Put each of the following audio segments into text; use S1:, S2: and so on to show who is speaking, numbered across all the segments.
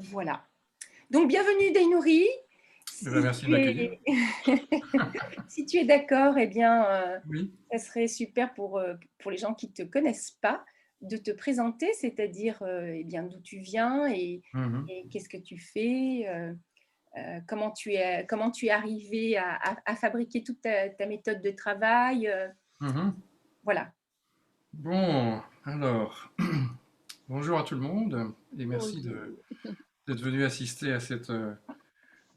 S1: Voilà. Donc, bienvenue Dainouri.
S2: Eh ben,
S1: Si
S2: merci de
S1: tu
S2: m'accueillir.
S1: es, si tu es d'accord, eh bien,
S2: Oui.
S1: ça serait super pour les gens qui ne te connaissent pas, de te présenter, c'est-à-dire eh bien, d'où tu viens
S2: Mhm.
S1: et qu'est-ce que tu fais, comment tu es arrivé à fabriquer toute ta méthode de travail.
S2: Mhm.
S1: Voilà.
S2: Bon, alors, bonjour à tout le monde et merci
S1: Bonjour.
S2: d'être venu assister à cette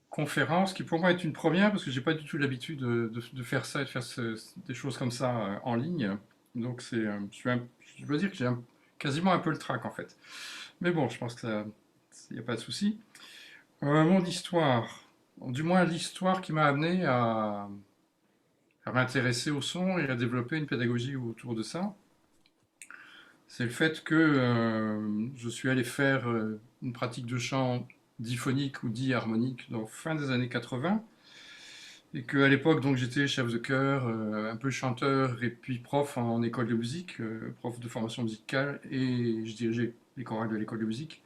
S2: conférence qui pour moi est une première parce que j'ai pas du tout l'habitude de faire ça et de faire des choses comme ça en ligne. Donc je dois dire que quasiment un peu le trac en fait. Mais bon, je pense que ça, il n'y a pas de souci. Mon histoire, du moins l'histoire qui m'a amené à m'intéresser au son et à développer une pédagogie autour de ça. C'est le fait que je suis allé faire une pratique de chant diphonique ou dit harmonique dans fin des années 80 et qu'à l'époque donc j'étais chef de chœur, un peu chanteur et puis prof en école de musique, prof de formation musicale et je dirigeais les chorales de l'école de musique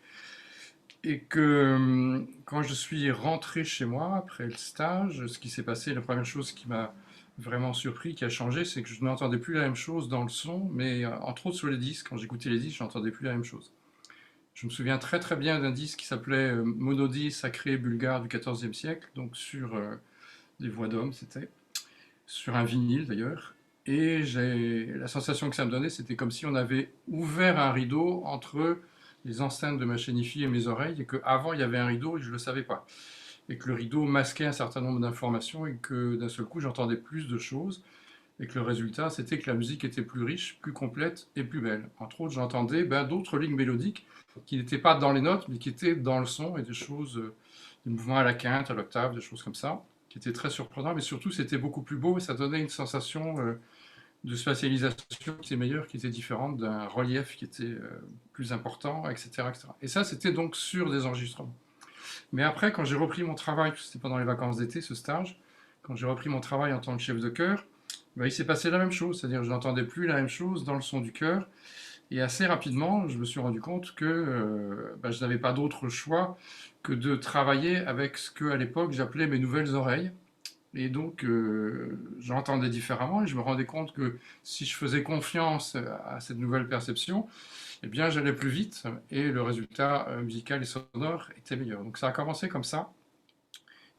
S2: et que quand je suis rentré chez moi après le stage, ce qui s'est passé, la première chose qui m'a vraiment surpris, qui a changé, c'est que je n'entendais plus la même chose dans le son, mais entre autres sur les disques, quand j'écoutais les disques, je n'entendais plus la même chose. Je me souviens très très bien d'un disque qui s'appelait Monodie sacré bulgare du XIVe siècle, donc sur des voix d'hommes, c'était, sur un vinyle d'ailleurs. Et la sensation que ça me donnait, c'était comme si on avait ouvert un rideau entre les enceintes de ma chaîne hi et mes oreilles, et qu'avant il y avait un rideau et je ne le savais pas. Et que le rideau masquait un certain nombre d'informations et que d'un seul coup j'entendais plus de choses. Et que le résultat, c'était que la musique était plus riche, plus complète et plus belle. Entre autres, j'entendais d'autres lignes mélodiques qui n'étaient pas dans les notes, mais qui étaient dans le son et des choses, des mouvements à la quinte, à l'octave, des choses comme ça, qui étaient très surprenants. Mais surtout, c'était beaucoup plus beau et ça donnait une sensation de spatialisation qui était meilleure, qui était différente, d'un relief qui était plus important, etc., etc. Et ça, c'était donc sur des enregistrements. Mais après, quand j'ai repris mon travail, c'était pendant les vacances d'été, ce stage, quand j'ai repris mon travail en tant que chef de chœur, il s'est passé la même chose, c'est-à-dire que je n'entendais plus la même chose dans le son du chœur. Et assez rapidement, je me suis rendu compte que je n'avais pas d'autre choix que de travailler avec ce que à l'époque j'appelais mes nouvelles oreilles. Et donc, j'entendais différemment et je me rendais compte que si je faisais confiance à cette nouvelle perception, eh bien, j'allais plus vite et le résultat musical et sonore était meilleur. Donc, ça a commencé comme ça.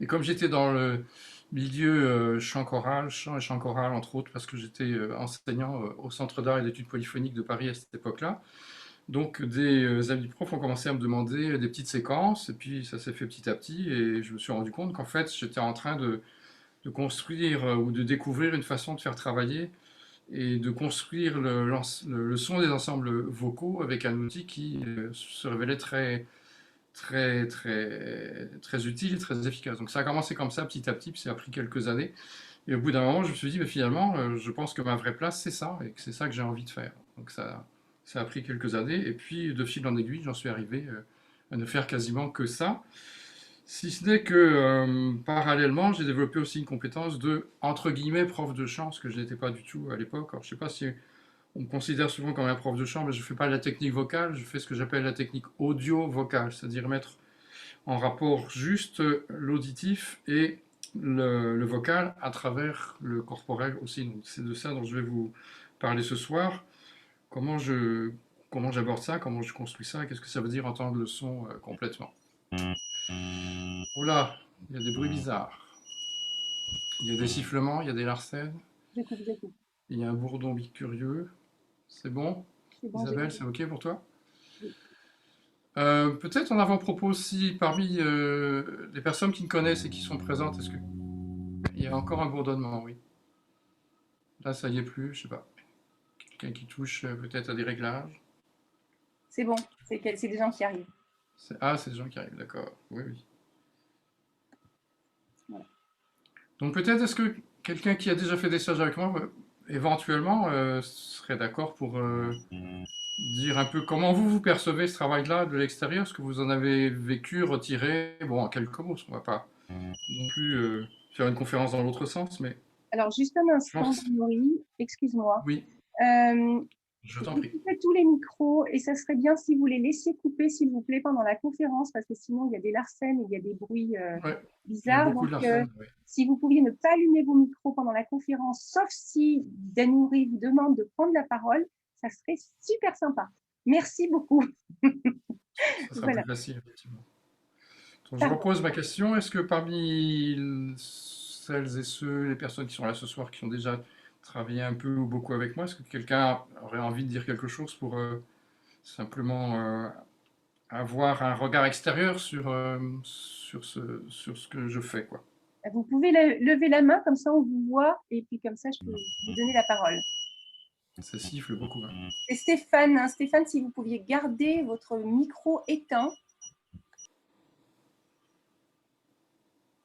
S2: Et comme j'étais dans le milieu chant choral, chant et chant choral entre autres, parce que j'étais enseignant au Centre d'art et d'études polyphoniques de Paris à cette époque-là, donc des amis profs ont commencé à me demander des petites séquences, et puis ça s'est fait petit à petit, et je me suis rendu compte qu'en fait j'étais en train de construire ou de découvrir une façon de faire travailler et de construire le son des ensembles vocaux avec un outil qui se révélait très utile, très efficace. Donc ça a commencé comme ça, petit à petit, puis ça a pris quelques années. Et au bout d'un moment, je me suis dit, mais finalement, je pense que ma vraie place, c'est ça, et que c'est ça que j'ai envie de faire. Donc ça a pris quelques années, et puis de fil en aiguille, j'en suis arrivé à ne faire quasiment que ça. Si ce n'est que parallèlement, j'ai développé aussi une compétence de, entre guillemets, prof de chant, ce que je n'étais pas du tout à l'époque. Alors, je ne sais pas si on me considère souvent comme un prof de chant, mais je ne fais pas la technique vocale, je fais ce que j'appelle la technique audio-vocale, c'est-à-dire mettre en rapport juste l'auditif et le vocal à travers le corporel aussi. Donc c'est de ça dont je vais vous parler ce soir. Comment je comment j'aborde ça, comment je construis ça, qu'est-ce que ça veut dire entendre le son complètement. Oula, il y a des bruits bizarres. Il y a des sifflements, il y a des larcènes,
S1: J'écoute, j'écoute.
S2: il y a un bourdon curieux. C'est bon?
S1: C'est bon,
S2: Isabelle,
S1: j'écoute.
S2: c'est ok pour toi?
S1: Oui.
S2: Peut-être en avant-propos aussi, parmi les personnes qui me connaissent et qui sont présentes, est-ce que il y a encore un bourdonnement, oui. Là, ça y est plus, je sais pas. Quelqu'un qui touche peut-être à des réglages.
S1: C'est bon, c'est des gens qui arrivent.
S2: Ah, c'est des gens qui arrivent, d'accord. Oui, oui.
S1: Voilà.
S2: Donc peut-être est-ce que quelqu'un qui a déjà fait des stages avec moi, éventuellement, serait d'accord pour dire un peu comment vous percevez ce travail-là de l'extérieur, ce que vous en avez vécu, retiré, bon, en quelques mots, on va pas non plus faire une conférence dans l'autre sens, mais
S1: Alors, juste un
S2: je
S1: instant,
S2: pense,
S1: Marie, excuse-moi.
S2: oui,
S1: Euh,
S2: Je
S1: Vous
S2: t'en prie.
S1: coupez tous les micros et ça serait bien si vous les laissiez couper, s'il vous plaît, pendant la conférence, parce que sinon, il y a des larcènes et il y a des bruits
S2: Ouais, il y a
S1: bizarres.
S2: beaucoup
S1: Donc,
S2: de Larsen. Ouais.
S1: si vous pouviez ne pas allumer vos micros pendant la conférence, sauf si Danouri vous demande de prendre la parole, ça serait super sympa. Merci beaucoup.
S2: Ça sera plus
S1: Voilà.
S2: facile, effectivement. Donc, je
S1: Pardon.
S2: repose ma question. Est-ce que parmi celles et ceux, les personnes qui sont là ce soir, qui ont déjà travaillé un peu ou beaucoup avec moi, est-ce que quelqu'un aurait envie de dire quelque chose pour simplement avoir un regard extérieur sur ce que je fais, quoi.
S1: Vous pouvez lever la main, comme ça on vous voit, et puis comme ça je peux vous donner la parole.
S2: Ça siffle beaucoup, hein.
S1: C'est Stéphane. Hein. Stéphane, si vous pouviez garder votre micro éteint.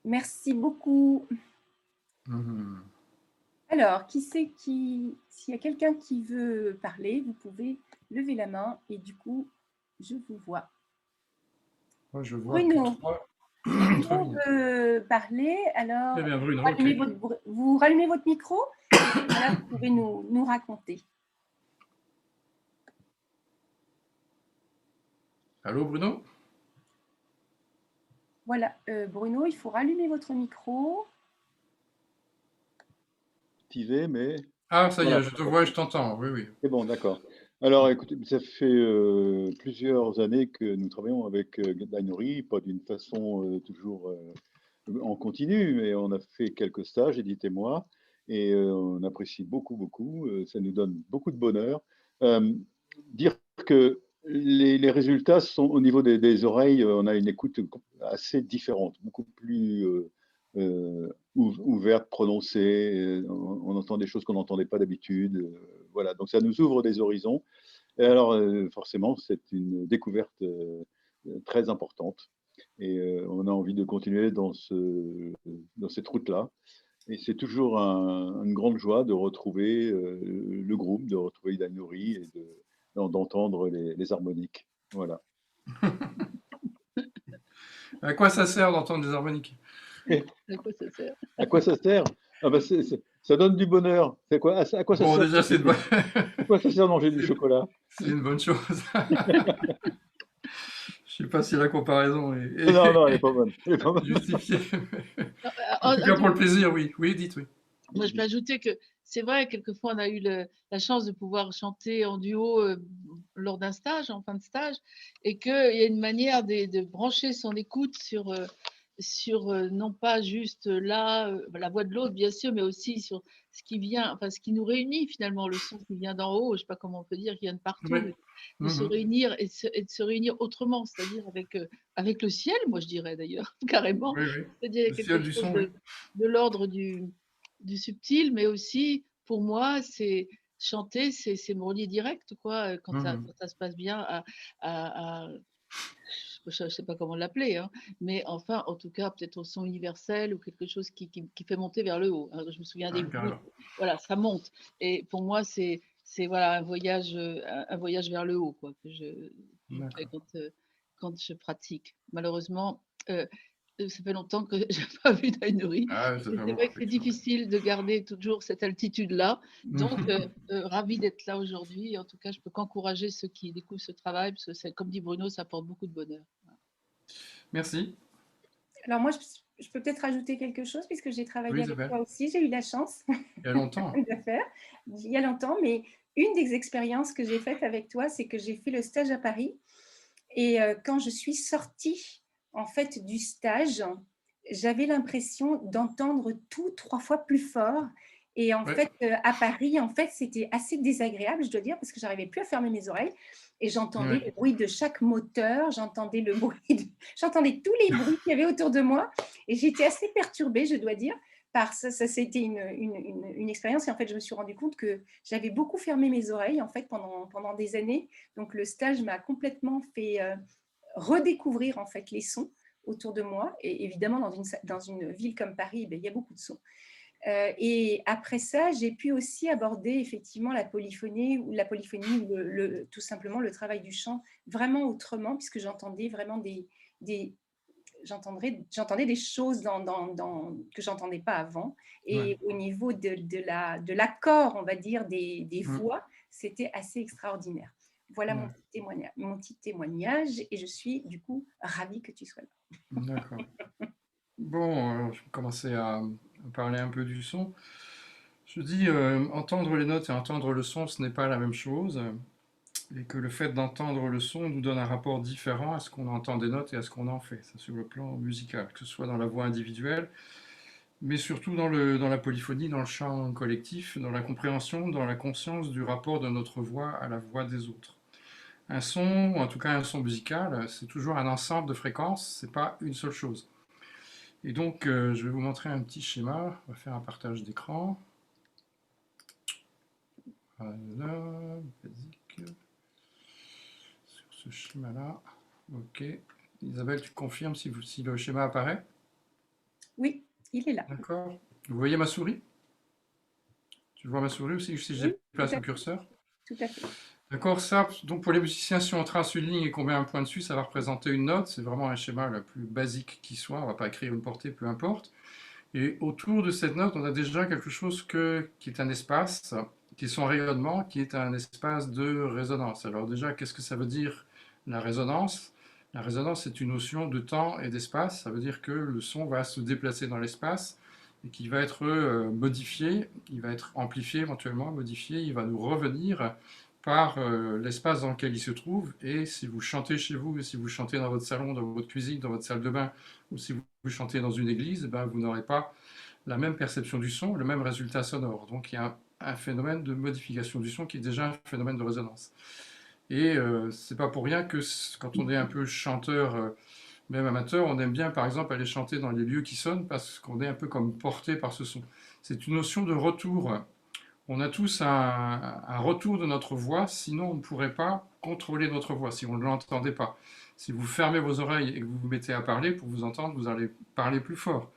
S1: Merci beaucoup.
S2: Mhm.
S1: Alors, s'il y a quelqu'un qui veut parler, vous pouvez lever la main et du coup, je vous vois.
S2: Moi, je vois que
S1: Bruno,
S2: trois
S1: Bruno
S2: minutes.
S1: veut parler. Alors,
S2: Très bien, Bruno, ok.
S1: vous rallumez votre micro et voilà, vous pouvez nous raconter.
S2: Allô, Bruno?
S1: Voilà, Bruno, il faut rallumer votre micro.
S3: Activé, mais
S2: Ah, ça y
S3: voilà,
S2: est, je te vois et je t'entends. Oui, oui.
S3: c'est bon, d'accord. Alors, écoutez, ça fait plusieurs années que nous travaillons avec Danouri, pas d'une façon toujours en continu, mais on a fait quelques stages, Edith et moi, et on apprécie beaucoup, beaucoup. Ça nous donne beaucoup de bonheur. Euh, Dire que les résultats sont au niveau des oreilles, on a une écoute assez différente, beaucoup plus ouverte, prononcée. On entend des choses qu'on n'entendait pas d'habitude. Voilà, donc ça nous ouvre des horizons. Et alors, forcément, c'est une découverte très importante. Et on a envie de continuer dans cette route-là. Et c'est toujours une grande joie de retrouver le groupe, de retrouver Idainuri et d'entendre les harmoniques. Voilà.
S2: À quoi ça sert d'entendre des harmoniques?
S3: Et
S4: À quoi ça sert?
S3: à quoi ça sert? Ah ben ça donne du bonheur. C'est quoi, à quoi ça
S2: Bon,
S3: sert
S2: déjà, c'est une bonne...
S3: à quoi ça sert de manger du
S2: c'est
S3: chocolat?
S2: c'est une bonne chose. Je sais pas si la comparaison
S3: Non, non, elle
S2: est
S3: est pas bonne. Elle est pas bonne.
S2: justifiée.
S4: Non,
S2: En tout cas, pour le plaisir, oui. Oui, dites, oui.
S4: moi, je peux ajouter que c'est vrai, quelquefois, on a eu la chance de pouvoir chanter en duo lors d'un stage, en fin de stage, et qu'il y a une manière de brancher son écoute sur non pas juste là, la voix de l'autre, bien sûr, mais aussi sur ce qui vient, enfin, ce qui nous réunit finalement, le son qui vient d'en haut, je ne sais pas comment on peut dire, qui vient de partout,
S2: Oui.
S4: mais de se
S2: Mhm.
S4: réunir et de se réunir autrement, c'est-à-dire avec le ciel, moi je dirais d'ailleurs, carrément,
S2: Oui, oui.
S4: c'est-à-dire il y
S2: Le
S4: a quelque
S2: ciel du
S4: chose
S2: son, oui.
S4: de l'ordre du subtil, mais aussi pour moi, c'est chanter, c'est mon lien direct, quoi,
S2: Mhm.
S4: quand ça se passe bien, je ne sais pas comment l'appeler, hein, mais enfin, en tout cas, peut-être au son universel ou quelque chose qui fait monter vers le haut. Hein. Je me souviens des
S2: Ah,
S4: bruits,
S2: carrément.
S4: voilà, ça monte. Et pour moi, c'est voilà, un voyage vers le haut, quoi, que je fais
S2: D'accord.
S4: quand je pratique. Malheureusement, ça fait longtemps que je n'ai pas vu d'Aïnouri.
S2: Ah, ça
S4: Et
S2: fait un
S4: c'est
S2: moment,
S4: vrai que c'est
S2: effectivement.
S4: difficile de garder toujours cette altitude-là. Donc,
S2: Mhm.
S4: ravie d'être là aujourd'hui. En tout cas, je peux qu'encourager ceux qui découvrent ce travail, parce que, comme dit Bruno, ça apporte beaucoup de bonheur.
S2: Merci.
S1: Alors moi, je peux peut-être rajouter quelque chose puisque j'ai
S2: Oui,
S1: travaillé avec
S2: Isabelle.
S1: toi aussi. J'ai eu la chance
S2: Il y a longtemps.
S1: de faire il y a longtemps, mais une des expériences que j'ai faites avec toi, c'est que j'ai fait le stage à Paris. Et quand je suis sortie en fait du stage, j'avais l'impression d'entendre tout 3 fois plus fort. Et en
S2: Oui.
S1: fait, à Paris, en fait, c'était assez désagréable, je dois dire, parce que j'arrivais plus à fermer mes oreilles et j'entendais
S2: Oui.
S1: le bruit de chaque moteur, j'entendais tous les bruits qu'il y avait autour de moi et j'étais assez perturbée, je dois dire. Par ça, c'était une expérience et en fait, je me suis rendu compte que j'avais beaucoup fermé mes oreilles en fait pendant des années. Donc, le stage m'a complètement fait redécouvrir en fait les sons autour de moi. Et évidemment, dans une ville comme Paris, ben, il y a beaucoup de sons. Et après ça, j'ai pu aussi aborder effectivement la polyphonie ou tout simplement le travail du chant vraiment autrement, puisque j'entendais vraiment j'entendais des choses que j'entendais pas avant. Et au niveau de l'accord, on va dire, des
S2: Mhm.
S1: voix, c'était assez extraordinaire. Voilà
S2: Ouais.
S1: mon petit témoignage et je suis du coup ravie que tu sois là.
S2: D'accord. Bon, je vais commencer à parler un peu du son. Je dis, entendre les notes et entendre le son, ce n'est pas la même chose, et que le fait d'entendre le son nous donne un rapport différent à ce qu'on entend des notes et à ce qu'on en fait, ça sur le plan musical, que ce soit dans la voix individuelle, mais surtout dans la polyphonie, dans le chant collectif, dans la compréhension, dans la conscience du rapport de notre voix à la voix des autres. Un son, ou en tout cas un son musical, c'est toujours un ensemble de fréquences, c'est pas une seule chose. Et donc, je vais vous montrer un petit schéma. On va faire un partage d'écran. Voilà, basique. Sur ce schéma-là. OK. Isabelle, tu confirmes si le schéma apparaît?
S1: Oui, il est là.
S2: D'accord. Vous voyez ma souris? Tu vois ma souris aussi si je
S1: Oui,
S2: déplace le curseur?
S1: tout à fait.
S2: D'accord, ça, donc pour les musiciens, si on trace une ligne et qu'on met un point dessus, ça va représenter une note. C'est vraiment un schéma le plus basique qui soit. On ne va pas écrire une portée, peu importe. Et autour de cette note, on a déjà quelque chose qui est un espace, qui est son rayonnement, qui est un espace de résonance. Alors déjà, qu'est-ce que ça veut dire la résonance? La résonance, c'est une notion de temps et d'espace. Ça veut dire que le son va se déplacer dans l'espace et qu'il va être modifié, il va être amplifié éventuellement, modifié, il va nous revenir par l'espace dans lequel il se trouve. Et si vous chantez chez vous, et si vous chantez dans votre salon, dans votre cuisine, dans votre salle de bain, ou si vous chantez dans une église, ben, vous n'aurez pas la même perception du son, le même résultat sonore. Donc il y a un phénomène de modification du son qui est déjà un phénomène de résonance. Et c'est pas pour rien que quand on est un peu chanteur, même amateur, on aime bien par exemple aller chanter dans les lieux qui sonnent parce qu'on est un peu comme porté par ce son. C'est une notion de retour. On a tous un retour de notre voix, sinon on ne pourrait pas contrôler notre voix si on ne l'entendait pas. Si vous fermez vos oreilles et que vous vous mettez à parler, pour vous entendre, vous allez parler plus fort.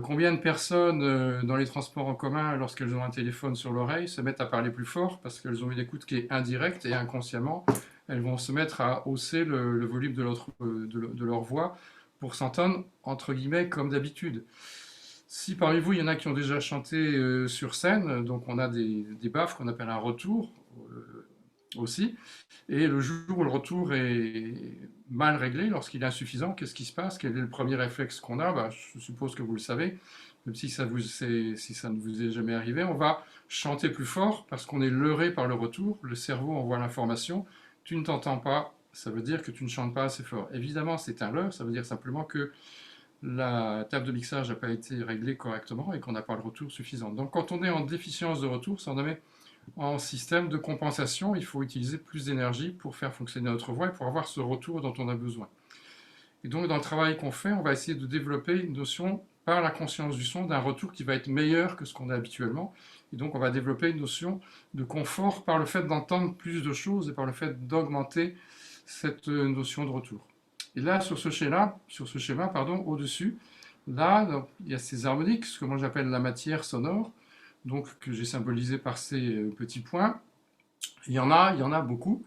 S2: Combien de personnes dans les transports en commun, lorsqu'elles ont un téléphone sur l'oreille, se mettent à parler plus fort parce qu'elles ont une écoute qui est indirecte et inconsciemment, elles vont se mettre à hausser le volume de leur voix pour s'entendre, entre guillemets, comme d'habitude. Si parmi vous, il y en a qui ont déjà chanté sur scène, donc on a des baffes qu'on appelle un retour aussi. Et le jour où le retour est mal réglé, lorsqu'il est insuffisant, qu'est-ce qui se passe? Quel est le premier réflexe qu'on a? Bah, je suppose que vous le savez, même si ça ne vous est jamais arrivé. On va chanter plus fort parce qu'on est leurré par le retour. Le cerveau envoie l'information. Tu ne t'entends pas, ça veut dire que tu ne chantes pas assez fort. Évidemment, c'est un leurre, ça veut dire simplement que la table de mixage n'a pas été réglée correctement et qu'on n'a pas le retour suffisant. Donc quand on est en déficience de retour, ça en met en système de compensation, il faut utiliser plus d'énergie pour faire fonctionner notre voix et pour avoir ce retour dont on a besoin. Et donc dans le travail qu'on fait, on va essayer de développer une notion par la conscience du son d'un retour qui va être meilleur que ce qu'on a habituellement. Et donc on va développer une notion de confort par le fait d'entendre plus de choses et par le fait d'augmenter cette notion de retour. Et là, sur ce schéma, au-dessus, là, donc, il y a ces harmoniques, ce que moi j'appelle la matière sonore, donc que j'ai symbolisé par ces petits points. Il y en a beaucoup.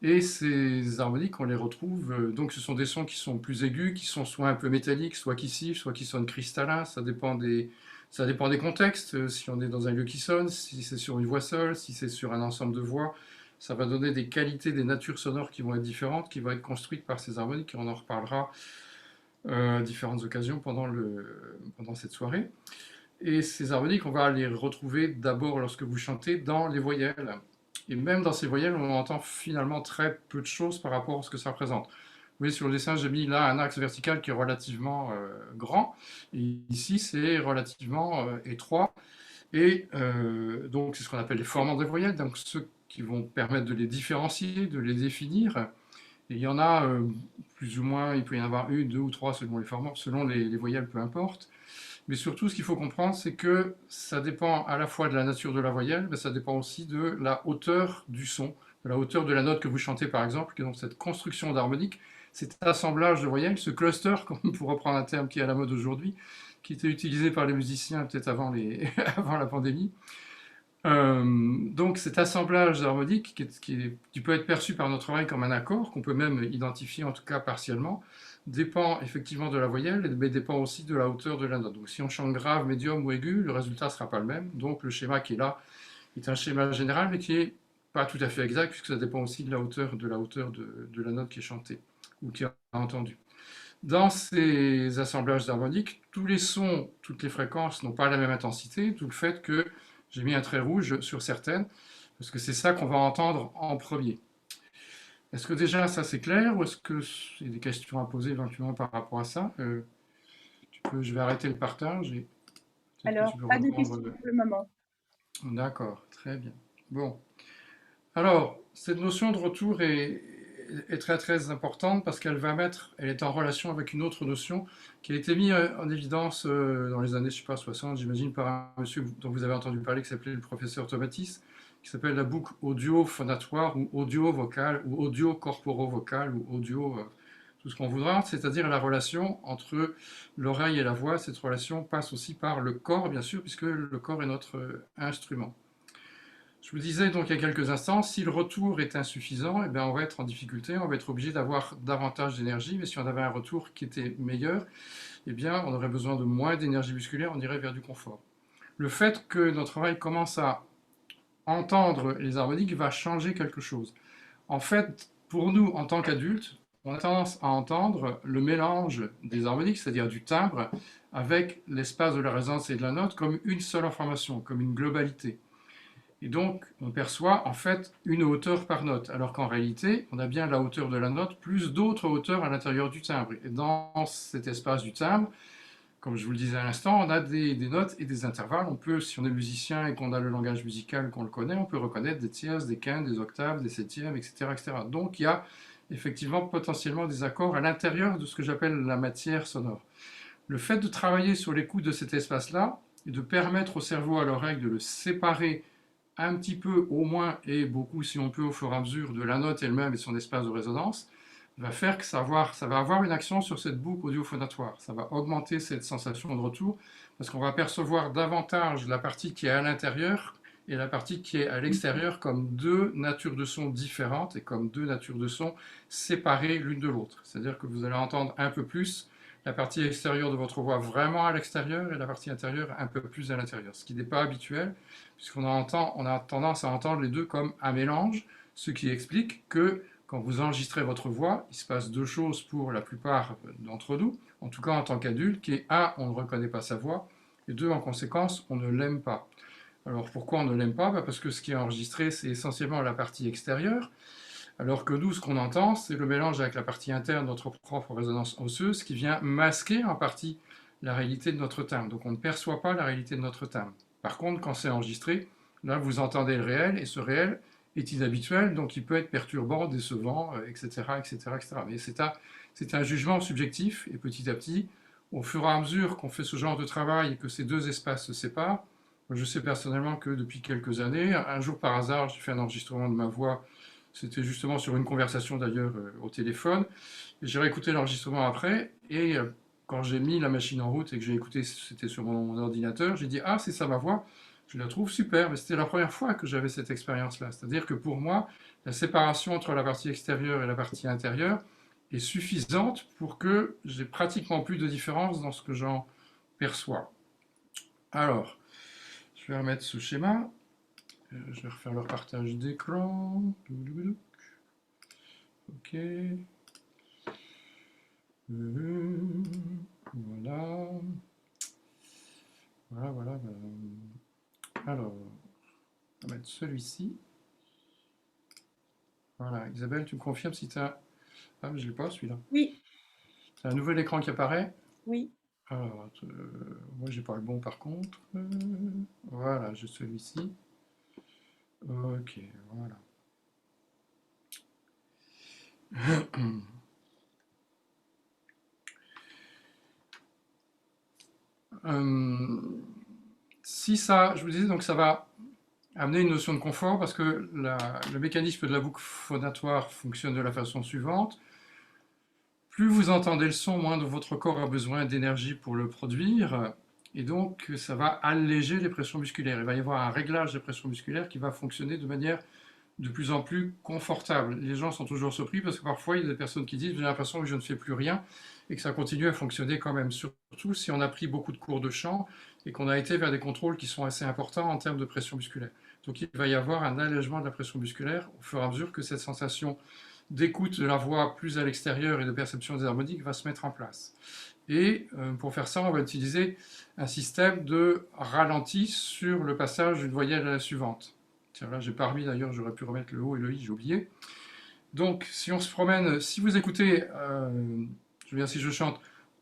S2: Et ces harmoniques, on les retrouve, donc ce sont des sons qui sont plus aigus, qui sont soit un peu métalliques, soit qui sifflent, soit qui sonnent cristallins, ça dépend des contextes, si on est dans un lieu qui sonne, si c'est sur une voix seule, si c'est sur un ensemble de voix, ça va donner des qualités, des natures sonores qui vont être différentes, qui vont être construites par ces harmoniques, et on en reparlera à différentes occasions pendant cette soirée. Et ces harmoniques, on va les retrouver d'abord lorsque vous chantez dans les voyelles. Et même dans ces voyelles, on entend finalement très peu de choses par rapport à ce que ça représente. Vous voyez, sur le dessin, j'ai mis là un axe vertical qui est relativement grand. Et ici, c'est relativement étroit. Et donc, c'est ce qu'on appelle les formants des voyelles, donc ceux qui vont permettre de les différencier, de les définir. Et il y en a plus ou moins, il peut y en avoir une, deux ou trois selon les formants, selon les voyelles, peu importe. Mais surtout, ce qu'il faut comprendre, c'est que ça dépend à la fois de la nature de la voyelle, mais ça dépend aussi de la hauteur du son, de la hauteur de la note que vous chantez, par exemple, qui est donc cette construction d'harmonique, cet assemblage de voyelles, ce cluster, pour reprendre un terme qui est à la mode aujourd'hui, qui était utilisé par les musiciens peut-être avant, avant la pandémie. Donc cet assemblage harmonique qui peut être perçu par notre oreille comme un accord, qu'on peut même identifier en tout cas partiellement, dépend effectivement de la voyelle, mais dépend aussi de la hauteur de la note. Donc si on chante grave, médium ou aigu, le résultat ne sera pas le même. Donc le schéma qui est là est un schéma général, mais qui est pas tout à fait exact, puisque ça dépend aussi de la hauteur de la note qui est chantée ou qui est entendue. Dans ces assemblages harmoniques, tous les sons, toutes les fréquences n'ont pas la même intensité, d'où le fait que j'ai mis un trait rouge sur certaines, parce que c'est ça qu'on va entendre en premier. Est-ce que déjà ça c'est clair, ou est-ce qu'il y a des questions à poser éventuellement par rapport à ça? Je vais arrêter le partage et peut-être que
S1: Alors,
S2: tu peux
S1: pas de
S2: reprendre.
S1: questions pour le moment.
S2: D'accord, très bien. Bon. Alors, cette notion de retour est très très importante parce elle est en relation avec une autre notion qui a été mise en évidence dans les années, je sais pas, 60, j'imagine, par un monsieur dont vous avez entendu parler qui s'appelait le professeur Tomatis, qui s'appelle la boucle audio-phonatoire ou audio-vocale ou audio-corporo-vocale ou audio, tout ce qu'on voudra, c'est-à-dire la relation entre l'oreille et la voix. Cette relation passe aussi par le corps, bien sûr, puisque le corps est notre instrument. Je vous disais donc il y a quelques instants, si le retour est insuffisant, eh bien on va être en difficulté, on va être obligé d'avoir davantage d'énergie, mais si on avait un retour qui était meilleur, eh bien on aurait besoin de moins d'énergie musculaire, on irait vers du confort. Le fait que notre oreille commence à entendre les harmoniques va changer quelque chose. En fait, pour nous, en tant qu'adultes, on a tendance à entendre le mélange des harmoniques, c'est-à-dire du timbre, avec l'espace de la résonance et de la note comme une seule information, comme une globalité. Et donc, on perçoit en fait une hauteur par note, alors qu'en réalité, on a bien la hauteur de la note plus d'autres hauteurs à l'intérieur du timbre. Et dans cet espace du timbre, comme je vous le disais à l'instant, on a des notes et des intervalles. On peut, si on est musicien et qu'on a le langage musical, qu'on le connaît, on peut reconnaître des tierces, des quintes, des octaves, des septièmes, etc., etc. Donc, il y a effectivement potentiellement des accords à l'intérieur de ce que j'appelle la matière sonore. Le fait de travailler sur l'écoute de cet espace-là et de permettre au cerveau, à l'oreille, de le séparer un petit peu au moins, et beaucoup si on peut au fur et à mesure, de la note elle-même et son espace de résonance, va faire que ça va avoir une action sur cette boucle audio-phonatoire. Ça va augmenter cette sensation de retour, parce qu'on va percevoir davantage la partie qui est à l'intérieur et la partie qui est à l'extérieur comme deux natures de son différentes et comme deux natures de son séparées l'une de l'autre. C'est-à-dire que vous allez entendre un peu plus la partie extérieure de votre voix vraiment à l'extérieur et la partie intérieure un peu plus à l'intérieur, ce qui n'est pas habituel, puisqu'on a tendance à entendre les deux comme un mélange, ce qui explique que quand vous enregistrez votre voix, il se passe deux choses pour la plupart d'entre nous, en tout cas en tant qu'adulte, qui est un, on ne reconnaît pas sa voix, et deux, en conséquence, on ne l'aime pas. Alors pourquoi on ne l'aime pas? Parce que ce qui est enregistré, c'est essentiellement la partie extérieure, alors que nous, ce qu'on entend, c'est le mélange avec la partie interne de notre propre résonance osseuse qui vient masquer en partie la réalité de notre timbre. Donc on ne perçoit pas la réalité de notre timbre. Par contre, quand c'est enregistré, là vous entendez le réel, et ce réel est inhabituel, donc il peut être perturbant, décevant, etc., etc., etc. Mais c'est un jugement subjectif, et petit à petit, au fur et à mesure qu'on fait ce genre de travail et que ces deux espaces se séparent, je sais personnellement que depuis quelques années, un jour par hasard, j'ai fait un enregistrement de ma voix. C'était justement sur une conversation d'ailleurs au téléphone. J'ai réécouté l'enregistrement après et quand j'ai mis la machine en route et que j'ai écouté, c'était sur mon ordinateur, j'ai dit ah c'est ça ma voix, je la trouve super. Mais c'était la première fois que j'avais cette expérience-là. C'est-à-dire que pour moi, la séparation entre la partie extérieure et la partie intérieure est suffisante pour que j'ai pratiquement plus de différence dans ce que j'en perçois. Alors, je vais remettre ce schéma. Je vais refaire le partage d'écran. Ok. Voilà. Voilà. Alors, on va mettre celui-ci. Voilà. Isabelle, tu me confirmes si tu as... Ah, mais je ne l'ai pas celui-là.
S1: Oui.
S2: C'est un nouvel écran qui apparaît.
S1: Oui.
S2: Alors, moi, j'ai pas le bon par contre. Voilà, j'ai celui-ci. Ok, voilà. Si ça, je vous disais, donc ça va amener une notion de confort parce que le mécanisme de la boucle phonatoire fonctionne de la façon suivante. Plus vous entendez le son, moins votre corps a besoin d'énergie pour le produire. Et donc, ça va alléger les pressions musculaires. Il va y avoir un réglage des pressions musculaires qui va fonctionner de manière de plus en plus confortable. Les gens sont toujours surpris parce que parfois, il y a des personnes qui disent « j'ai l'impression que je ne fais plus rien » et que ça continue à fonctionner quand même. Surtout si on a pris beaucoup de cours de chant et qu'on a été vers des contrôles qui sont assez importants en termes de pression musculaire. Donc il va y avoir un allègement de la pression musculaire au fur et à mesure que cette sensation d'écoute de la voix plus à l'extérieur et de perception des harmoniques va se mettre en place. Et pour faire ça, on va utiliser un système de ralenti sur le passage d'une voyelle à la suivante. Tiens, là, j'ai pas remis d'ailleurs, j'aurais pu remettre le O et le I, j'ai oublié. Donc, si on se promène, si vous écoutez, je veux dire, si je chante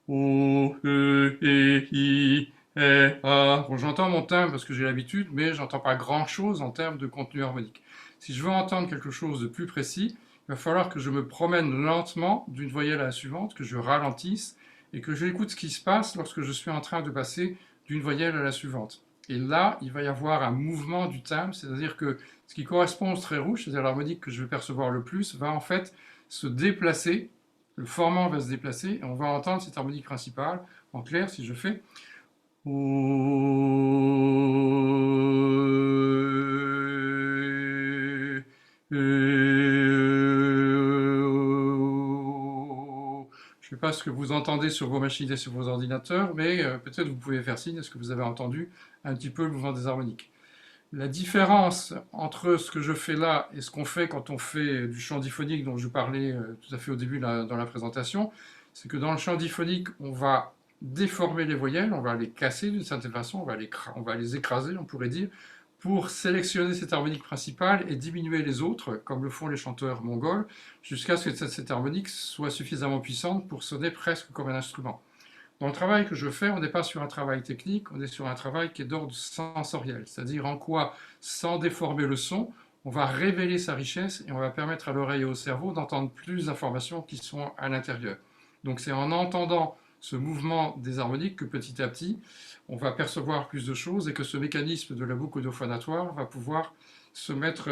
S2: O, E, I, E, A, bon, j'entends mon timbre parce que j'ai l'habitude, mais j'entends pas grand-chose en termes de contenu harmonique. Si je veux entendre quelque chose de plus précis, il va falloir que je me promène lentement d'une voyelle à la suivante, que je ralentisse et que j'écoute ce qui se passe lorsque je suis en train de passer d'une voyelle à la suivante. Et là, il va y avoir un mouvement du timbre, c'est-à-dire que ce qui correspond au trait rouge, c'est-à-dire l'harmonique que je vais percevoir le plus, va en fait se déplacer, le formant va se déplacer, et on va entendre cette harmonique principale. En clair, si je fais je ne sais pas ce que vous entendez sur vos machines et sur vos ordinateurs, mais peut-être vous pouvez faire signe, est-ce que vous avez entendu un petit peu le mouvement des harmoniques. La différence entre ce que je fais là et ce qu'on fait quand on fait du chant diphonique dont je parlais tout à fait au début dans la présentation, c'est que dans le chant diphonique, on va déformer les voyelles, on va les casser d'une certaine façon, on va les écraser, on pourrait dire, pour sélectionner cette harmonique principale et diminuer les autres, comme le font les chanteurs mongols, jusqu'à ce que cette harmonique soit suffisamment puissante pour sonner presque comme un instrument. Dans le travail que je fais, on n'est pas sur un travail technique, on est sur un travail qui est d'ordre sensoriel, c'est-à-dire en quoi, sans déformer le son, on va révéler sa richesse et on va permettre à l'oreille et au cerveau d'entendre plus d'informations qui sont à l'intérieur. Donc c'est en entendant ce mouvement des harmoniques que petit à petit, on va percevoir plus de choses et que ce mécanisme de la boucle audio-phonatoire va pouvoir se mettre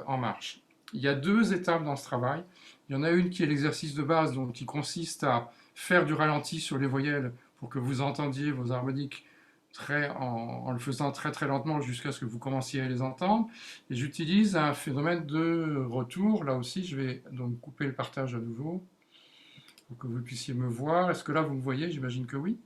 S2: en marche. Il y a deux étapes dans ce travail. Il y en a une qui est l'exercice de base, donc qui consiste à faire du ralenti sur les voyelles pour que vous entendiez vos harmoniques en le faisant très très lentement jusqu'à ce que vous commenciez à les entendre. Et j'utilise un phénomène de retour. Là aussi, je vais donc couper le partage à nouveau pour que vous puissiez me voir. Est-ce que là, vous me voyez? J'imagine que oui.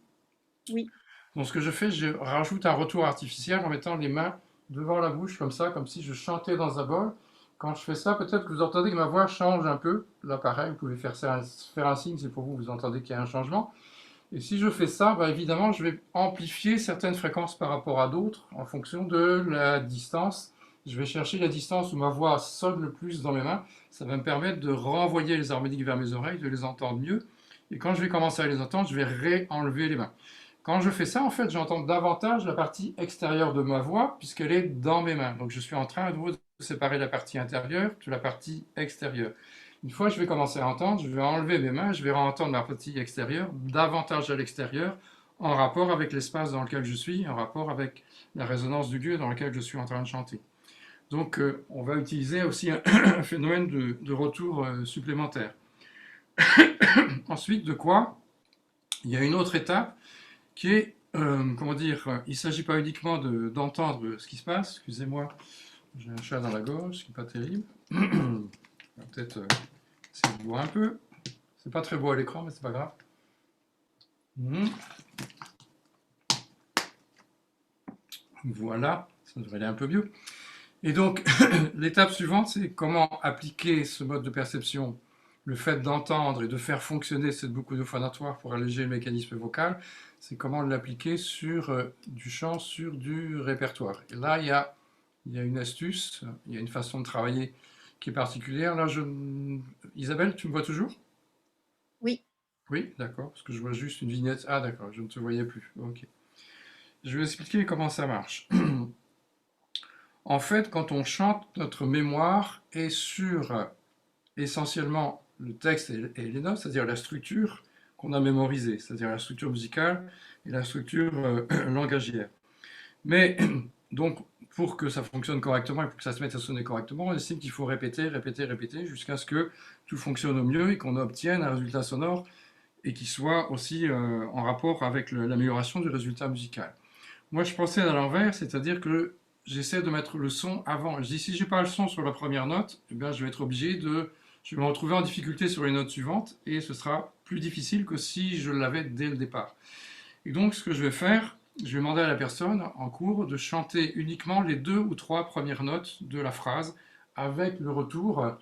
S1: Oui.
S2: Donc ce que je fais, je rajoute un retour artificiel en mettant les mains devant la bouche, comme ça, comme si je chantais dans un bol. Quand je fais ça, peut-être que vous entendez que ma voix change un peu. Là, pareil, vous pouvez faire un signe, c'est pour vous, vous entendez qu'il y a un changement. Et si je fais ça, bah, évidemment, je vais amplifier certaines fréquences par rapport à d'autres en fonction de la distance. Je vais chercher la distance où ma voix sonne le plus dans mes mains. Ça va me permettre de renvoyer les harmoniques vers mes oreilles, de les entendre mieux. Et quand je vais commencer à les entendre, je vais réenlever les mains. Quand je fais ça, en fait, j'entends davantage la partie extérieure de ma voix puisqu'elle est dans mes mains. Donc je suis en train de séparer la partie intérieure de la partie extérieure. Une fois que je vais commencer à entendre, je vais enlever mes mains, je vais entendre ma partie extérieure davantage à l'extérieur en rapport avec l'espace dans lequel je suis, en rapport avec la résonance du lieu dans lequel je suis en train de chanter. Donc on va utiliser aussi un phénomène de retour supplémentaire. Ensuite, de quoi? Il y a une autre étape qui est, comment dire, il ne s'agit pas uniquement d'entendre ce qui se passe, excusez-moi, j'ai un chat dans la gorge, ce qui n'est pas terrible. On va peut-être essayer de boire un peu. C'est pas très beau à l'écran, mais c'est pas grave. Voilà, ça devrait aller un peu mieux. Et donc, l'étape suivante, c'est comment appliquer ce mode de perception, le fait d'entendre et de faire fonctionner cette boucle audio-phonatoire pour alléger le mécanisme vocal, c'est comment l'appliquer sur du chant, sur du répertoire. Et là, il y a une astuce, il y a une façon de travailler qui est particulière. Là, Isabelle, tu me vois toujours?
S1: Oui.
S2: Oui, d'accord, parce que je vois juste une vignette. Ah, d'accord, je ne te voyais plus. Ok. Je vais expliquer comment ça marche. En fait, quand on chante, notre mémoire est sur essentiellement le texte et les notes, c'est-à-dire la structure qu'on a mémorisée, c'est-à-dire la structure musicale et la structure langagière. Mais donc, pour que ça fonctionne correctement et pour que ça se mette à sonner correctement, on estime qu'il faut répéter, répéter, répéter jusqu'à ce que tout fonctionne au mieux et qu'on obtienne un résultat sonore et qui soit aussi en rapport avec l'amélioration du résultat musical. Moi, je procède à l'envers, c'est-à-dire que j'essaie de mettre le son avant. Je dis, si je n'ai pas le son sur la première note, eh bien, je vais être obligé je vais me retrouver en difficulté sur les notes suivantes et ce sera plus difficile que si je l'avais dès le départ. Et donc, ce que je vais faire, je vais demander à la personne en cours de chanter uniquement les 2 ou 3 premières notes de la phrase avec le retour,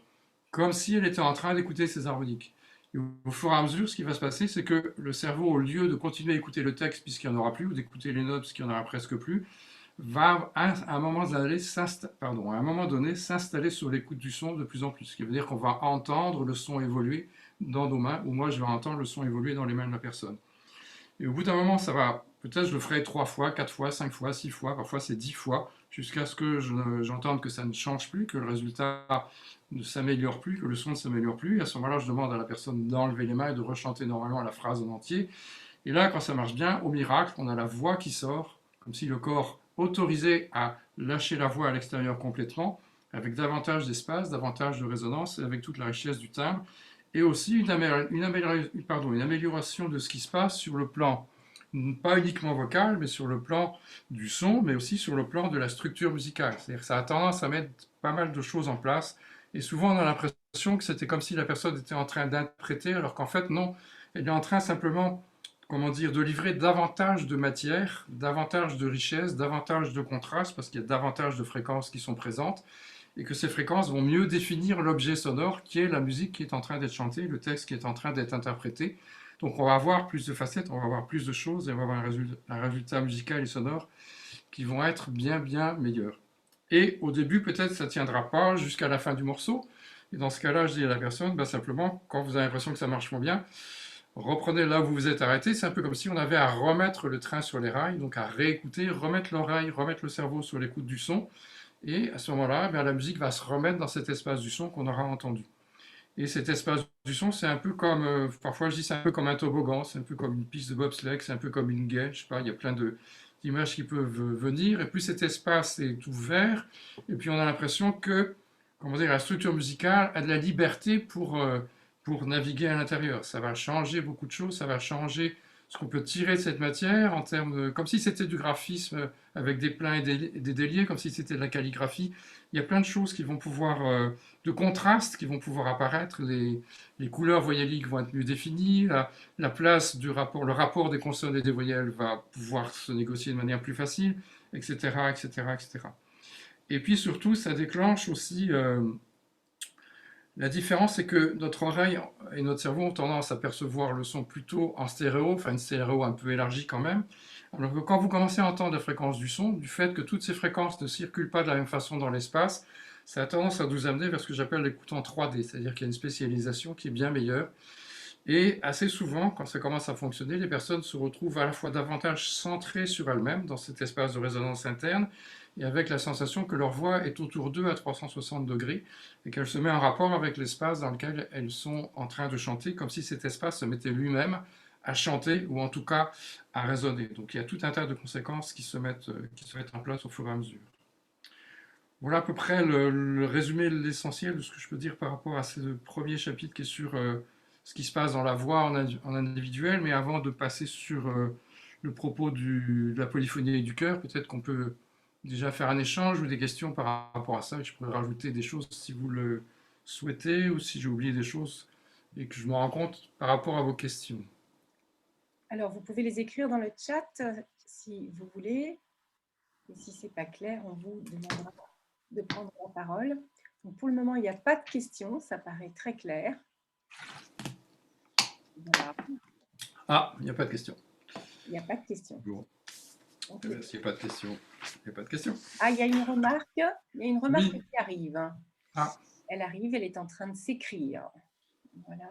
S2: comme si elle était en train d'écouter ses harmoniques. Et au fur et à mesure, ce qui va se passer, c'est que le cerveau, au lieu de continuer à écouter le texte puisqu'il n'y en aura plus, ou d'écouter les notes puisqu'il n'y en aura presque plus, va à un moment donné s'installer sur l'écoute du son de plus en plus. Ce qui veut dire qu'on va entendre le son évoluer dans nos mains, ou moi je vais entendre le son évoluer dans les mains de la personne. Et au bout d'un moment, ça va. Peut-être je le ferai 3 fois, 4 fois, 5 fois, 6 fois, parfois c'est 10 fois, jusqu'à ce que j'entende que ça ne change plus, que le résultat ne s'améliore plus, que le son ne s'améliore plus. Et à ce moment-là, je demande à la personne d'enlever les mains et de rechanter normalement la phrase en entier. Et là, quand ça marche bien, au miracle, on a la voix qui sort, comme si le corps autorisait à lâcher la voix à l'extérieur complètement, avec davantage d'espace, davantage de résonance, et avec toute la richesse du timbre, et aussi une amélioration de ce qui se passe sur le plan, pas uniquement vocal, mais sur le plan du son, mais aussi sur le plan de la structure musicale. C'est-à-dire que ça a tendance à mettre pas mal de choses en place, et souvent on a l'impression que c'était comme si la personne était en train d'interpréter, alors qu'en fait non, elle est en train simplement, comment dire, de livrer davantage de matière, davantage de richesse, davantage de contraste, parce qu'il y a davantage de fréquences qui sont présentes, et que ces fréquences vont mieux définir l'objet sonore qui est la musique qui est en train d'être chantée, le texte qui est en train d'être interprété. Donc on va avoir plus de facettes, on va avoir plus de choses, et on va avoir un résultat musical et sonore qui vont être bien, bien meilleurs. Et au début, peut-être, ça ne tiendra pas jusqu'à la fin du morceau. Et dans ce cas-là, je dis à la personne, simplement, quand vous avez l'impression que ça marche moins bien, reprenez là où vous vous êtes arrêté. C'est un peu comme si on avait à remettre le train sur les rails, donc à réécouter, remettre l'oreille, remettre le cerveau sur l'écoute du son. Et à ce moment-là, la musique va se remettre dans cet espace du son qu'on aura entendu. Et cet espace du son, c'est un peu comme, parfois je dis c'est un peu comme un toboggan, c'est un peu comme une piste de bobsleigh, c'est un peu comme une gaie, je sais pas, il y a plein d'images qui peuvent venir. Et plus cet espace est ouvert, et puis on a l'impression que, comment dire, la structure musicale a de la liberté pour naviguer à l'intérieur. Ça va changer beaucoup de choses, ça va changer ce qu'on peut tirer de cette matière en termes de, comme si c'était du graphisme avec des pleins et des déliés, comme si c'était de la calligraphie. Il y a plein de choses qui vont pouvoir, de contrastes qui vont pouvoir apparaître. Les couleurs voyelliques vont être mieux définies. La place du rapport, le rapport des consonnes et des voyelles va pouvoir se négocier de manière plus facile, etc., etc., etc. Et puis surtout, ça déclenche aussi la différence, c'est que notre oreille et notre cerveau ont tendance à percevoir le son plutôt en stéréo, enfin une stéréo un peu élargie quand même. Alors que quand vous commencez à entendre la fréquence du son, du fait que toutes ces fréquences ne circulent pas de la même façon dans l'espace, ça a tendance à nous amener vers ce que j'appelle l'écoute en 3D, c'est-à-dire qu'il y a une spécialisation qui est bien meilleure. Et assez souvent, quand ça commence à fonctionner, les personnes se retrouvent à la fois davantage centrées sur elles-mêmes, dans cet espace de résonance interne, et avec la sensation que leur voix est autour d'eux à 360 degrés, et qu'elle se met en rapport avec l'espace dans lequel elles sont en train de chanter, comme si cet espace se mettait lui-même à chanter, ou en tout cas à résonner. Donc il y a tout un tas de conséquences qui se mettent en place au fur et à mesure. Voilà à peu près le résumé, l'essentiel de ce que je peux dire par rapport à ce premier chapitre qui est sur ce qui se passe dans la voix en individuel. Mais avant de passer sur le propos de la polyphonie et du chœur, peut-être qu'on peut déjà faire un échange ou des questions par rapport à ça. Et je pourrais rajouter des choses si vous le souhaitez ou si j'ai oublié des choses et que je me rends compte par rapport à vos questions.
S1: Alors, vous pouvez les écrire dans le chat si vous voulez. Et si ce n'est pas clair, on vous demandera de prendre la parole. Donc, pour le moment, il n'y a pas de questions. Ça paraît très clair. Voilà.
S2: Ah, il n'y a pas de questions.
S1: Il n'y a pas de questions.
S2: Bon. Okay. S'il n'y a pas de questions, il n'y a pas de questions.
S1: Ah, il y a une remarque. Il y a une remarque
S2: oui.
S1: qui arrive.
S2: Ah.
S1: Elle arrive, elle est en train de s'écrire. Voilà.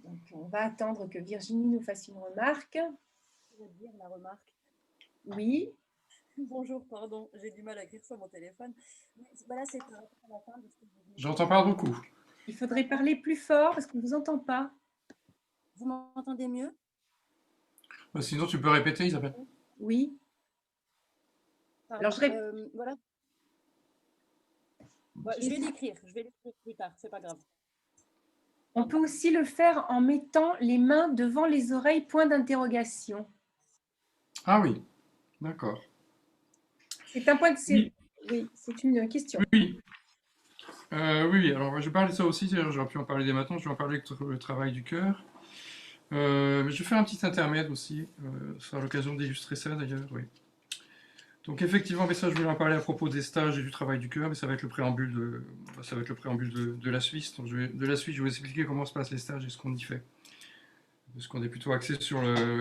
S1: Donc, on va attendre que Virginie nous fasse une remarque.
S5: Je veux dire la remarque.
S1: Oui.
S5: Bonjour, pardon, j'ai du mal à écrire sur mon téléphone. Voilà, c'est à la fin de ce que vous dites.
S2: J'entends pas beaucoup.
S1: Il faudrait parler plus fort parce qu'on ne vous entend pas.
S5: Vous m'entendez mieux?
S2: Sinon, tu peux répéter, Isabelle.
S1: Oui.
S5: Alors, voilà. Je vais l'écrire plus tard, c'est pas grave.
S1: On peut aussi le faire en mettant les mains devant les oreilles, point d'interrogation.
S2: Ah oui, d'accord.
S1: C'est un point de... Oui, c'est une question.
S2: Oui. Oui, alors je parlais de ça aussi, j'aurais pu en parler dès maintenant, je vais en parler avec le travail du cœur. Mais je vais faire un petit intermède aussi. Ça sera l'occasion d'illustrer ça d'ailleurs, oui. Donc effectivement, mais ça je voulais en parler à propos des stages et du travail du cœur, mais ça va être le préambule ça va être le préambule de la Suisse. Donc de la Suisse, je vais vous expliquer comment se passent les stages et ce qu'on y fait. Parce qu'on est plutôt axé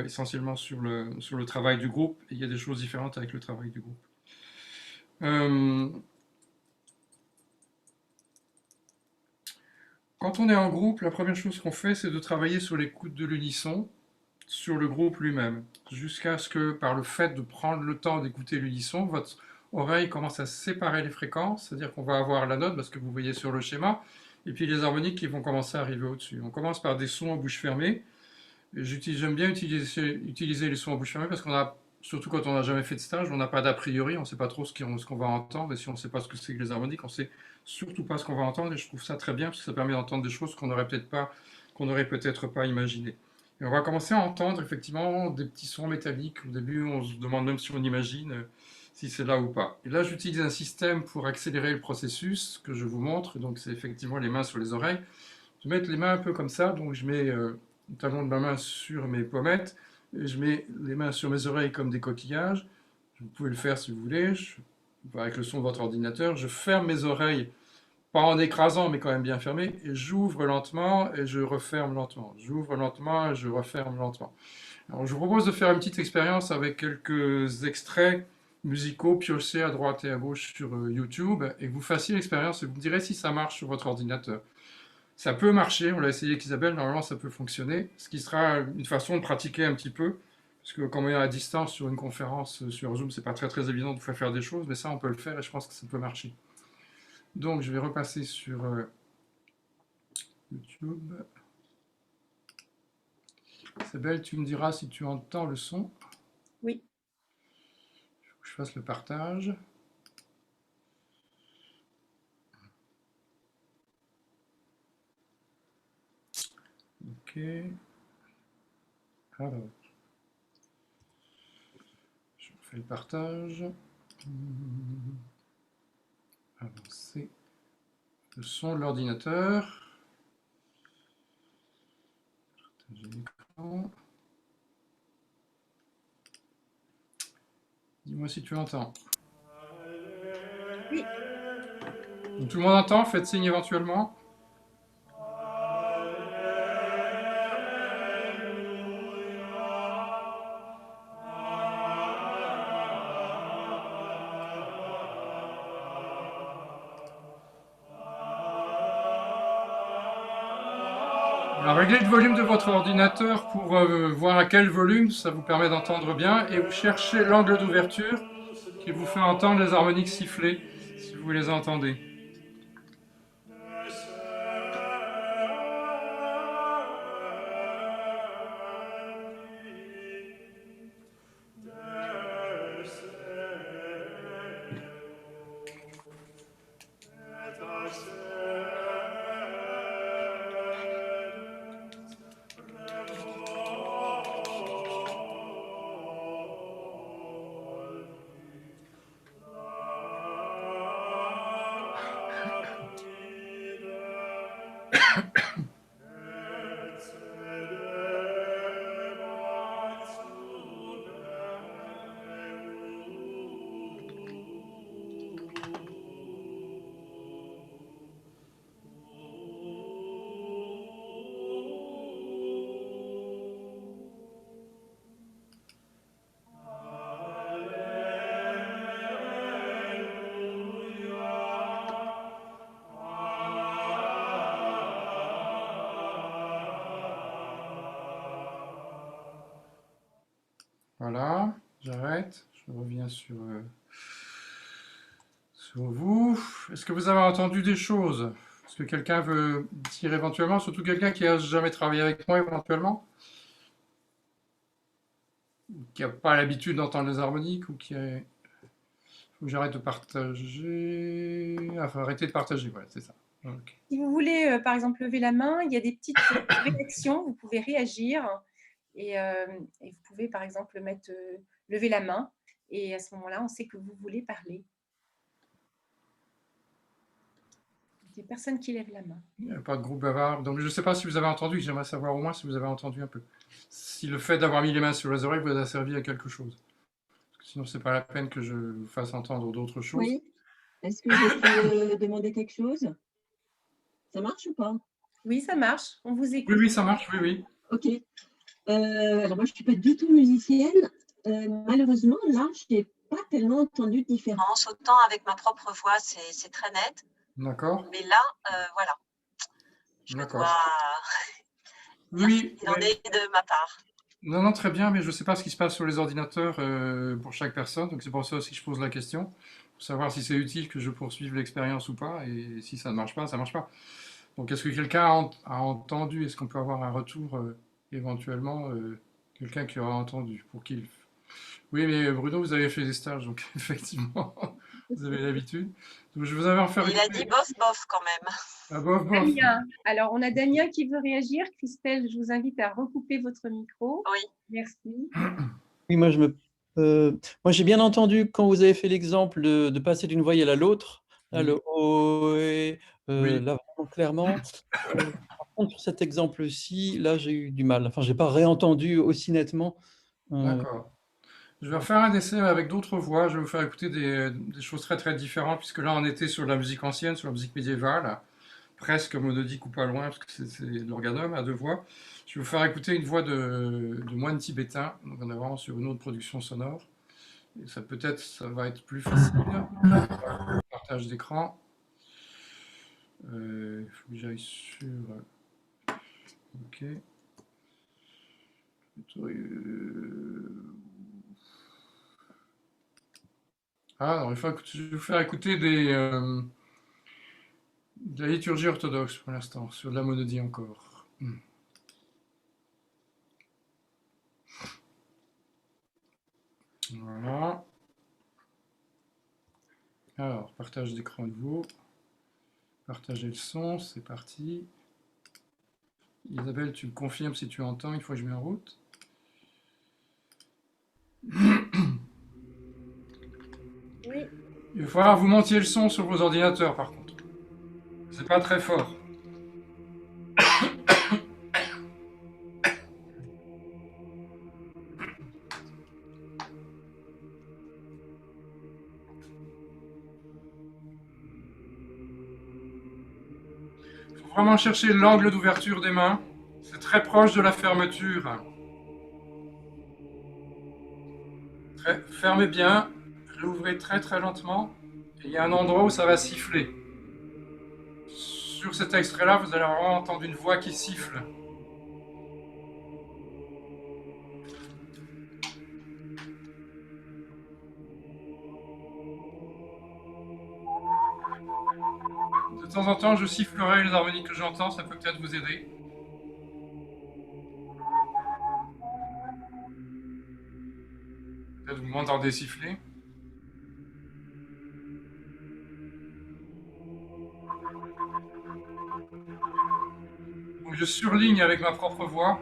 S2: essentiellement sur le travail du groupe, et il y a des choses différentes avec le travail du groupe. Quand on est en groupe, la première chose qu'on fait, c'est de travailler sur l'écoute de l'unisson, sur le groupe lui-même, jusqu'à ce que, par le fait de prendre le temps d'écouter l'unisson, votre oreille commence à séparer les fréquences, c'est-à-dire qu'on va avoir la note, parce que vous voyez sur le schéma, et puis les harmoniques qui vont commencer à arriver au-dessus. On commence par des sons en bouche fermée. J'aime bien utiliser les sons en bouche fermée parce qu'on a, surtout quand on n'a jamais fait de stage, on n'a pas d'a priori, on ne sait pas trop ce qu'on va entendre, et si on ne sait pas ce que c'est que les harmoniques, on ne sait surtout pas ce qu'on va entendre, et je trouve ça très bien parce que ça permet d'entendre des choses qu'on n'aurait peut-être pas imaginées. Et on va commencer à entendre effectivement des petits sons métalliques. Au début, on se demande même si on imagine si c'est là ou pas. Et là, j'utilise un système pour accélérer le processus que je vous montre. Donc, c'est effectivement les mains sur les oreilles. Je vais mettre les mains un peu comme ça. Donc, je mets le talon de ma main sur mes pommettes. Et je mets les mains sur mes oreilles comme des coquillages. Vous pouvez le faire si vous voulez, avec le son de votre ordinateur. Je ferme mes oreilles, pas en écrasant, mais quand même bien fermé, et j'ouvre lentement et je referme lentement. J'ouvre lentement et je referme lentement. Alors, je vous propose de faire une petite expérience avec quelques extraits musicaux piochés à droite et à gauche sur YouTube, et que vous fassiez l'expérience et vous me direz si ça marche sur votre ordinateur. Ça peut marcher, on l'a essayé avec Isabelle, normalement ça peut fonctionner, ce qui sera une façon de pratiquer un petit peu, parce que quand on est à distance sur une conférence sur Zoom, c'est pas très très évident de vous faire des choses, mais ça on peut le faire et je pense que ça peut marcher. Donc je vais repasser sur YouTube. Isabelle, tu me diras si tu entends le son.
S1: Oui.
S2: Il faut que je fasse le partage. Ok. Alors, je refais le partage. Avancer le son de l'ordinateur. Partager l'écran. Dis-moi si tu entends.
S1: Oui.
S2: Donc, tout le monde entend, faites signe éventuellement. Alors, réglez le volume de votre ordinateur pour voir à quel volume ça vous permet d'entendre bien et vous cherchez l'angle d'ouverture qui vous fait entendre les harmoniques siffler si vous les entendez. Voilà, j'arrête. Je reviens sur vous. Est-ce que vous avez entendu des choses? Est-ce que quelqu'un veut dire éventuellement, surtout quelqu'un qui n'a jamais travaillé avec moi éventuellement, qui n'a pas l'habitude d'entendre les harmoniques ou qui a... Faut que j'arrête de partager. Enfin, arrêter de partager, voilà, c'est ça. Ok.
S1: Si vous voulez, par exemple, lever la main, il y a des petites réactions, vous pouvez réagir et vous pouvez, par exemple, mettre lever la main et à ce moment-là, on sait que vous voulez parler. Il n'y a personne qui lève la main.
S2: Il n'y a pas de groupe bavard. Donc, je ne sais pas si vous avez entendu. J'aimerais savoir au moins si vous avez entendu un peu. Si le fait d'avoir mis les mains sur les oreilles vous a servi à quelque chose. Parce que sinon, c'est pas la peine que je vous fasse entendre d'autres choses.
S6: Oui. Est-ce que je peux demander quelque chose? Ça marche ou pas?
S1: Oui, ça marche. On vous
S2: Oui,
S1: écoute.
S2: oui, ça marche. Oui, oui.
S6: Ok. Alors moi, je ne suis pas du tout musicienne. Malheureusement, là, je n'ai pas tellement entendu de différence. Autant avec ma propre voix, c'est très net.
S2: D'accord.
S6: Mais là, voilà. Je
S2: D'accord.
S6: dois dire
S2: Oui.
S6: ce qu'il en est de ma part.
S2: Non, non, très bien, mais je ne sais pas ce qui se passe sur les ordinateurs pour chaque personne. Donc, c'est pour ça aussi que je pose la question. Pour savoir si c'est utile que je poursuive l'expérience ou pas. Et si ça ne marche pas, ça ne marche pas. Donc, est-ce que quelqu'un a entendu? Est-ce qu'on peut avoir un retour éventuellement? Quelqu'un qui aura entendu pour qu'il... Oui, mais Bruno, vous avez fait des stages, donc effectivement, vous avez l'habitude. Donc, je vous avais en faire
S6: Il a dit bof, bof quand même.
S2: Ah, bof, bof.
S1: Damien. Alors, on a Damien qui veut réagir. Christelle, je vous invite à recouper votre micro.
S6: Oui.
S1: Merci.
S7: Oui, moi j'ai bien entendu quand vous avez fait l'exemple de passer d'une voyelle à l'autre, là, le O, et,
S2: Oui.
S7: là vraiment clairement. Par contre, sur cet exemple-ci, là j'ai eu du mal. Enfin, j'ai pas réentendu aussi nettement.
S2: D'accord. Je vais refaire un essai avec d'autres voix. Je vais vous faire écouter des choses très très différentes, puisque là on était sur la musique ancienne, sur la musique médiévale, presque monodique ou pas loin, parce que c'est l'organum à deux voix. Je vais vous faire écouter une voix de moine tibétain, donc on est vraiment sur une autre production sonore. Et ça peut-être, ça va être plus facile. Partage d'écran. Il faut que j'aille sur... Ok. Ah, non, je vais vous faire écouter de la liturgie orthodoxe pour l'instant, sur de la monodie encore. Voilà. Alors, partage d'écran de vous. Partager le son, c'est parti. Isabelle, tu me confirmes si tu entends une fois que je mets en route.
S5: Oui.
S2: Il va falloir que vous montiez le son sur vos ordinateurs par contre. C'est pas très fort. Il faut vraiment chercher l'angle d'ouverture des mains. C'est très proche de la fermeture. Fermez bien, réouvrez très très lentement. Et il y a un endroit où ça va siffler. Sur cet extrait-là, vous allez vraiment entendre une voix qui siffle. De temps en temps, je sifflerai les harmonies que j'entends, ça peut peut-être vous aider. Peut-être vous m'entendez siffler. Donc je surligne avec ma propre voix.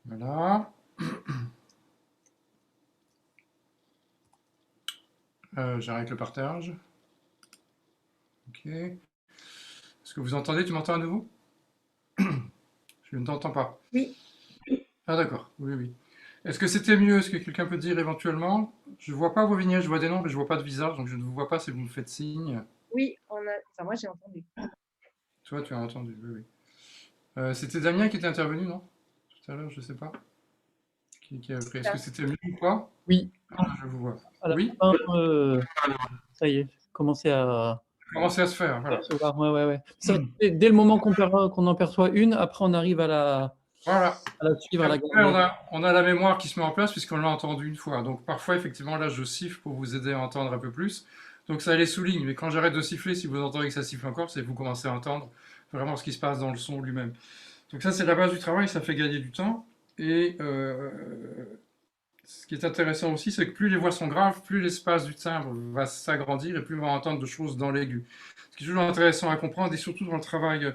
S2: Voilà. J'arrête le partage. Ok. Est-ce que vous entendez? Tu m'entends à nouveau? Je ne t'entends pas.
S1: Oui.
S2: Ah d'accord, oui, oui. Est-ce que c'était mieux? Est-ce que quelqu'un peut dire éventuellement? Je ne vois pas vos vignettes, je vois des noms, mais je ne vois pas de visage, donc je ne vous vois pas si vous me faites signe.
S1: Oui, enfin, moi j'ai entendu.
S2: Toi, tu as entendu, oui, oui. C'était Damien qui était intervenu, non? Tout à l'heure, je ne sais pas. Qui a pris. Est-ce que c'était mieux ou pas?
S7: Oui,
S2: Ah, je vous vois.
S7: à la
S2: Oui?
S7: fin, ça y est, commencer à
S2: Commencez à se faire, voilà.
S7: percevoir. Ouais, ouais, ouais. C'est vrai que dès le moment qu'on en perçoit une, après on arrive à la
S2: Voilà.
S7: suivre, à la
S2: Après,
S7: garder.
S2: on a la mémoire qui se met en place puisqu'on l'a entendu une fois. Donc parfois, effectivement, là, je siffle pour vous aider à entendre un peu plus. Donc ça les souligne. Mais quand j'arrête de siffler, si vous entendez que ça siffle encore, c'est que vous commencez à entendre vraiment ce qui se passe dans le son lui-même. Donc ça, c'est la base du travail, ça fait gagner du temps. Et ce qui est intéressant aussi, c'est que plus les voix sont graves, plus l'espace du timbre va s'agrandir et plus on va entendre de choses dans l'aigu. Ce qui est toujours intéressant à comprendre, et surtout dans le travail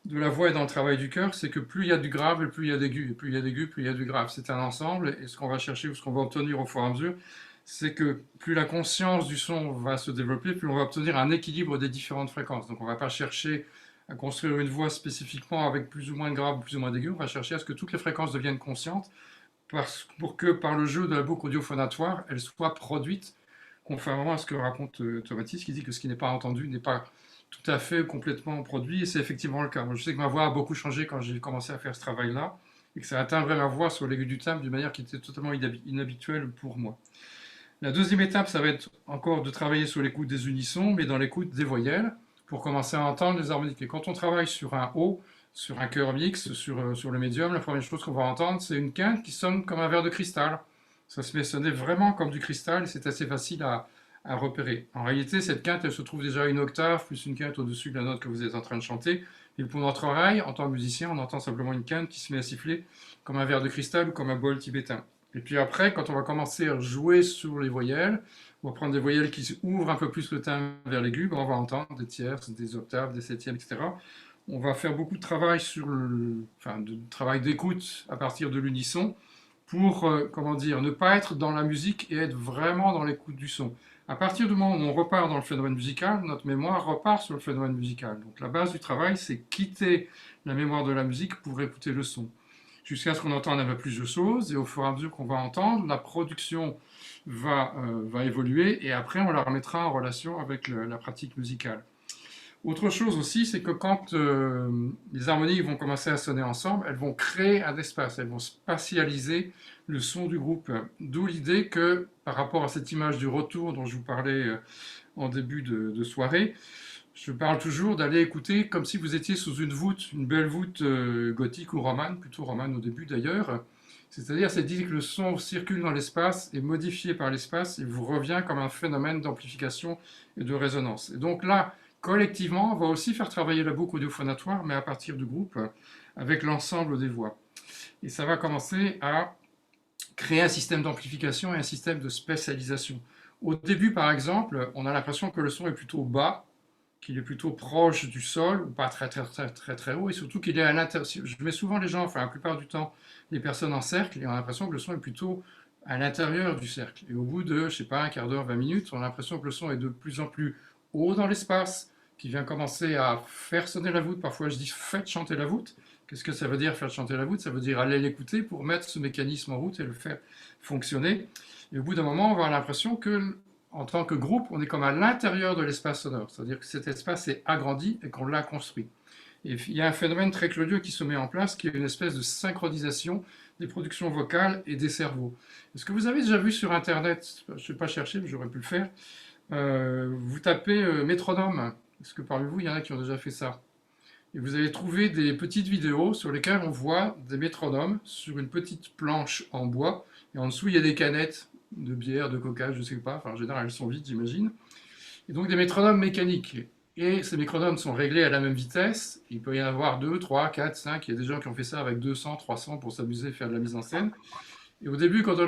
S2: de la voix et dans le travail du cœur, c'est que plus il y a du grave et plus il y a d'aigu, et plus il y a d'aigu, plus il y a du grave. C'est un ensemble, et ce qu'on va chercher ou ce qu'on va obtenir au fur et à mesure, c'est que plus la conscience du son va se développer, plus on va obtenir un équilibre des différentes fréquences. Donc on ne va pas chercher à construire une voix spécifiquement avec plus ou moins de grave, plus ou moins d'aigu, on va chercher à ce que toutes les fréquences deviennent conscientes, pour que par le jeu de la boucle audiophonatoire, elles soient produites conformément à ce que raconte Tomatis, qui dit que ce qui n'est pas entendu n'est pas tout à fait complètement produit, et c'est effectivement le cas. Moi, je sais que ma voix a beaucoup changé quand j'ai commencé à faire ce travail-là, et que ça a timbré ma voix sur l'aigu du timbre d'une manière qui était totalement inhabituelle pour moi. La deuxième étape, ça va être encore de travailler sur l'écoute des unissons, mais dans l'écoute des voyelles, pour commencer à entendre les harmoniques. Et quand on travaille sur un haut, sur un chœur mixte, sur le médium, la première chose qu'on va entendre, c'est une quinte qui sonne comme un verre de cristal. Ça se met sonner vraiment comme du cristal, et c'est assez facile à repérer. En réalité, cette quinte, elle se trouve déjà à une octave, plus une quinte au-dessus de la note que vous êtes en train de chanter. Et pour notre oreille, en tant que musicien, on entend simplement une quinte qui se met à siffler comme un verre de cristal ou comme un bol tibétain. Et puis après, quand on va commencer à jouer sur les voyelles, on va prendre des voyelles qui ouvrent un peu plus le timbre vers l'aigu, on va entendre des tierces, des octaves, des septièmes, etc. On va faire beaucoup de travail de travail d'écoute à partir de l'unisson pour, comment dire, ne pas être dans la musique et être vraiment dans l'écoute du son. À partir du moment où on repart dans le phénomène musical, notre mémoire repart sur le phénomène musical. Donc la base du travail, c'est quitter la mémoire de la musique pour écouter le son. Jusqu'à ce qu'on entende un peu plus de choses, et au fur et à mesure qu'on va entendre, la production va évoluer, et après on la remettra en relation avec la pratique musicale. Autre chose aussi, c'est que quand les harmonies vont commencer à sonner ensemble, elles vont créer un espace, elles vont spatialiser le son du groupe. D'où l'idée que, par rapport à cette image du retour dont je vous parlais en début de soirée, je parle toujours d'aller écouter comme si vous étiez sous une voûte, une belle voûte gothique ou romane, plutôt romane au début d'ailleurs. C'est-à-dire, c'est dit que le son circule dans l'espace, est modifié par l'espace et vous revient comme un phénomène d'amplification et de résonance. Et donc là, collectivement, on va aussi faire travailler la boucle audiophonatoire, mais à partir du groupe, avec l'ensemble des voix. Et ça va commencer à créer un système d'amplification et un système de spécialisation. Au début, par exemple, on a l'impression que le son est plutôt bas, qu'il est plutôt proche du sol, ou pas très haut, et surtout qu'il est à l'intérieur. Je mets souvent les gens, enfin la plupart du temps, les personnes en cercle, et on a l'impression que le son est plutôt à l'intérieur du cercle. Et au bout de, je sais pas, un quart d'heure, 20 minutes, on a l'impression que le son est de plus en plus haut dans l'espace, qui vient commencer à faire sonner la voûte. Parfois, je dis faites chanter la voûte. Qu'est-ce que ça veut dire faire chanter la voûte? Ça veut dire aller l'écouter pour mettre ce mécanisme en route et le faire fonctionner. Et au bout d'un moment, on va avoir l'impression que, en tant que groupe, on est comme à l'intérieur de l'espace sonore. C'est-à-dire que cet espace est agrandi et qu'on l'a construit. Et il y a un phénomène très curieux qui se met en place, qui est une espèce de synchronisation des productions vocales et des cerveaux. Est-ce que vous avez déjà vu sur Internet, je ne sais pas chercher, mais j'aurais pu le faire, vous tapez métronome. Est-ce que parmi vous, il y en a qui ont déjà fait ça? Et vous allez trouver des petites vidéos sur lesquelles on voit des métronomes sur une petite planche en bois, et en dessous, il y a des canettes de bière, de coca, je ne sais pas, enfin en général, elles sont vides, j'imagine. Et donc des métronomes mécaniques. Et ces métronomes sont réglés à la même vitesse. Il peut y en avoir 2, 3, 4, 5. Il y a des gens qui ont fait ça avec 200, 300 pour s'amuser, faire de la mise en scène. Et au début, quand on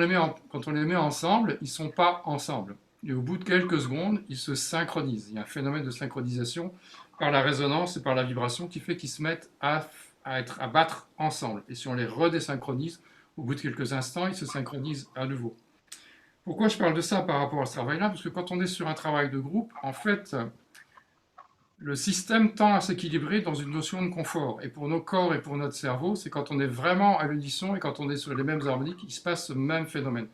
S2: les met ensemble, ils ne sont pas ensemble. Et au bout de quelques secondes, ils se synchronisent. Il y a un phénomène de synchronisation par la résonance et par la vibration qui fait qu'ils se mettent à battre ensemble. Et si on les redésynchronise, au bout de quelques instants, ils se synchronisent à nouveau. Pourquoi je parle de ça par rapport à ce travail-là? Parce que quand on est sur un travail de groupe, en fait, le système tend à s'équilibrer dans une notion de confort. Et pour nos corps et pour notre cerveau, c'est quand on est vraiment à l'unisson et quand on est sur les mêmes harmoniques, il se passe ce même phénomène.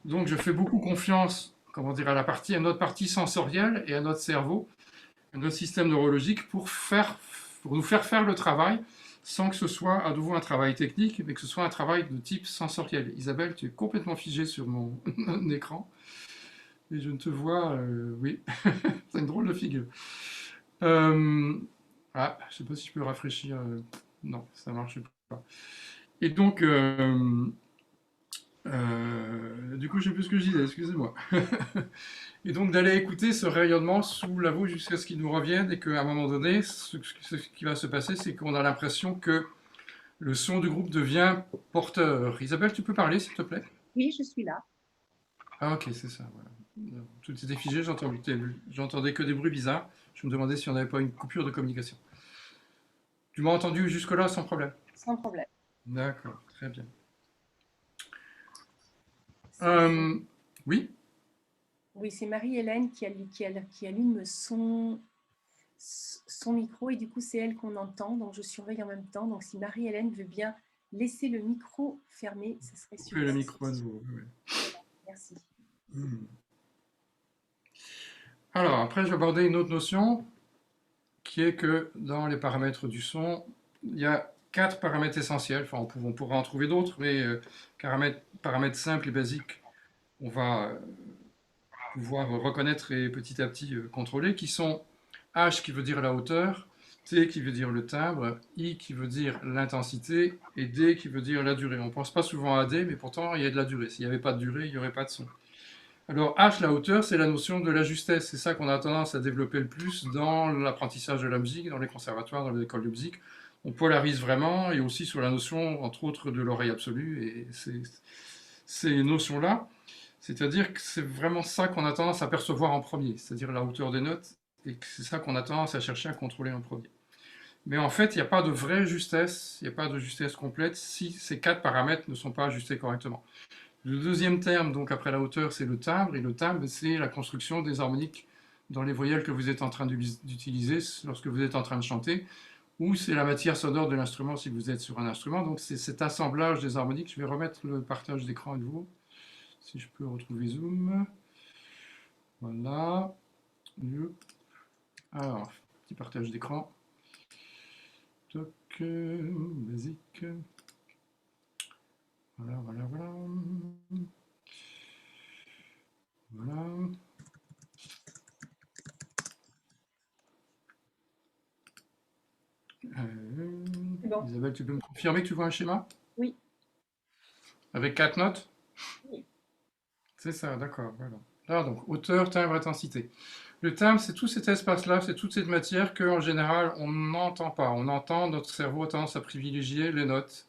S2: Donc je fais beaucoup confiance, comment dire, à notre partie sensorielle et à notre cerveau, à notre système neurologique pour nous faire le travail sans que ce soit à nouveau un travail technique, mais que ce soit un travail de type sensoriel. Isabelle, tu es complètement figée sur mon écran et je ne te vois, oui, c'est une drôle de figure. Je ne sais pas si je peux rafraîchir. Non, ça ne marche pas. Et donc, du coup, je ne sais plus ce que je disais, excusez-moi. Et donc, d'aller écouter ce rayonnement sous la voûte jusqu'à ce qu'il nous revienne et qu'à un moment donné, ce qui va se passer, c'est qu'on a l'impression que le son du groupe devient porteur. Isabelle, tu peux parler, s'il te plaît?
S1: Oui, je suis là.
S2: Ah, ok, c'est ça, voilà. Tout était figé, j'entendais que des bruits bizarres. Je me demandais si on n'avait pas une coupure de communication. Tu m'as entendu jusque-là sans problème?
S1: Sans problème.
S2: D'accord, très bien.
S1: C'est-
S2: Oui,
S1: Oui, c'est Marie-Hélène qui allume son micro et du coup, c'est elle qu'on entend. Donc, je surveille en même temps. Donc, si Marie-Hélène veut bien laisser le micro fermé, ce serait
S2: coupez le
S1: super.
S2: micro à nouveau. Oui.
S1: Merci.
S2: Alors, après, je vais aborder une autre notion qui est que dans les paramètres du son, il y a 4 paramètres essentiels. Enfin, on pourra en trouver d'autres, mais paramètres simples et basiques, on va pouvoir reconnaître et petit à petit contrôler, qui sont H qui veut dire la hauteur, T qui veut dire le timbre, I qui veut dire l'intensité et D qui veut dire la durée. On ne pense pas souvent à D, mais pourtant il y a de la durée. S'il n'y avait pas de durée, il n'y aurait pas de son. Alors H, la hauteur, c'est la notion de la justesse. C'est ça qu'on a tendance à développer le plus dans l'apprentissage de la musique, dans les conservatoires, dans les écoles de musique. On polarise vraiment et aussi sur la notion, entre autres, de l'oreille absolue. Et ces notions-là, c'est-à-dire que c'est vraiment ça qu'on a tendance à percevoir en premier, c'est-à-dire la hauteur des notes, et que c'est ça qu'on a tendance à chercher à contrôler en premier. Mais en fait, il n'y a pas de vraie justesse, il n'y a pas de justesse complète si ces 4 paramètres ne sont pas ajustés correctement. Le deuxième terme, donc après la hauteur, c'est le timbre, et le timbre, c'est la construction des harmoniques dans les voyelles que vous êtes en train d'utiliser lorsque vous êtes en train de chanter, ou c'est la matière sonore de l'instrument si vous êtes sur un instrument. Donc c'est cet assemblage des harmoniques. Je vais remettre le partage d'écran à nouveau. Si je peux retrouver Zoom. Voilà. Alors, petit partage d'écran. Toc, basique. Voilà, voilà, voilà. Voilà.
S1: Bon.
S2: Isabelle, tu peux me confirmer que tu vois un schéma?
S1: Oui.
S2: Avec 4 notes?
S1: Oui.
S2: C'est ça, d'accord. Voilà. Là, donc, hauteur, timbre, intensité. Le timbre, c'est tout cet espace-là, c'est toute cette matière qu'en général, on n'entend pas. On entend, notre cerveau a tendance à privilégier les notes.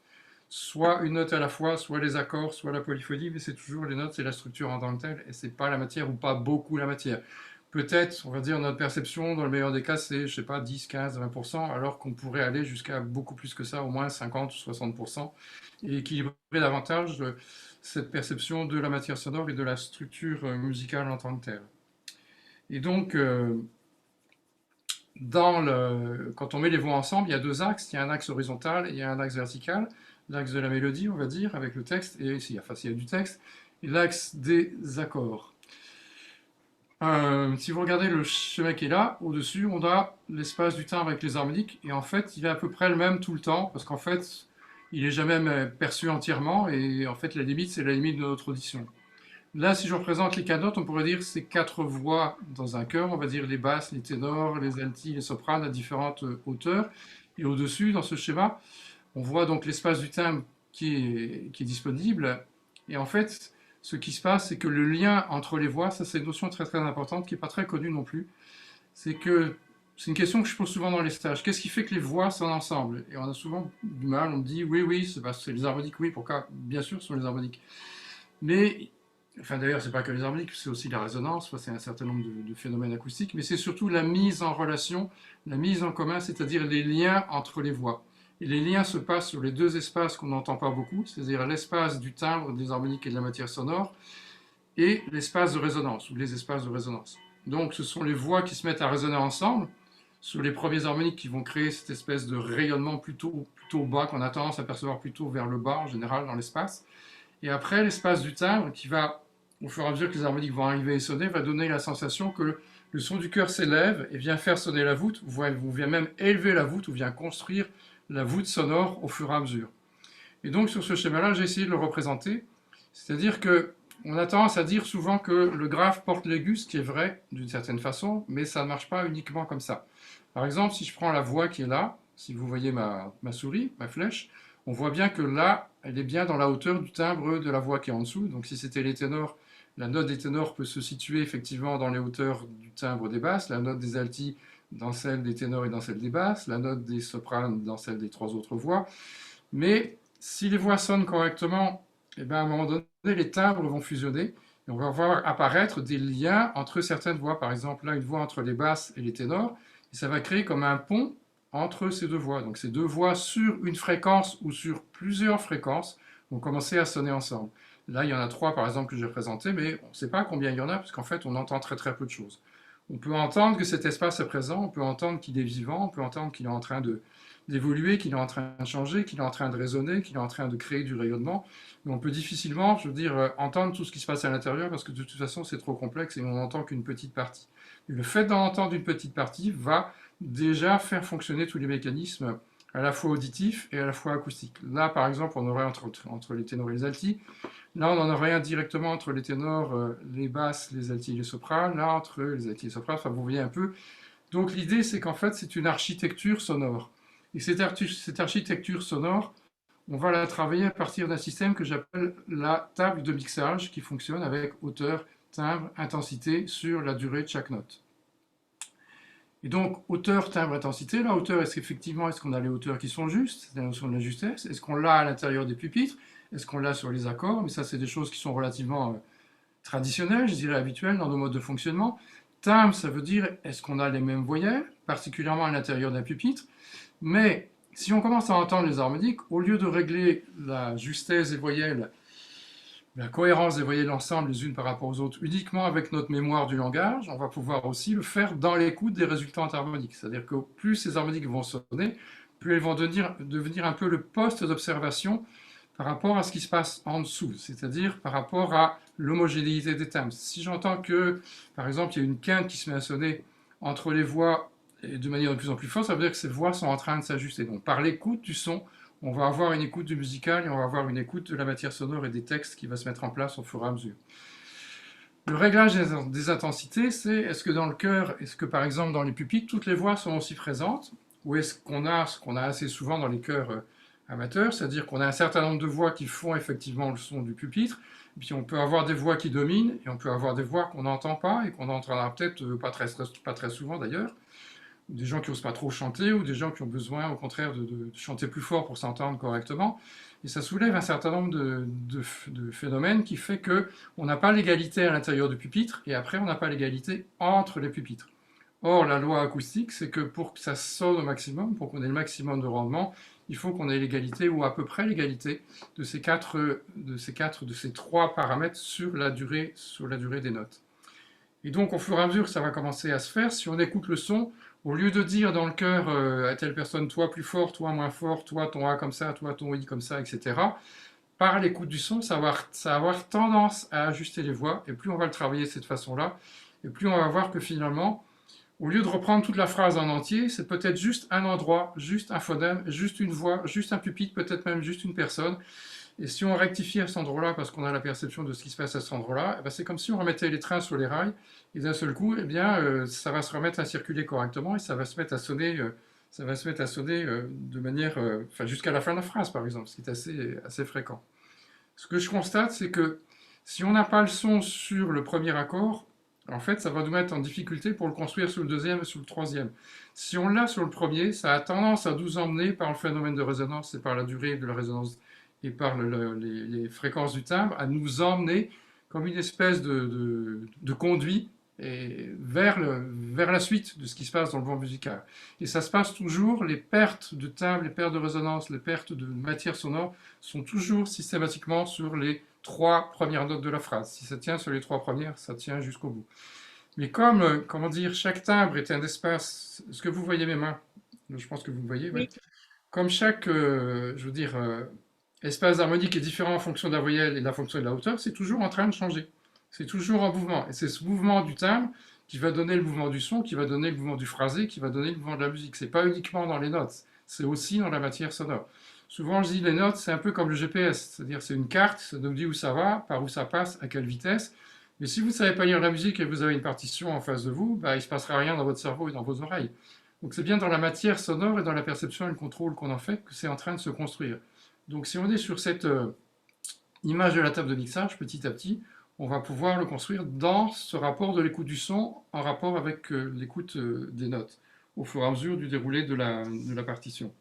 S2: Soit une note à la fois, soit les accords, soit la polyphonie, mais c'est toujours les notes, c'est la structure en tant que telle, et c'est pas la matière ou pas beaucoup la matière. Peut-être, on va dire, notre perception, dans le meilleur des cas, c'est, je sais pas, 10, 15, 20%, alors qu'on pourrait aller jusqu'à beaucoup plus que ça, au moins 50 ou 60%, et équilibrer davantage cette perception de la matière sonore et de la structure musicale en tant que telle. Et donc, quand on met les voix ensemble, il y a 2 axes. Il y a un axe horizontal et il y a un axe vertical. L'axe de la mélodie, on va dire, avec le texte, et s'il y a du texte, et l'axe des accords. Si vous regardez le schéma qui est là, au-dessus, on a l'espace du timbre avec les harmoniques, et en fait, il est à peu près le même tout le temps, parce qu'en fait, il n'est jamais perçu entièrement, et en fait, la limite, c'est la limite de notre audition. Là, si je représente les 4 notes, on pourrait dire que c'est 4 voix dans un chœur, on va dire les basses, les ténors, les altis, les sopranes à différentes hauteurs, et au-dessus, dans ce schéma, on voit donc l'espace du timbre qui est disponible, et en fait, ce qui se passe, c'est que le lien entre les voix, ça c'est une notion très très importante qui n'est pas très connue non plus, c'est une question que je pose souvent dans les stages. Qu'est-ce qui fait que les voix sont ensemble? Et on a souvent du mal, on me dit oui, c'est les harmoniques, oui, pourquoi? Bien sûr, ce sont les harmoniques. Mais, enfin d'ailleurs, c'est pas que les harmoniques, c'est aussi la résonance, c'est un certain nombre de phénomènes acoustiques, mais c'est surtout la mise en relation, la mise en commun, c'est-à-dire les liens entre les voix. Et les liens se passent sur les 2 espaces qu'on n'entend pas beaucoup, c'est-à-dire l'espace du timbre, des harmoniques et de la matière sonore, et l'espace de résonance, ou les espaces de résonance. Donc ce sont les voix qui se mettent à résonner ensemble, sur les premiers harmoniques qui vont créer cette espèce de rayonnement plutôt bas, qu'on a tendance à percevoir plutôt vers le bas en général dans l'espace. Et après, l'espace du timbre qui va, au fur et à mesure que les harmoniques vont arriver et sonner, va donner la sensation que le son du cœur s'élève et vient faire sonner la voûte, ou vient même élever la voûte, ou vient construire la voûte sonore au fur et à mesure. Et donc sur ce schéma-là, j'ai essayé de le représenter, c'est-à-dire que on a tendance à dire souvent que le grave porte l'aigu, ce qui est vrai d'une certaine façon, mais ça ne marche pas uniquement comme ça. Par exemple, si je prends la voix qui est là, si vous voyez ma souris, ma flèche, on voit bien que là, elle est bien dans la hauteur du timbre de la voix qui est en dessous. Donc si c'était les ténors, la note des ténors peut se situer effectivement dans les hauteurs du timbre des basses, la note des altis dans celle des ténors et dans celle des basses, la note des sopranes dans celle des trois autres voix. Mais si les voix sonnent correctement, eh bien, à un moment donné, les timbres vont fusionner et on va voir apparaître des liens entre certaines voix. Par exemple, là, une voix entre les basses et les ténors, et ça va créer comme un pont entre ces deux voix. Donc ces deux voix sur une fréquence ou sur plusieurs fréquences vont commencer à sonner ensemble. Là, il y en a 3 par exemple que j'ai présenté, mais on ne sait pas combien il y en a, parce qu'en fait, on entend très très peu de choses. On peut entendre que cet espace est présent, on peut entendre qu'il est vivant, on peut entendre qu'il est en train d'évoluer, qu'il est en train de changer, qu'il est en train de résonner, qu'il est en train de créer du rayonnement. Mais on peut difficilement, je veux dire, entendre tout ce qui se passe à l'intérieur, parce que de toute façon, c'est trop complexe et on n'entend qu'une petite partie. Et le fait d'en entendre une petite partie va déjà faire fonctionner tous les mécanismes à la fois auditifs et à la fois acoustiques. Là, par exemple, on aurait entre les ténors et les altis. Là, on en aurait un directement entre les ténors, les basses, les altis et les sopranes. Là, entre les altis et les sopranes, enfin, vous voyez un peu. Donc, l'idée, c'est qu'en fait, c'est une architecture sonore. Et cette architecture sonore, on va la travailler à partir d'un système que j'appelle la table de mixage, qui fonctionne avec hauteur, timbre, intensité sur la durée de chaque note. Et donc, hauteur, timbre, intensité. La hauteur, est-ce qu'on a les hauteurs qui sont justes? C'est la notion de la justesse. Est-ce qu'on l'a à l'intérieur des pupitres? Est-ce qu'on l'a sur les accords? Mais ça, c'est des choses qui sont relativement traditionnelles, je dirais habituelles dans nos modes de fonctionnement. Timbre, ça veut dire, est-ce qu'on a les mêmes voyelles, particulièrement à l'intérieur d'un pupitre? Mais si on commence à entendre les harmoniques, au lieu de régler la justesse des voyelles, la cohérence des voyelles ensemble les unes par rapport aux autres uniquement avec notre mémoire du langage, on va pouvoir aussi le faire dans l'écoute des résultats harmoniques. C'est-à-dire que plus ces harmoniques vont sonner, plus elles vont devenir un peu le poste d'observation par rapport à ce qui se passe en dessous, c'est-à-dire par rapport à l'homogénéité des timbres. Si j'entends que, par exemple, il y a une quinte qui se met à sonner entre les voix et de manière de plus en plus forte, ça veut dire que ces voix sont en train de s'ajuster. Donc par l'écoute du son, on va avoir une écoute du musical et on va avoir une écoute de la matière sonore et des textes qui va se mettre en place au fur et à mesure. Le réglage des intensités, c'est est-ce que dans le chœur, est-ce que par exemple dans les pupitres, toutes les voix sont aussi présentes, ou est-ce qu'on a ce qu'on a assez souvent dans les chœurs amateurs, c'est-à-dire qu'on a un certain nombre de voix qui font effectivement le son du pupitre, et puis on peut avoir des voix qui dominent, et on peut avoir des voix qu'on n'entend pas, et qu'on n'entendra peut-être pas très souvent d'ailleurs, des gens qui n'osent pas trop chanter, ou des gens qui ont besoin au contraire de chanter plus fort pour s'entendre correctement. Et ça soulève un certain nombre de phénomènes qui fait qu'on n'a pas l'égalité à l'intérieur du pupitre, et après on n'a pas l'égalité entre les pupitres. Or, la loi acoustique, c'est que pour que ça sonne au maximum, pour qu'on ait le maximum de rendement, il faut qu'on ait l'égalité, ou à peu près l'égalité, de ces trois paramètres sur la durée des notes. Et donc, au fur et à mesure que ça va commencer à se faire, si on écoute le son, au lieu de dire dans le chœur à telle personne, toi plus fort, toi moins fort, toi ton A comme ça, toi ton I comme ça, etc., par l'écoute du son, ça va avoir tendance à ajuster les voix, et plus on va le travailler de cette façon-là, et plus on va voir que finalement, au lieu de reprendre toute la phrase en entier, c'est peut-être juste un endroit, juste un phonème, juste une voix, juste un pupitre, peut-être même juste une personne. Et si on rectifie à cet endroit-là, parce qu'on a la perception de ce qui se passe à cet endroit-là, c'est comme si on remettait les trains sur les rails, et d'un seul coup, ça va se remettre à circuler correctement, et ça va se mettre à sonner, de manière, jusqu'à la fin de la phrase, par exemple, ce qui est assez fréquent. Ce que je constate, c'est que si on n'a pas le son sur le premier accord, en fait, ça va nous mettre en difficulté pour le construire sur le deuxième et sur le troisième. Si on l'a sur le premier, ça a tendance à nous emmener par le phénomène de résonance et par la durée de la résonance et par les fréquences du timbre, à nous emmener comme une espèce de conduit vers la suite de ce qui se passe dans le vent musical. Et ça se passe toujours, les pertes de timbre, les pertes de résonance, les pertes de matière sonore sont toujours systématiquement sur les 3 premières notes de la phrase. Si ça tient sur les 3 premières, ça tient jusqu'au bout. Mais comme, comment dire, chaque timbre est un espace, est-ce que vous voyez mes mains? Je pense que vous me voyez, oui.
S1: Oui.
S2: Comme chaque, je veux dire, espace harmonique est différent en fonction de la voyelle et de la fonction de la hauteur, c'est toujours en train de changer. C'est toujours en mouvement. Et c'est ce mouvement du timbre qui va donner le mouvement du son, qui va donner le mouvement du phrasé, qui va donner le mouvement de la musique. C'est pas uniquement dans les notes, c'est aussi dans la matière sonore. Souvent, je dis les notes, c'est un peu comme le GPS, c'est-à-dire c'est une carte, ça nous dit où ça va, par où ça passe, à quelle vitesse. Mais si vous ne savez pas lire la musique et que vous avez une partition en face de vous, bah, il ne se passera rien dans votre cerveau et dans vos oreilles. Donc c'est bien dans la matière sonore et dans la perception et le contrôle qu'on en fait que c'est en train de se construire. Donc si on est sur cette image de la table de mixage, petit à petit, on va pouvoir le construire dans ce rapport de l'écoute du son en rapport avec l'écoute des notes, au fur et à mesure du déroulé de la partition.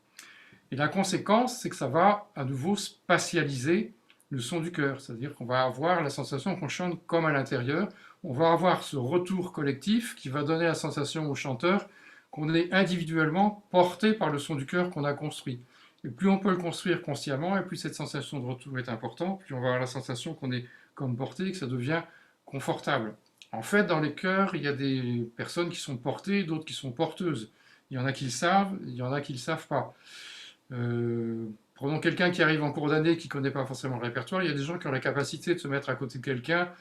S2: Et la conséquence, c'est que ça va à nouveau spatialiser le son du cœur, c'est-à-dire qu'on va avoir la sensation qu'on chante comme à l'intérieur, on va avoir ce retour collectif qui va donner la sensation au chanteur qu'on est individuellement porté par le son du cœur qu'on a construit. Et plus on peut le construire consciemment, et plus cette sensation de retour est importante, plus on va avoir la sensation qu'on est comme porté, que ça devient confortable. En fait, dans les chœurs, il y a des personnes qui sont portées, d'autres qui sont porteuses. Il y en a qui le savent, il y en a qui ne le savent pas. Prenons quelqu'un qui arrive en cours d'année qui ne connaît pas forcément le répertoire. Il y a des gens qui ont la capacité de se mettre à côté de quelqu'un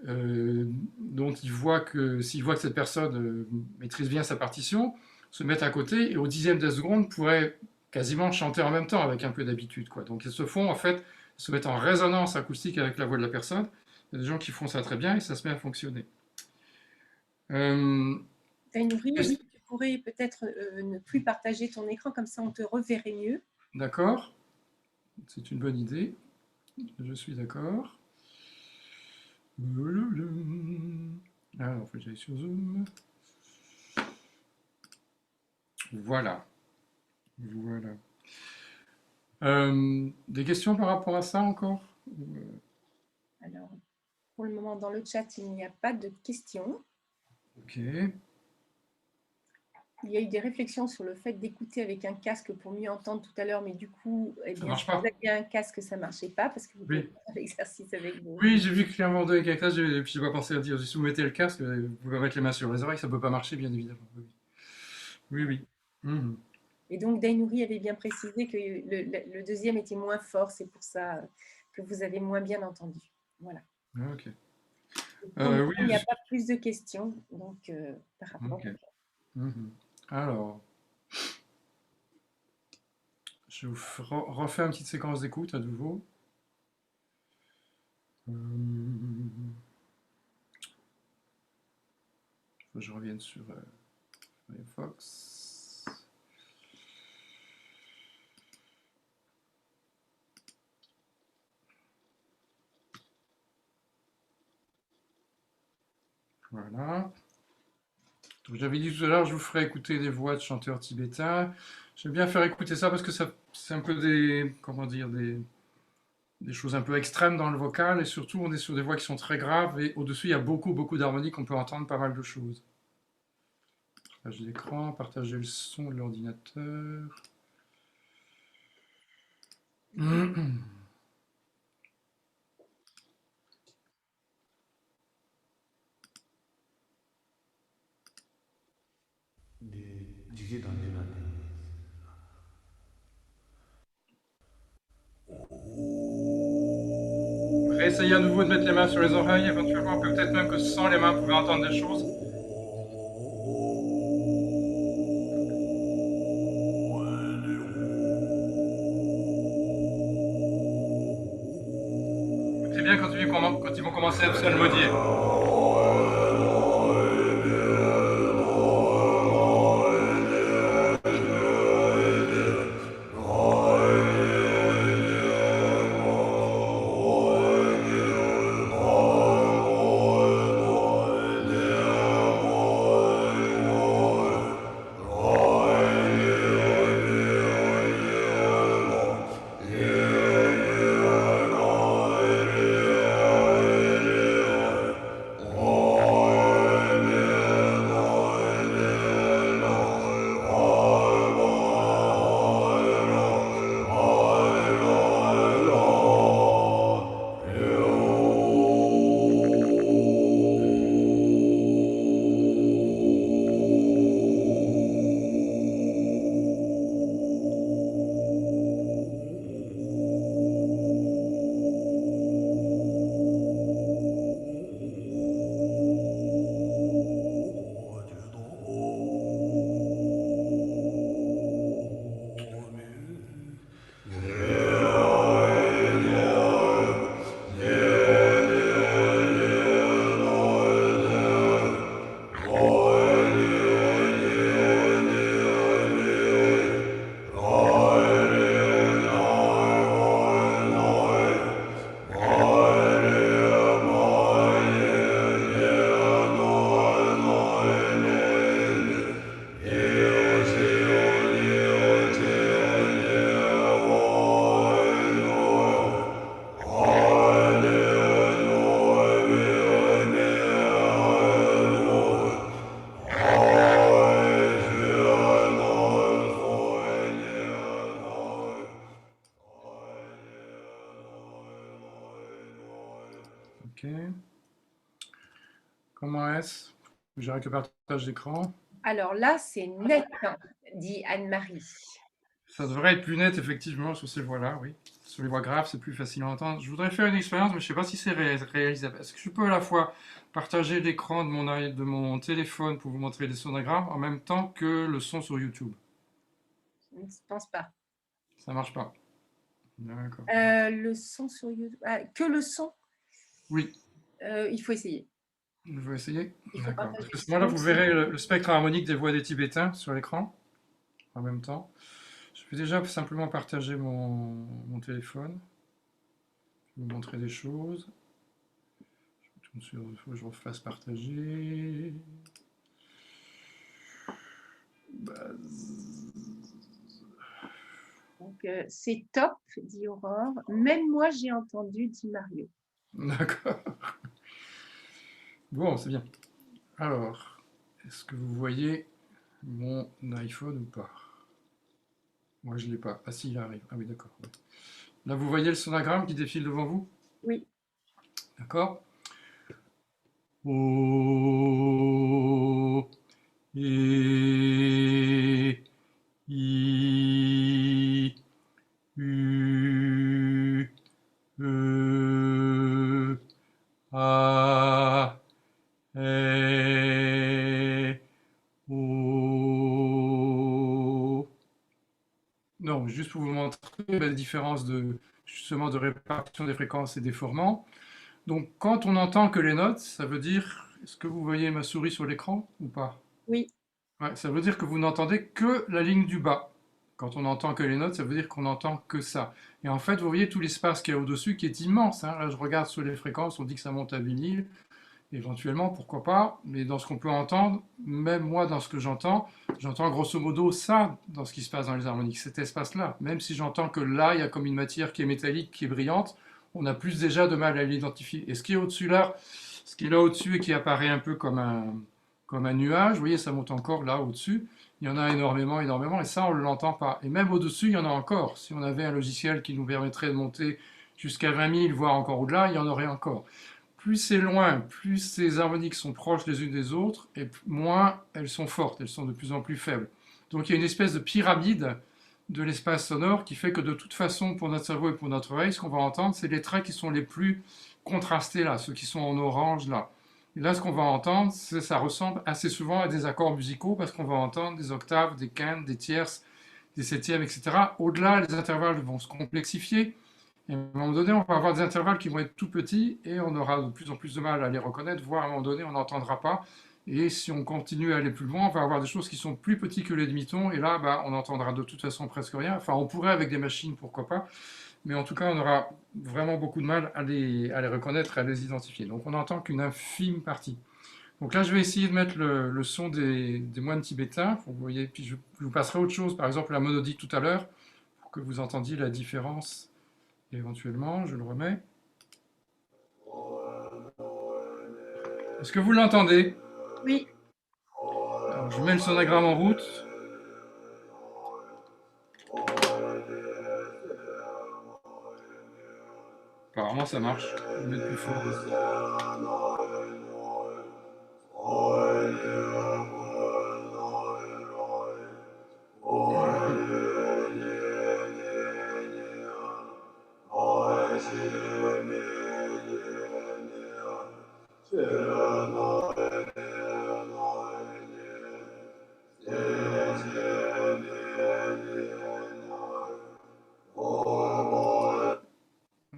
S2: dont s'il voit que cette personne maîtrise bien sa partition, se mettre à côté et au dixième de seconde pourrait quasiment chanter en même temps avec un peu d'habitude. Donc ils se font en fait, se mettent en résonance acoustique avec la voix de la personne. Il y a des gens qui font ça très bien et ça se met à fonctionner.
S1: Dainouri, oui, tu pourrais peut-être ne plus partager ton écran, comme ça on te reverrait mieux.
S2: D'accord, c'est une bonne idée. Je suis d'accord. Alors, il faut que j'aille sur Zoom. Voilà. Voilà. Des questions par rapport à ça encore?
S1: Alors, pour le moment, dans le chat, il n'y a pas de questions.
S2: Ok.
S1: Il y a eu des réflexions sur le fait d'écouter avec un casque pour mieux entendre tout à l'heure, mais du coup, eh bien, si vous aviez un casque, ça ne marchait pas parce que vous pouvez faire l'exercice avec vous.
S2: Oui, j'ai vu qu'à un moment donné, avec un casque, et puis je n'ai pas pensé à dire, si vous mettez le casque, vous pouvez mettre les mains sur les oreilles, ça ne peut pas marcher, bien évidemment. Oui, oui. Mmh.
S1: Et donc, Dainouri avait bien précisé que le deuxième était moins fort, c'est pour ça que vous avez moins bien entendu. Voilà.
S2: Ok.
S1: Oui, il n'y a pas plus de questions, donc par rapport.
S2: Okay. Mmh. Alors, je vous refais une petite séquence d'écoute à nouveau. Je revienne sur Firefox. Voilà. J'avais dit tout à l'heure, je vous ferai écouter des voix de chanteurs tibétains. J'aime bien faire écouter ça parce que c'est un peu des choses un peu extrêmes dans le vocal et surtout on est sur des voix qui sont très graves et au-dessus il y a beaucoup d'harmoniques, on peut entendre pas mal de choses. Partager l'écran, partager le son de l'ordinateur. Réessayez à nouveau de mettre les mains sur les oreilles, éventuellement, peut-être même que sans les mains, vous pouvez entendre des choses. C'est bien quand ils vont commencer à psalmodier. Ok. Comment est-ce? J'arrête le partage d'écran.
S1: Alors là, c'est net, hein, dit Anne-Marie.
S2: Ça devrait être plus net, effectivement, sur ces voix-là, oui. Sur les voix graves, c'est plus facile à entendre. Je voudrais faire une expérience, mais je ne sais pas si c'est réalisable. Est-ce que je peux à la fois partager l'écran de mon téléphone pour vous montrer les sonogrammes en même temps que le son sur YouTube?
S1: Je ne pense pas.
S2: Ça ne marche pas. D'accord.
S1: Le son sur YouTube. Ah, que le son?
S2: Oui.
S1: Il faut essayer.
S2: Je vais essayer.
S1: Il faut
S2: D'accord.
S1: partager
S2: À ce
S1: le
S2: moment-là,
S1: son,
S2: vous verrez le spectre harmonique des voix des Tibétains sur l'écran en même temps. Je vais déjà simplement partager mon téléphone. Je vais vous montrer des choses. Il faut que je refasse partager.
S1: Donc, c'est top, dit Aurore. Même moi, j'ai entendu, dit Mario.
S2: D'accord. Bon, c'est bien. Alors, est-ce que vous voyez mon iPhone ou pas? Moi, je ne l'ai pas. Ah si, il arrive. Ah oui, d'accord. Là, vous voyez le sonogramme qui défile devant vous?
S1: Oui.
S2: D'accord. O, E, I, U, E, A, E, O. Non, juste pour vous montrer la différence justement de répartition des fréquences et des formants. Donc, quand on entend que les notes, ça veut dire, est-ce que vous voyez ma souris sur l'écran ou pas?
S1: Oui.
S2: Ouais, ça veut dire que vous n'entendez que la ligne du bas. Quand on n'entend que les notes, ça veut dire qu'on n'entend que ça. Et en fait, vous voyez tout l'espace qu'il y a au-dessus qui est immense, hein. Là, je regarde sur les fréquences, on dit que ça monte à 8000. Éventuellement, pourquoi pas, mais dans ce qu'on peut entendre, même moi, dans ce que j'entends grosso modo ça dans ce qui se passe dans les harmoniques, cet espace-là. Même si j'entends que là, il y a comme une matière qui est métallique, qui est brillante, on a plus déjà de mal à l'identifier. Et ce qui est au-dessus là, ce qui est là au-dessus et qui apparaît un peu comme un nuage, vous voyez, ça monte encore là au-dessus, il y en a énormément, énormément, et ça, on ne l'entend pas. Et même au-dessus, il y en a encore. Si on avait un logiciel qui nous permettrait de monter jusqu'à 20 000, voire encore au-delà, il y en aurait encore. Plus c'est loin, plus ces harmoniques sont proches les unes des autres, et moins elles sont fortes, elles sont de plus en plus faibles. Donc il y a une espèce de pyramide de l'espace sonore qui fait que de toute façon, pour notre cerveau et pour notre oreille, ce qu'on va entendre, c'est les traits qui sont les plus contrastés là, ceux qui sont en orange là. Et là, ce qu'on va entendre, ça ressemble assez souvent à des accords musicaux parce qu'on va entendre des octaves, des quintes, des tierces, des septièmes, etc. Au-delà, les intervalles vont se complexifier. Et à un moment donné, on va avoir des intervalles qui vont être tout petits et on aura de plus en plus de mal à les reconnaître, voire à un moment donné, on n'entendra pas. Et si on continue à aller plus loin, on va avoir des choses qui sont plus petites que les demi-tons, et là, on n'entendra de toute façon presque rien. Enfin, on pourrait avec des machines, pourquoi pas, mais en tout cas, on aura vraiment beaucoup de mal à les reconnaître, à les identifier. Donc, on n'entend qu'une infime partie. Donc là, je vais essayer de mettre le son des moines tibétains, vous voyez, puis je vous passerai autre chose, par exemple la monodique tout à l'heure, pour que vous entendiez la différence. Éventuellement, je le remets. Est-ce que vous l'entendez?
S1: Oui.
S2: Alors, je mets le sonogramme en route. Apparemment, ça marche. Je vais mettre plus fort.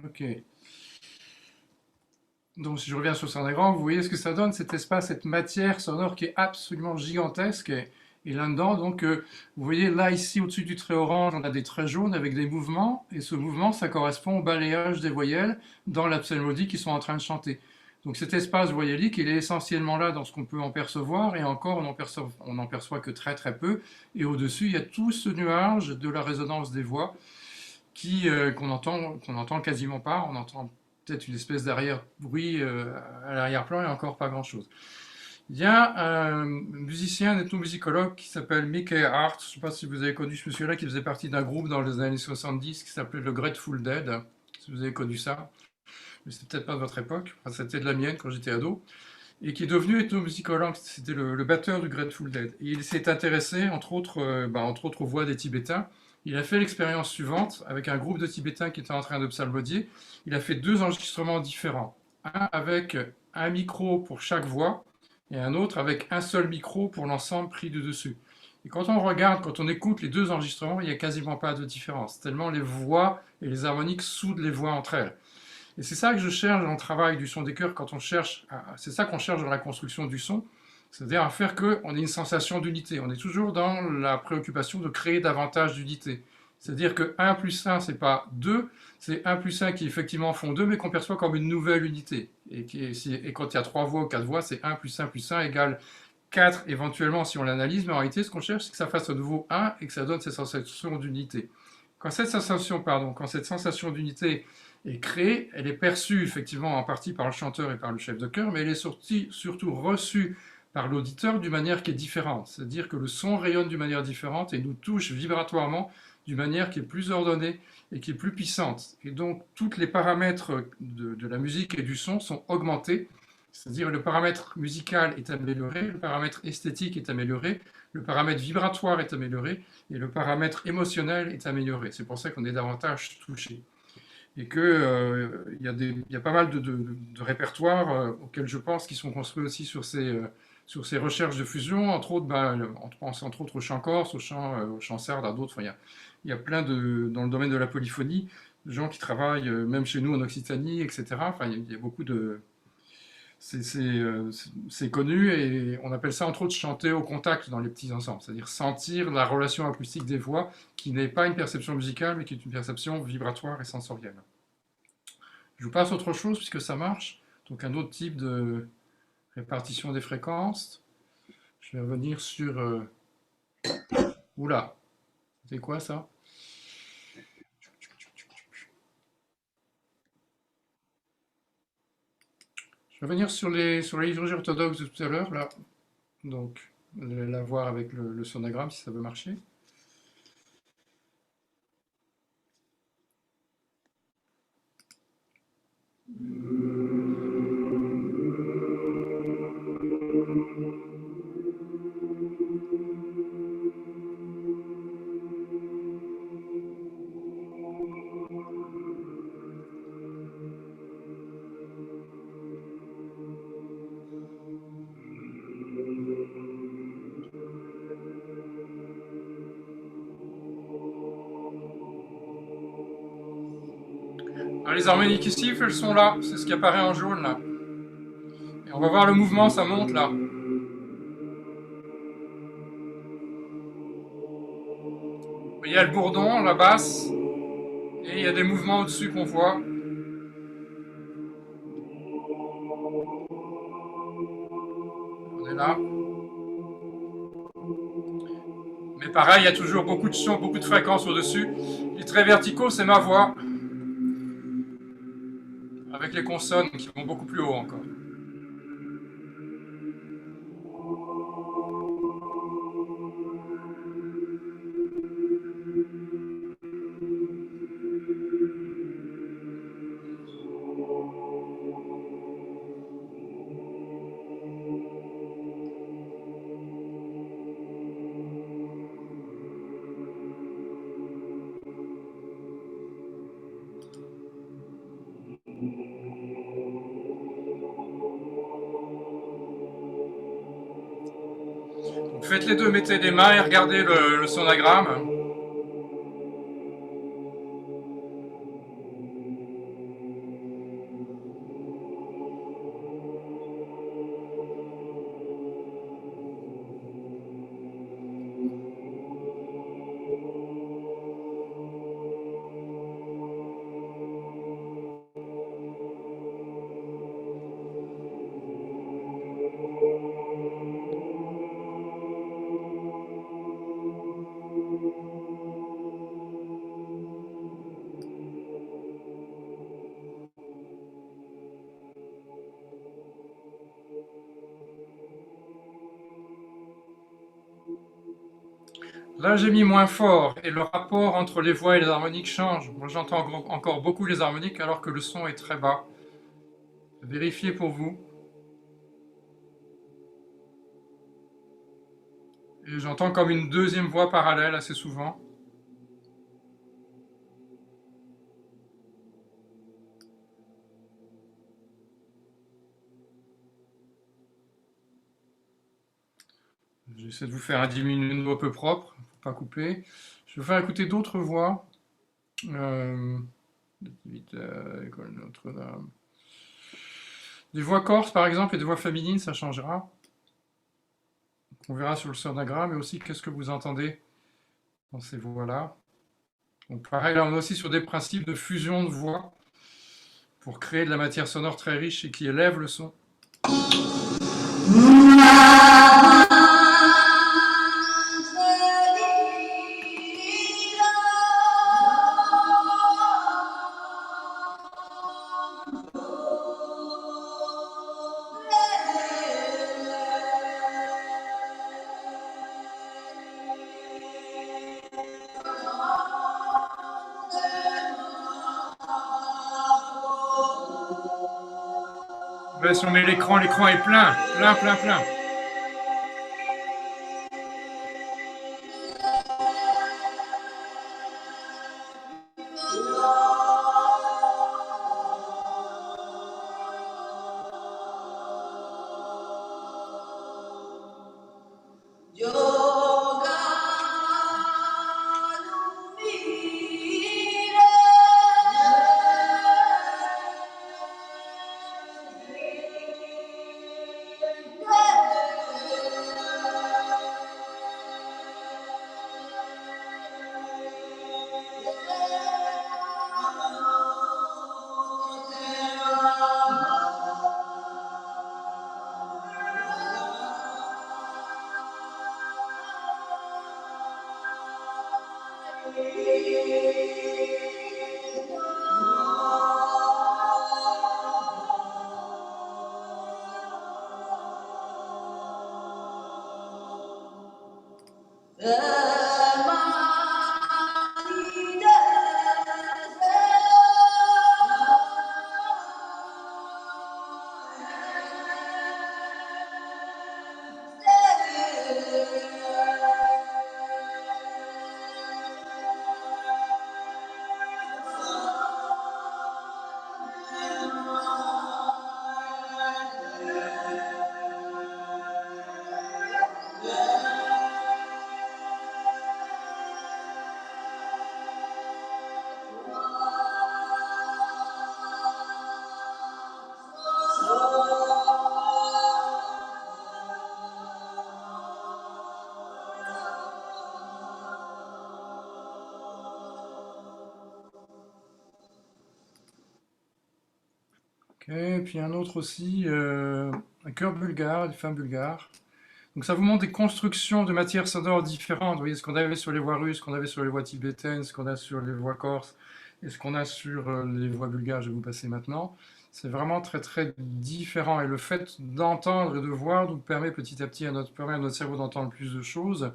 S2: Ok. Donc, si je reviens sur Sonogramme, vous voyez ce que ça donne, cet espace, cette matière sonore qui est absolument gigantesque. Et là-dedans, donc, vous voyez, là, ici, au-dessus du trait orange, on a des traits jaunes avec des mouvements. Et ce mouvement, ça correspond au balayage des voyelles dans la psalmodie qu'ils sont en train de chanter. Donc, cet espace voyellique, il est essentiellement là dans ce qu'on peut en percevoir. Et encore, on n'en perçoit que très, très peu. Et au-dessus, il y a tout ce nuage de la résonance des voix qu'on entend quasiment pas. On entend peut-être une espèce d'arrière-bruit à l'arrière-plan et encore pas grand-chose. Il y a un musicien, un ethnomusicologue qui s'appelle Mickey Hart, je ne sais pas si vous avez connu ce monsieur-là, qui faisait partie d'un groupe dans les années 70 qui s'appelait le Grateful Dead, si vous avez connu ça. mais c'est peut-être pas de votre époque, enfin, c'était de la mienne quand j'étais ado, et qui est devenu ethnomusicologue. C'était le batteur du Grateful Dead. Et il s'est intéressé, entre autres, aux voix des Tibétains. Il a fait l'expérience suivante avec un groupe de Tibétains qui était en train de psalmodier. Il a fait 2 enregistrements différents. Un avec un micro pour chaque voix et un autre avec un seul micro pour l'ensemble pris du dessus. Et quand on regarde, quand on écoute les 2 enregistrements, il n'y a quasiment pas de différence, tellement les voix et les harmoniques soudent les voix entre elles. Et c'est ça que je cherche dans le travail du son des chœurs quand on cherche, c'est ça qu'on cherche dans la construction du son, c'est-à-dire à faire qu'on ait une sensation d'unité. On est toujours dans la préoccupation de créer davantage d'unité. C'est-à-dire que 1 plus 1, c'est pas 2, c'est 1 plus 1 qui effectivement font 2, mais qu'on perçoit comme une nouvelle unité. Et quand il y a 3 voix ou 4 voix, c'est 1 plus 1 égale 4 éventuellement si on l'analyse, mais en réalité, ce qu'on cherche, c'est que ça fasse à nouveau 1 et que ça donne cette sensation d'unité. Quand cette sensation d'unité est créée, elle est perçue effectivement en partie par le chanteur et par le chef de chœur, mais elle est surtout reçue par l'auditeur d'une manière qui est différente. C'est-à-dire que le son rayonne d'une manière différente et nous touche vibratoirement d'une manière qui est plus ordonnée et qui est plus puissante. Et donc, tous les paramètres de la musique et du son sont augmentés. C'est-à-dire le paramètre musical est amélioré, le paramètre esthétique est amélioré, le paramètre vibratoire est amélioré et le paramètre émotionnel est amélioré. C'est pour ça qu'on est davantage touché. Et qu'il y a pas mal de répertoires auxquels je pense qui sont construits aussi sur ces recherches de fusion. Entre autres, on pense entre autres au chant corse, au chant sarde, à d'autres. Enfin, il y a plein dans le domaine de la polyphonie, de gens qui travaillent, même chez nous en Occitanie, etc. Enfin, il y a beaucoup de... C'est connu et on appelle ça entre autres chanter au contact dans les petits ensembles, c'est-à-dire sentir la relation acoustique des voix qui n'est pas une perception musicale mais qui est une perception vibratoire et sensorielle. Je vous passe autre chose puisque ça marche, donc un autre type de répartition des fréquences. Je vais revenir sur... Oula, c'est quoi ça? Je vais revenir sur la liturgie orthodoxe de tout à l'heure, là. Donc, vous allez la voir avec le sonogramme si ça veut marcher. Alors, les harmoniques ici, elles sont là, c'est ce qui apparaît en jaune là. Et on va voir le mouvement, ça monte là. Il y a le bourdon, la basse, et il y a des mouvements au-dessus qu'on voit. On est là. Mais pareil, il y a toujours beaucoup de sons, beaucoup de fréquences au-dessus. Les traits verticaux, c'est ma voix. Avec les consonnes qui vont beaucoup plus haut encore. Donc faites les deux, mettez des mains et regardez le sonogramme. Là, j'ai mis moins fort et le rapport entre les voix et les harmoniques change. Moi, j'entends encore beaucoup les harmoniques alors que le son est très bas. Vérifiez pour vous. Et j'entends comme une deuxième voix parallèle assez souvent. J'essaie de vous faire un diminuendo un peu propre, pour pas couper. Je vais vous faire écouter d'autres voix. École Notre-Dame. Des voix corses, par exemple, et des voix féminines, ça changera. On verra sur le sonogramme, mais aussi qu'est-ce que vous entendez dans ces voix-là. Donc pareil, là on est aussi sur des principes de fusion de voix pour créer de la matière sonore très riche et qui élève le son. Si on met l'écran, l'écran est plein, plein, plein, plein. Et puis un autre aussi, un chœur bulgare, une femme bulgare. Donc ça vous montre des constructions de matières sonores différentes. Vous voyez ce qu'on avait sur les voix russes, ce qu'on avait sur les voix tibétaines, ce qu'on a sur les voix corses et ce qu'on a sur les voix bulgares, je vais vous passer maintenant. C'est vraiment très très différent et le fait d'entendre et de voir nous permet petit à petit permet à notre cerveau d'entendre plus de choses.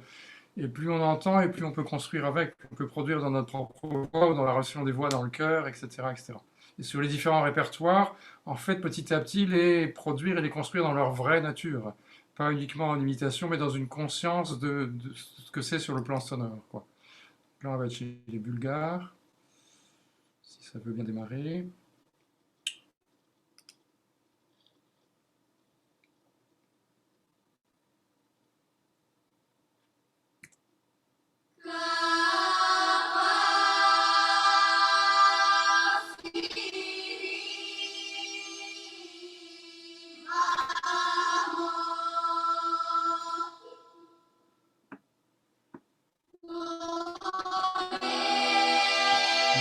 S2: Et plus on entend et plus on peut construire avec, on peut produire dans notre propre voix ou dans la relation des voix dans le cœur, etc., etc. Et sur les différents répertoires, en fait, petit à petit, les produire et les construire dans leur vraie nature. Pas uniquement en imitation, mais dans une conscience de ce que c'est sur le plan sonore, quoi. Là, on va être chez les Bulgares, si ça veut bien démarrer.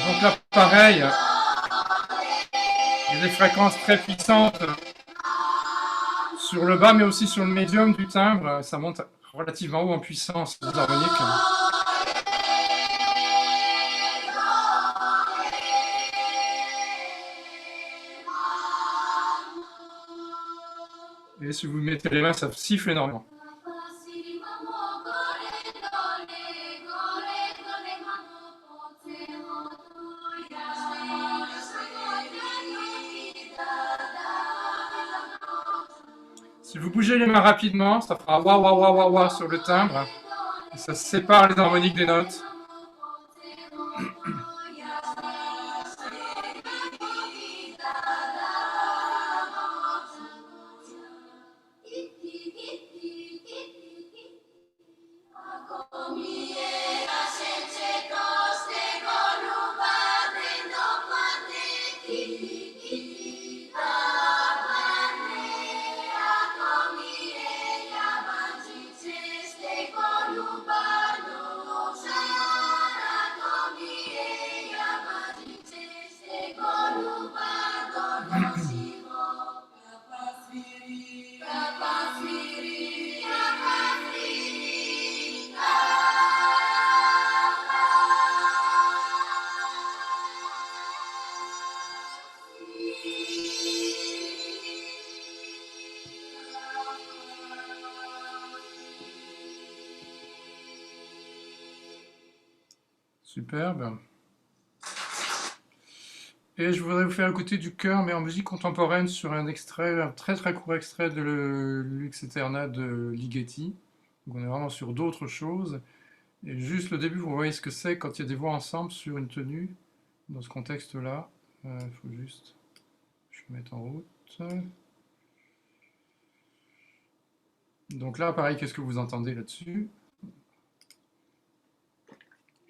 S2: Donc là, pareil, il y a des fréquences très puissantes sur le bas, mais aussi sur le médium du timbre. Ça monte relativement haut en puissance, les harmoniques. Et si vous mettez les mains, ça siffle énormément. Si vous bougez les mains rapidement, ça fera wa wa wa wa wa sur le timbre. Et ça sépare les harmoniques des notes. Superbe. Et je voudrais vous faire écouter du chœur, mais en musique contemporaine, sur un extrait, un très très court extrait de Lux Aeterna de Ligeti. Donc on est vraiment sur d'autres choses. Et juste le début, vous voyez ce que c'est quand il y a des voix ensemble sur une tenue, dans ce contexte-là. Il faut juste que je me mette en route. Donc là, pareil, qu'est-ce que vous entendez là-dessus?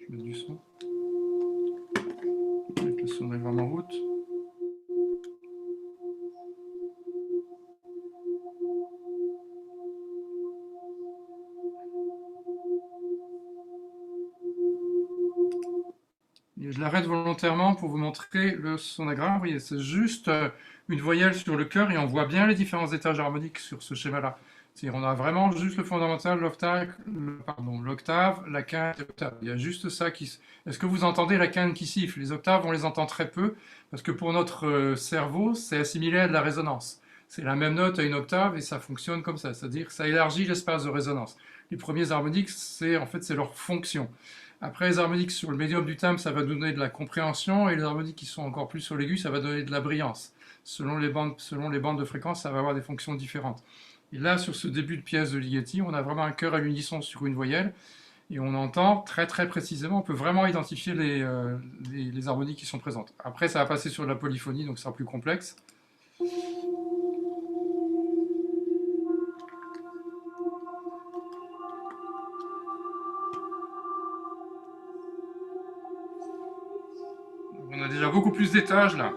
S2: Je mets du son. Avec le son est vraiment en route. Et je l'arrête volontairement pour vous montrer le sonagramme. Vous voyez, c'est juste une voyelle sur le chœur et on voit bien les différents étages harmoniques sur ce schéma-là. C'est-à-dire on a vraiment juste le fondamental, l'octave, la quinte et l'octave. Il y a juste ça qui... Est-ce que vous entendez la quinte qui siffle? Les octaves, on les entend très peu, parce que pour notre cerveau, c'est assimilé à de la résonance. C'est la même note à une octave et ça fonctionne comme ça. C'est-à-dire que ça élargit l'espace de résonance. Les premiers harmoniques, en fait, c'est leur fonction. Après, les harmoniques sur le médium du timbre, ça va donner de la compréhension, et les harmoniques qui sont encore plus sur l'aigu, ça va donner de la brillance. Selon les bandes de fréquence, ça va avoir des fonctions différentes. Et là, sur ce début de pièce de Ligeti, on a vraiment un chœur à l'unisson sur une voyelle, et on entend très très précisément, on peut vraiment identifier les harmonies qui sont présentes. Après, ça va passer sur de la polyphonie, donc ça sera plus complexe. On a déjà beaucoup plus d'étages là.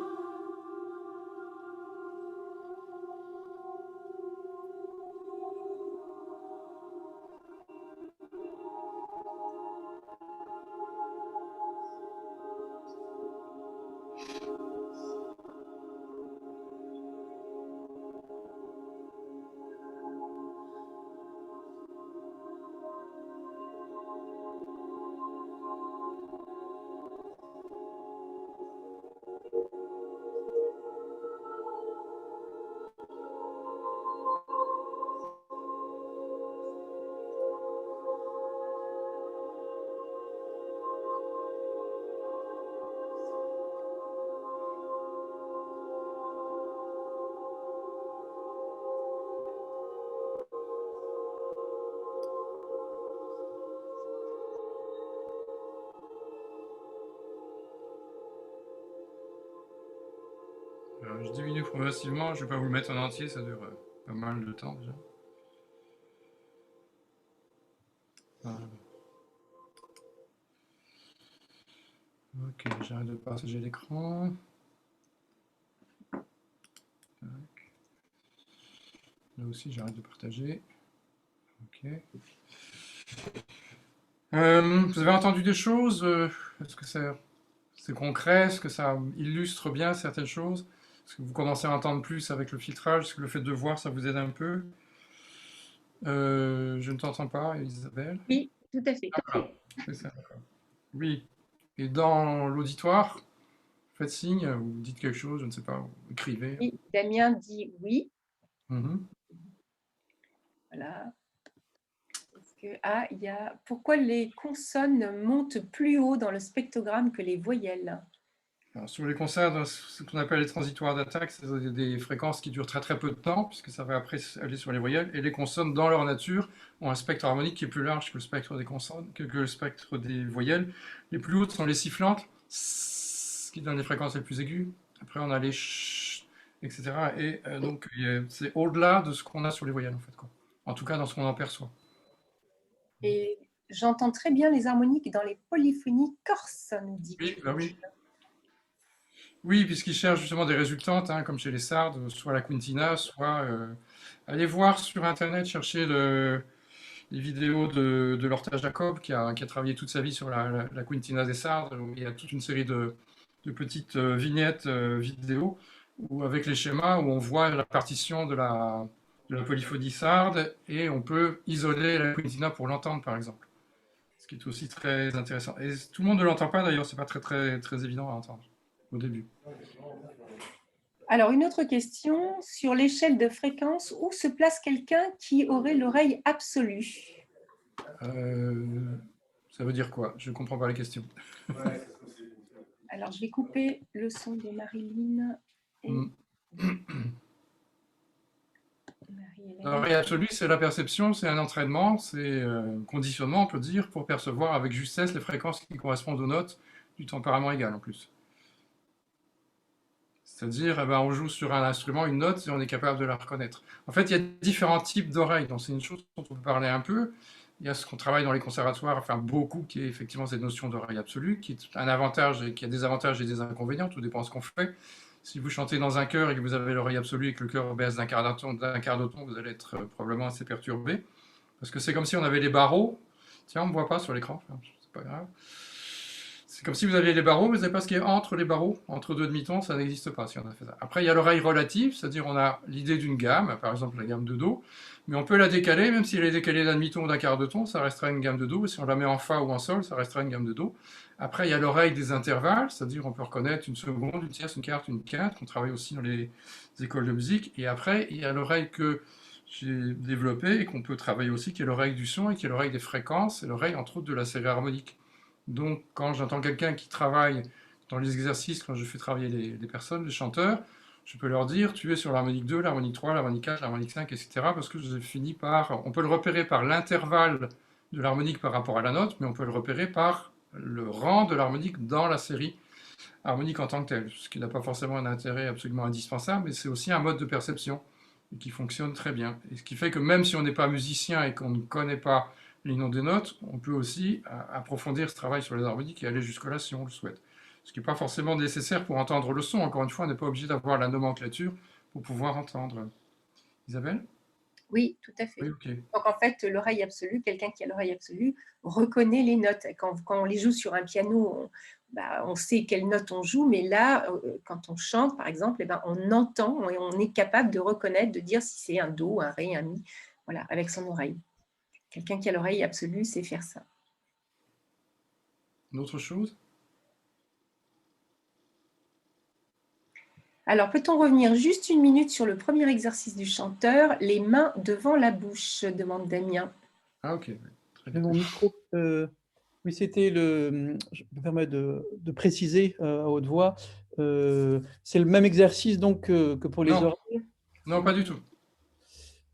S2: Je diminue progressivement, je ne vais pas vous le mettre en entier, ça dure pas mal de temps déjà. Voilà. Ok, j'arrête de partager l'écran. Là aussi, j'arrête de partager. Ok. Vous avez entendu des choses? Est-ce que c'est concret? Est-ce que ça illustre bien certaines choses? Est-ce que vous commencez à entendre plus avec le filtrage? Est-ce que le fait de voir, ça vous aide un peu? Je ne t'entends pas, Isabelle.
S1: Oui, tout à fait.
S2: Ah, c'est ça, d'accord. Oui. Et dans l'auditoire, faites signe, ou dites quelque chose, je ne sais pas, ou écrivez.
S1: Oui, Damien dit oui.
S2: Mhm.
S1: Voilà. Il y a... Pourquoi les consonnes montent plus haut dans le spectrogramme que les voyelles?
S2: Alors, sur les concerts, ce qu'on appelle les transitoires d'attaque, c'est des fréquences qui durent très très peu de temps, puisque ça va après aller sur les voyelles, et les consonnes, dans leur nature, ont un spectre harmonique qui est plus large que le spectre des consonnes, que le spectre des voyelles. Les plus hautes sont les sifflantes, qui donnent les fréquences les plus aiguës. Après, on a les ch, etc. Et donc, c'est au-delà de ce qu'on a sur les voyelles, en fait, quoi. En tout cas, dans ce qu'on en perçoit.
S1: Et j'entends très bien les harmoniques dans les polyphonies corses, nous dit.
S2: Oui, bah oui. Oui, puisqu'ils cherchent justement des résultantes, hein, comme chez les sardes, soit la quintina, soit allez voir sur Internet, chercher les vidéos de Lorta Jacob, qui a travaillé toute sa vie sur la quintina des sardes. Où il y a toute une série de petites vignettes vidéo où, avec les schémas, où on voit la partition de la polyphonie sarde et on peut isoler la quintina pour l'entendre, par exemple. Ce qui est aussi très intéressant. Et tout le monde ne l'entend pas d'ailleurs, c'est pas très, très, très évident à entendre au début.
S1: Alors, une autre question, sur l'échelle de fréquence, où se place quelqu'un qui aurait l'oreille absolue?
S2: Ça veut dire quoi? Je ne comprends pas la question.
S1: Alors, je vais couper le son de Marilyn. Et...
S2: L'oreille absolue, c'est la perception, c'est un entraînement, c'est un conditionnement, on peut dire, pour percevoir avec justesse les fréquences qui correspondent aux notes du tempérament égal en plus. C'est-à-dire, eh ben, on joue sur un instrument une note et on est capable de la reconnaître. En fait, il y a différents types d'oreilles, donc c'est une chose dont on peut parler un peu. Il y a ce qu'on travaille dans les conservatoires, enfin beaucoup, qui est effectivement cette notion d'oreille absolue, qui est un avantage et qui a des avantages et des inconvénients, tout dépend de ce qu'on fait. Si vous chantez dans un chœur et que vous avez l'oreille absolue et que le chœur baisse d'un quart de ton, vous allez être probablement assez perturbé. Parce que c'est comme si on avait les barreaux. Tiens, on ne me voit pas sur l'écran, c'est pas grave. C'est comme si vous aviez les barreaux, mais vous ne savez pas ce qui est entre les barreaux, entre deux demi-tons, ça n'existe pas si on a fait ça. Après, il y a l'oreille relative, c'est-à-dire on a l'idée d'une gamme, par exemple la gamme de Do, mais on peut la décaler, même si elle est décalée d'un demi-ton ou d'un quart de ton, ça restera une gamme de Do, et si on la met en Fa ou en Sol, ça restera une gamme de Do. Après, il y a l'oreille des intervalles, c'est-à-dire on peut reconnaître une seconde, une tierce, une quarte, une quinte, qu'on travaille aussi dans les écoles de musique, et après, il y a l'oreille que j'ai développée et qu'on peut travailler aussi, qui est l'oreille du son et qui est l'oreille des fréquences, et l'oreille entre autres de la série harmonique. Donc, quand j'entends quelqu'un qui travaille dans les exercices, quand je fais travailler les personnes, les chanteurs, je peux leur dire, tu es sur l'harmonique 2, l'harmonique 3, l'harmonique 4, l'harmonique 5, etc. Parce que j'ai fini par... On peut le repérer par l'intervalle de l'harmonique par rapport à la note, mais on peut le repérer par le rang de l'harmonique dans la série harmonique en tant que telle. Ce qui n'a pas forcément un intérêt absolument indispensable, mais c'est aussi un mode de perception qui fonctionne très bien. Et ce qui fait que même si on n'est pas musicien et qu'on ne connaît pas les noms des notes, on peut aussi approfondir ce travail sur les harmoniques et aller jusque-là si on le souhaite. Ce qui n'est pas forcément nécessaire pour entendre le son. Encore une fois, on n'est pas obligé d'avoir la nomenclature pour pouvoir entendre. Isabelle?
S1: Oui, tout à fait.
S2: Oui, okay.
S1: Donc en fait, l'oreille absolue, quelqu'un qui a l'oreille absolue, reconnaît les notes. Quand on les joue sur un piano, on sait quelles notes on joue, mais là, quand on chante, par exemple, on entend et on est capable de reconnaître, de dire si c'est un Do, un Ré, un Mi, voilà, avec son oreille. Quelqu'un qui a l'oreille absolue sait faire ça.
S2: Une autre chose?
S1: Alors, peut-on revenir juste une minute sur le premier exercice du chanteur, les mains devant la bouche, demande Damien.
S2: Ah, ok.
S7: Très bien. Mon micro, oui, c'était le... Je me permets de préciser à haute voix. C'est le même exercice donc que pour les oreilles?
S2: Non, pas du tout.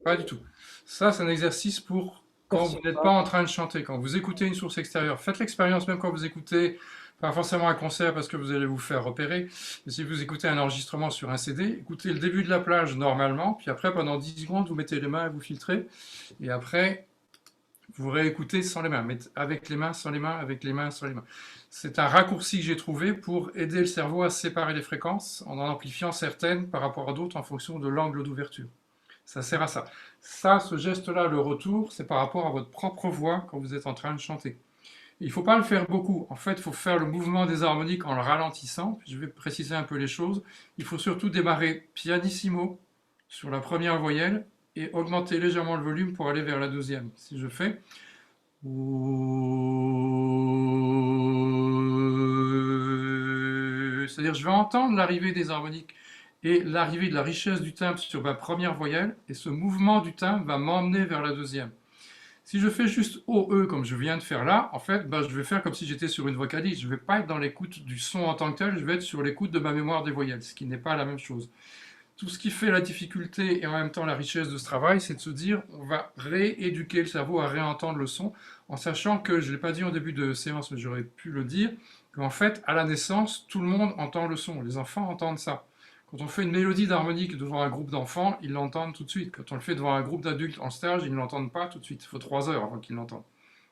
S2: Pas du tout. Ça, c'est un exercice pour quand vous n'êtes pas en train de chanter, quand vous écoutez une source extérieure. Faites l'expérience même quand vous écoutez, pas forcément un concert parce que vous allez vous faire repérer, mais si vous écoutez un enregistrement sur un CD, écoutez le début de la plage normalement, puis après pendant 10 secondes, vous mettez les mains et vous filtrez, et après, vous réécoutez sans les mains, mais avec les mains, sans les mains, avec les mains, sans les mains. C'est un raccourci que j'ai trouvé pour aider le cerveau à séparer les fréquences en amplifiant certaines par rapport à d'autres en fonction de l'angle d'ouverture. Ça sert à ça. Ça, ce geste-là, le retour, c'est par rapport à votre propre voix quand vous êtes en train de chanter. Il ne faut pas le faire beaucoup. En fait, il faut faire le mouvement des harmoniques en le ralentissant. Je vais préciser un peu les choses. Il faut surtout démarrer pianissimo sur la première voyelle et augmenter légèrement le volume pour aller vers la deuxième. Si je fais... C'est-à-dire, je vais entendre l'arrivée des harmoniques et l'arrivée de la richesse du timbre sur ma première voyelle, et ce mouvement du timbre va m'emmener vers la deuxième. Si je fais juste OE comme je viens de faire là, en fait, ben, je vais faire comme si j'étais sur une vocalise. Je ne vais pas être dans l'écoute du son en tant que tel, je vais être sur l'écoute de ma mémoire des voyelles, ce qui n'est pas la même chose. Tout ce qui fait la difficulté et en même temps la richesse de ce travail, c'est de se dire on va rééduquer le cerveau à réentendre le son, en sachant que, je ne l'ai pas dit au début de séance, mais j'aurais pu le dire, qu'en fait, à la naissance, tout le monde entend le son. Les enfants entendent ça. Quand on fait une mélodie d'harmonique devant un groupe d'enfants, ils l'entendent tout de suite. Quand on le fait devant un groupe d'adultes en stage, ils ne l'entendent pas tout de suite. Il faut 3 heures avant qu'ils l'entendent.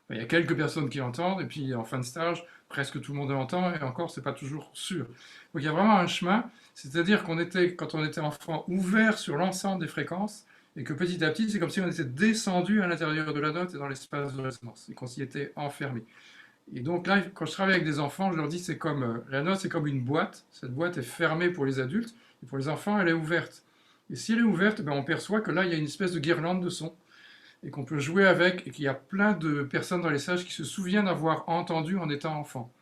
S2: Il y a quelques personnes qui l'entendent, et puis en fin de stage, presque tout le monde l'entend, et encore, c'est pas toujours sûr. Donc il y a vraiment un chemin, c'est-à-dire qu'on était, quand on était enfant, ouvert sur l'ensemble des fréquences, et que petit à petit, c'est comme si on était descendu à l'intérieur de la note et dans l'espace de résonance, et qu'on s'y était enfermé. Et donc là, quand je travaille avec des enfants, je leur dis c'est comme la note, c'est comme une boîte. Cette boîte est fermée pour les adultes, et pour les enfants, elle est ouverte. Et si elle est ouverte, ben on perçoit que là, il y a une espèce de guirlande de sons, et qu'on peut jouer avec, et qu'il y a plein de personnes dans les stages qui se souviennent d'avoir entendu en étant enfant.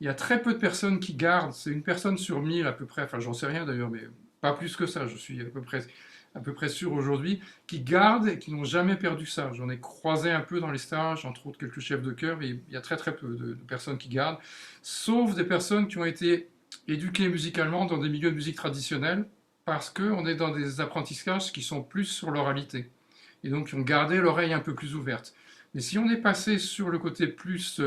S2: Il y a très peu de personnes qui gardent, c'est une personne sur 1000 à peu près, enfin j'en sais rien d'ailleurs, mais pas plus que ça, je suis à peu près sûr aujourd'hui, qui gardent et qui n'ont jamais perdu ça. J'en ai croisé un peu dans les stages, entre autres quelques chefs de chœur, mais il y a très très peu de personnes qui gardent, sauf des personnes qui ont été éduquées musicalement dans des milieux de musique traditionnelle, parce qu'on est dans des apprentissages qui sont plus sur l'oralité, et donc qui ont gardé l'oreille un peu plus ouverte. Mais si on est passé sur le côté plus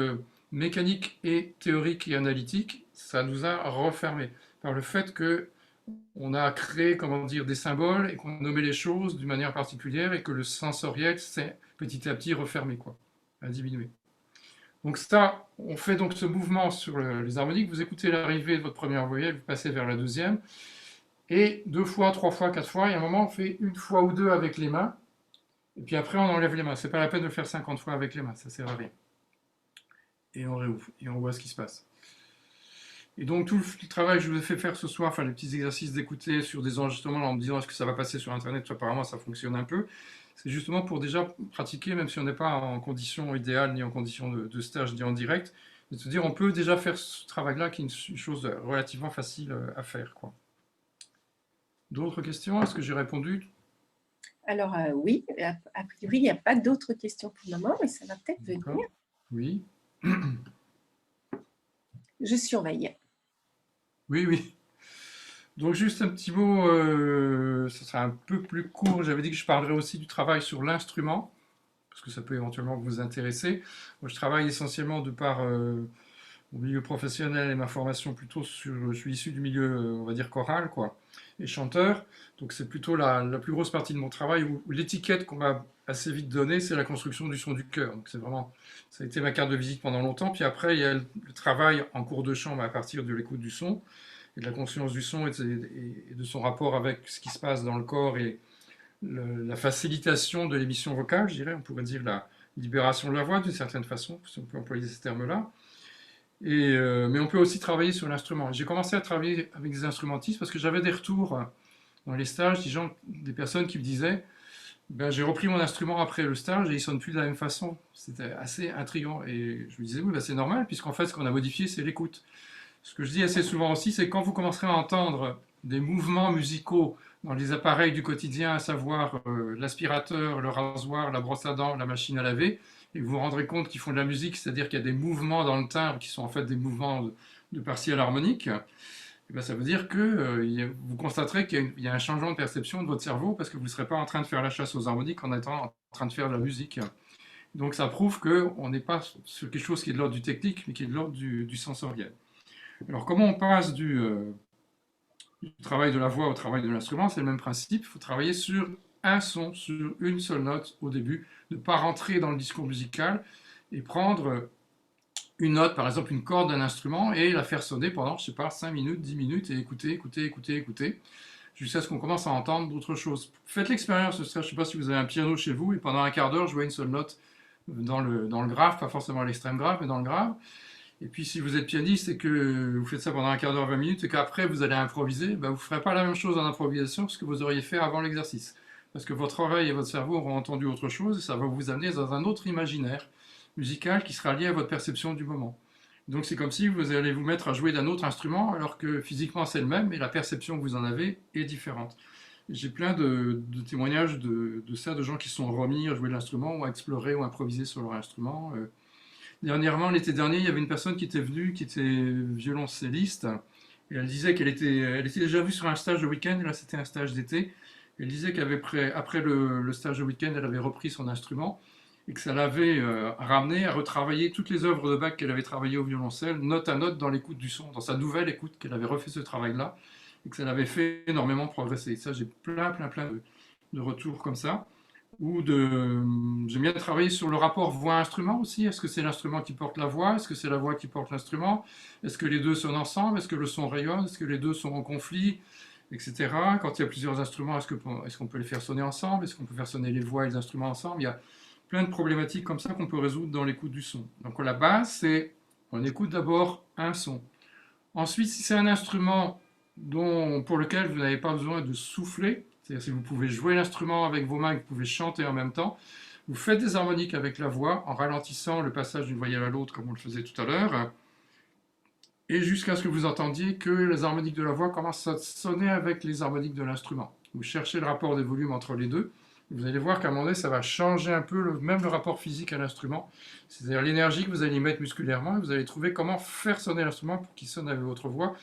S2: mécanique et théorique et analytique, ça nous a refermé par le fait que on a créé, comment dire, des symboles et qu'on nommait les choses d'une manière particulière et que le sensoriel s'est petit à petit refermé, quoi, a diminué. Donc ça, on fait donc ce mouvement sur les harmoniques. Vous écoutez l'arrivée de votre première voyelle, vous passez vers la deuxième, et 2 fois, 3 fois, 4 fois, et à un moment on fait 1 fois ou 2 avec les mains, et puis après on enlève les mains. C'est pas la peine de faire 50 fois avec les mains, ça sert à rien. Et on réouvre, et on voit ce qui se passe. Et donc tout le travail que je vous ai fait faire ce soir, enfin les petits exercices d'écouter sur des enregistrements en me disant est-ce que ça va passer sur internet, apparemment ça fonctionne un peu, c'est justement pour déjà pratiquer, même si on n'est pas en condition idéale, ni en condition de stage, ni en direct, de se dire on peut déjà faire ce travail-là qui est une chose relativement facile à faire, quoi. D'autres questions? Est-ce que j'ai répondu?
S1: Alors oui, a priori, il n'y a pas d'autres questions pour le moment, mais ça va peut-être venir.
S2: Oui.
S1: Je surveille.
S2: Oui, oui. Donc juste un petit mot, ça sera un peu plus court. J'avais dit que je parlerais aussi du travail sur l'instrument, parce que ça peut éventuellement vous intéresser. Moi, je travaille essentiellement de par mon milieu professionnel et ma formation plutôt sur... Je suis issu du milieu, on va dire, choral, quoi, et chanteur. Donc c'est plutôt la plus grosse partie de mon travail, où l'étiquette qu'on m'a assez vite donnée, c'est la construction du son du cœur. Donc c'est vraiment... Ça a été ma carte de visite pendant longtemps. Puis après, il y a le travail en cours de chant à partir de l'écoute du son, et de la conscience du son et de son rapport avec ce qui se passe dans le corps et la facilitation de l'émission vocale, je dirais, on pourrait dire la libération de la voix d'une certaine façon, si on peut employer ces termes-là. Mais on peut aussi travailler sur l'instrument. J'ai commencé à travailler avec des instrumentistes parce que j'avais des retours dans les stages, des personnes qui me disaient ben, j'ai repris mon instrument après le stage et il ne sonne plus de la même façon. C'était assez intriguant. Et je me disais oui, ben, c'est normal, puisqu'en fait, ce qu'on a modifié, c'est l'écoute. Ce que je dis assez souvent aussi, c'est quand vous commencerez à entendre des mouvements musicaux dans les appareils du quotidien, à savoir l'aspirateur, le rasoir, la brosse à dents, la machine à laver, et vous vous rendrez compte qu'ils font de la musique, c'est-à-dire qu'il y a des mouvements dans le timbre qui sont en fait des mouvements de partiels harmoniques, et bien ça veut dire que vous constaterez qu'il y a un changement de perception de votre cerveau parce que vous ne serez pas en train de faire la chasse aux harmoniques en étant en train de faire de la musique. Donc ça prouve qu'on n'est pas sur quelque chose qui est de l'ordre du technique, mais qui est de l'ordre du sensoriel. Alors comment on passe du travail de la voix au travail de l'instrument? C'est le même principe, il faut travailler sur un son, sur une seule note au début, ne pas rentrer dans le discours musical et prendre une note, par exemple une corde d'un instrument, et la faire sonner pendant, je sais pas, 5 minutes, 10 minutes, et écouter, jusqu'à ce qu'on commence à entendre d'autres choses. Faites l'expérience, je ne sais pas si vous avez un piano chez vous, et pendant un quart d'heure, jouez une seule note dans le grave, pas forcément à l'extrême grave, mais dans le grave. Et puis si vous êtes pianiste et que vous faites ça pendant un quart d'heure, 20 minutes, et qu'après vous allez improviser, ben, vous ne ferez pas la même chose en improvisation que ce que vous auriez fait avant l'exercice. Parce que votre oreille et votre cerveau auront entendu autre chose, et ça va vous amener dans un autre imaginaire musical qui sera lié à votre perception du moment. Donc c'est comme si vous allez vous mettre à jouer d'un autre instrument, alors que physiquement c'est le même, mais la perception que vous en avez est différente. J'ai plein de témoignages de ça, de gens qui se sont remis à jouer de l'instrument ou à explorer ou à improviser sur leur instrument. Dernièrement, l'été dernier, il y avait une personne qui était venue, qui était violoncelliste, et elle disait elle était déjà venue sur un stage de week-end, et là c'était un stage d'été. Elle disait qu'après le stage de week-end, elle avait repris son instrument, et que ça l'avait ramené à retravailler toutes les œuvres de Bach qu'elle avait travaillées au violoncelle, note à note dans l'écoute du son, dans sa nouvelle écoute, qu'elle avait refait ce travail-là, et que ça l'avait fait énormément progresser. Ça, j'ai plein de retours comme ça. J'aime bien travailler sur le rapport voix-instrument aussi. Est-ce que c'est l'instrument qui porte la voix? Est-ce que c'est la voix qui porte l'instrument? Est-ce que les deux sonnent ensemble? Est-ce que le son rayonne? Est-ce que les deux sont en conflit? Etc. Quand il y a plusieurs instruments, est-ce qu'on peut les faire sonner ensemble? Est-ce qu'on peut faire sonner les voix et les instruments ensemble? Il y a plein de problématiques comme ça qu'on peut résoudre dans l'écoute du son. Donc la base, c'est on écoute d'abord un son. Ensuite, si c'est un instrument pour lequel vous n'avez pas besoin de souffler, c'est-à-dire si vous pouvez jouer l'instrument avec vos mains et que vous pouvez chanter en même temps, vous faites des harmoniques avec la voix en ralentissant le passage d'une voyelle à l'autre comme on le faisait tout à l'heure, et jusqu'à ce que vous entendiez que les harmoniques de la voix commencent à sonner avec les harmoniques de l'instrument. Vous cherchez le rapport des volumes entre les deux, et vous allez voir qu'à un moment donné, ça va changer un peu même le rapport physique à l'instrument, c'est-à-dire l'énergie que vous allez y mettre musculairement, et vous allez trouver comment faire sonner l'instrument pour qu'il sonne avec votre voix,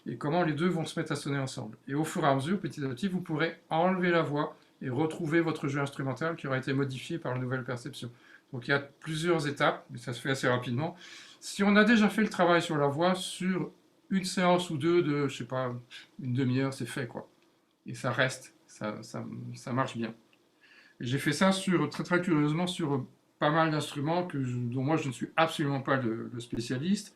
S2: et comment les deux vont se mettre à sonner ensemble. Et au fur et à mesure, petit à petit, vous pourrez enlever la voix et retrouver votre jeu instrumental qui aura été modifié par la nouvelle perception. Donc il y a plusieurs étapes, mais ça se fait assez rapidement. Si on a déjà fait le travail sur la voix, sur une séance ou deux de, je sais pas, une demi-heure, c'est fait, quoi. Et ça reste, ça marche bien. Et j'ai fait ça très curieusement sur pas mal d'instruments dont moi je ne suis absolument pas le spécialiste.